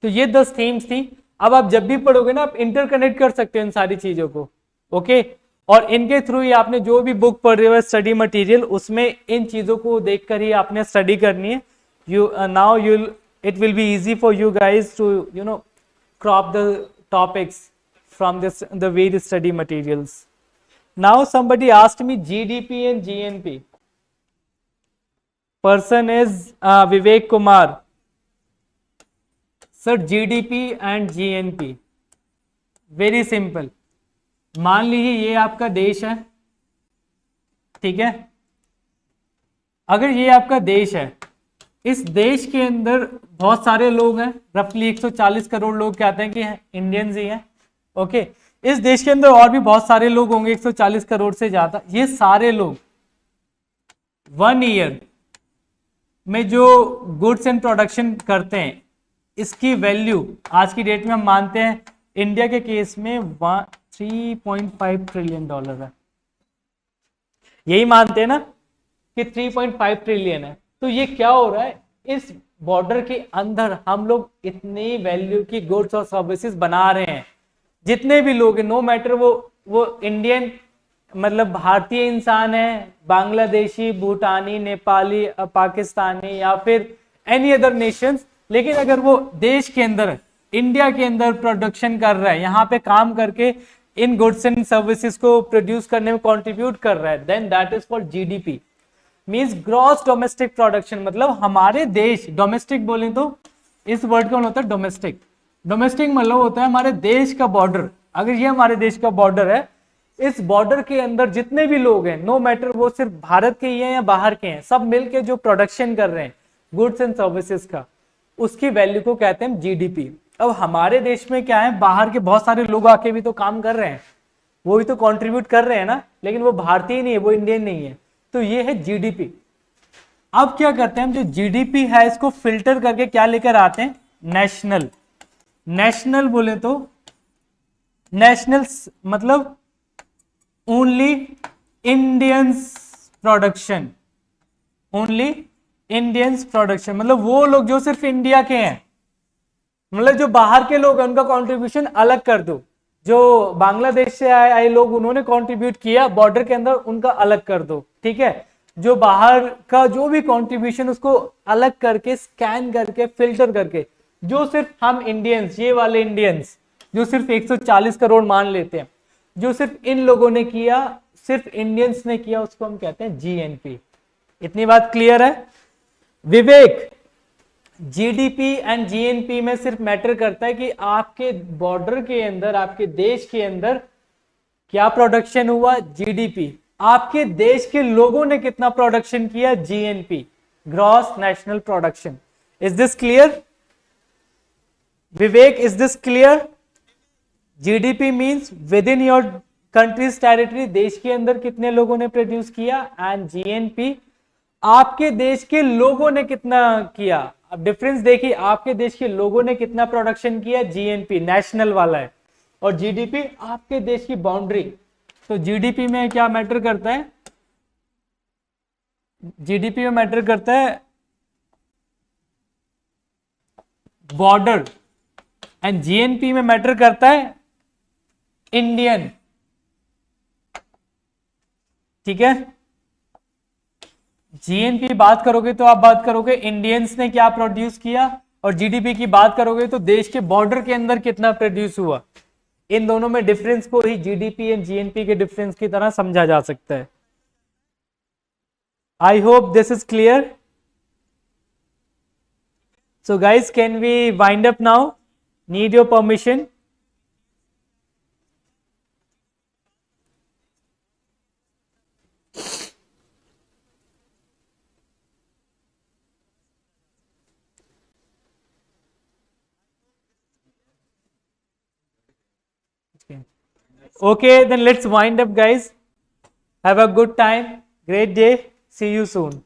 तो ये 10 थीम्स थी। अब आप जब भी पढ़ोगे ना, आप इंटरकनेक्ट कर सकते हो इन सारी चीजों को, ओके। और इनके थ्रू ही आपने जो भी बुक पढ़ रहे हो, स्टडी मटेरियल, उसमें इन चीजों को देखकर ही आपने स्टडी करनी है। Now it will be easy for you guys to crop the topics from the various study materials. Now somebody asked me GDP and GNP. Person is Vivek Kumar. Sir, GDP and GNP very simple. मान लीजिए ये आपका देश है, ठीक है। अगर ये आपका देश है, इस देश के अंदर बहुत सारे लोग हैं, रफली 140 करोड़ लोग कहते हैं कि इंडियंस ही हैं, ओके। इस देश के अंदर और भी बहुत सारे लोग होंगे, 140 करोड़ से ज्यादा। ये सारे लोग 1 ईयर में जो गुड्स एंड प्रोडक्शन करते हैं, इसकी वैल्यू आज की डेट में हम मानते हैं इंडिया के केस में 3.5 ट्रिलियन डॉलर है। यही मानते हैं ना कि 3.5 ट्रिलियन है। तो ये क्या हो रहा है, इस बॉर्डर के अंदर हम लोग इतनी वैल्यू की गुड्स और सर्विसेज बना रहे हैं। जितने भी लोग हैं, नो मैटर वो इंडियन मतलब भारतीय इंसान है, बांग्लादेशी, भूटानी, नेपाली, पाकिस्तानी या फिर एनी अदर नेशंस, लेकिन अगर वो देश के अंदर, इंडिया के अंदर प्रोडक्शन कर रहा है, यहाँ पे काम करके इन गुड्स एंड सर्विसेज को प्रोड्यूस करने में कंट्रीब्यूट कर रहा है, then that is called GDP, means gross domestic production. मतलब हमारे देश, डोमेस्टिक बोले तो इस वर्ड का होता है डोमेस्टिक। डोमेस्टिक मतलब होता है हमारे देश का बॉर्डर। अगर ये हमारे देश का बॉर्डर है, इस बॉर्डर के अंदर जितने भी लोग हैं, नो मैटर वो सिर्फ भारत के ही हैं या बाहर के हैं, सब मिलके जो प्रोडक्शन कर रहे हैं गुड्स एंड सर्विसेज का, उसकी वैल्यू को कहते हैं जीडीपी। अब हमारे देश में क्या है, बाहर के बहुत सारे लोग आके भी तो काम कर रहे हैं, वो भी तो कंट्रीब्यूट कर रहे हैं ना, लेकिन वो भारतीय नहीं है, वो इंडियन नहीं है, तो ये है जीडीपी। अब क्या करते हैं हम, जो जीडीपी है इसको फिल्टर करके क्या लेकर आते हैं, नेशनल। नेशनल बोले तो नेशनल मतलब only Indians production, only Indians production, मतलब वो लोग जो सिर्फ इंडिया के हैं, मतलब जो बाहर के लोग हैं उनका कंट्रीब्यूशन अलग कर दो, जो बांग्लादेश से आए लोग उन्होंने कंट्रीब्यूट किया बॉर्डर के अंदर, उनका अलग कर दो, ठीक है। जो बाहर का जो भी कंट्रीब्यूशन उसको अलग करके स्कैन करके फिल्टर करके, जो सिर्फ हम इंडियंस, ये वाले इंडियंस जो सिर्फ 140 करोड़ मान लेते हैं, जो सिर्फ इन लोगों ने किया, सिर्फ इंडियंस ने किया, उसको हम कहते हैं जीएनपी। इतनी बात क्लियर है विवेक? जीडीपी एंड जीएनपी में सिर्फ मैटर करता है कि आपके बॉर्डर के अंदर, आपके देश के अंदर क्या प्रोडक्शन हुआ, जीडीपी। आपके देश के लोगों ने कितना प्रोडक्शन किया, GNP, gross national production. Is this clear Vivek? Is this clear? GDP means with in your country's territory, देश के अंदर कितने लोगों ने प्रोड्यूस किया, एंड जीएनपी आपके देश के लोगों ने कितना किया। अब डिफरेंस देखिए, आपके देश के लोगों ने कितना प्रोडक्शन किया, जीएनपी नेशनल वाला है, और जीडीपी आपके देश की बाउंड्री। तो जीडीपी में क्या मैटर करता है, जीडीपी में मैटर करता है बॉर्डर, एंड जीएनपी में मैटर करता है इंडियन, ठीक है। जीएनपी बात करोगे तो आप बात करोगे इंडियंस ने क्या प्रोड्यूस किया, और जीडीपी की बात करोगे तो देश के बॉर्डर के अंदर कितना प्रोड्यूस हुआ। इन दोनों में डिफरेंस को ही जीडीपी एंड जीएनपी के डिफरेंस की तरह समझा जा सकता है। I hope this is clear. So guys, can we wind up now? Need your permission. Okay, then let's wind up, guys. Have a good time. Great day. See you soon.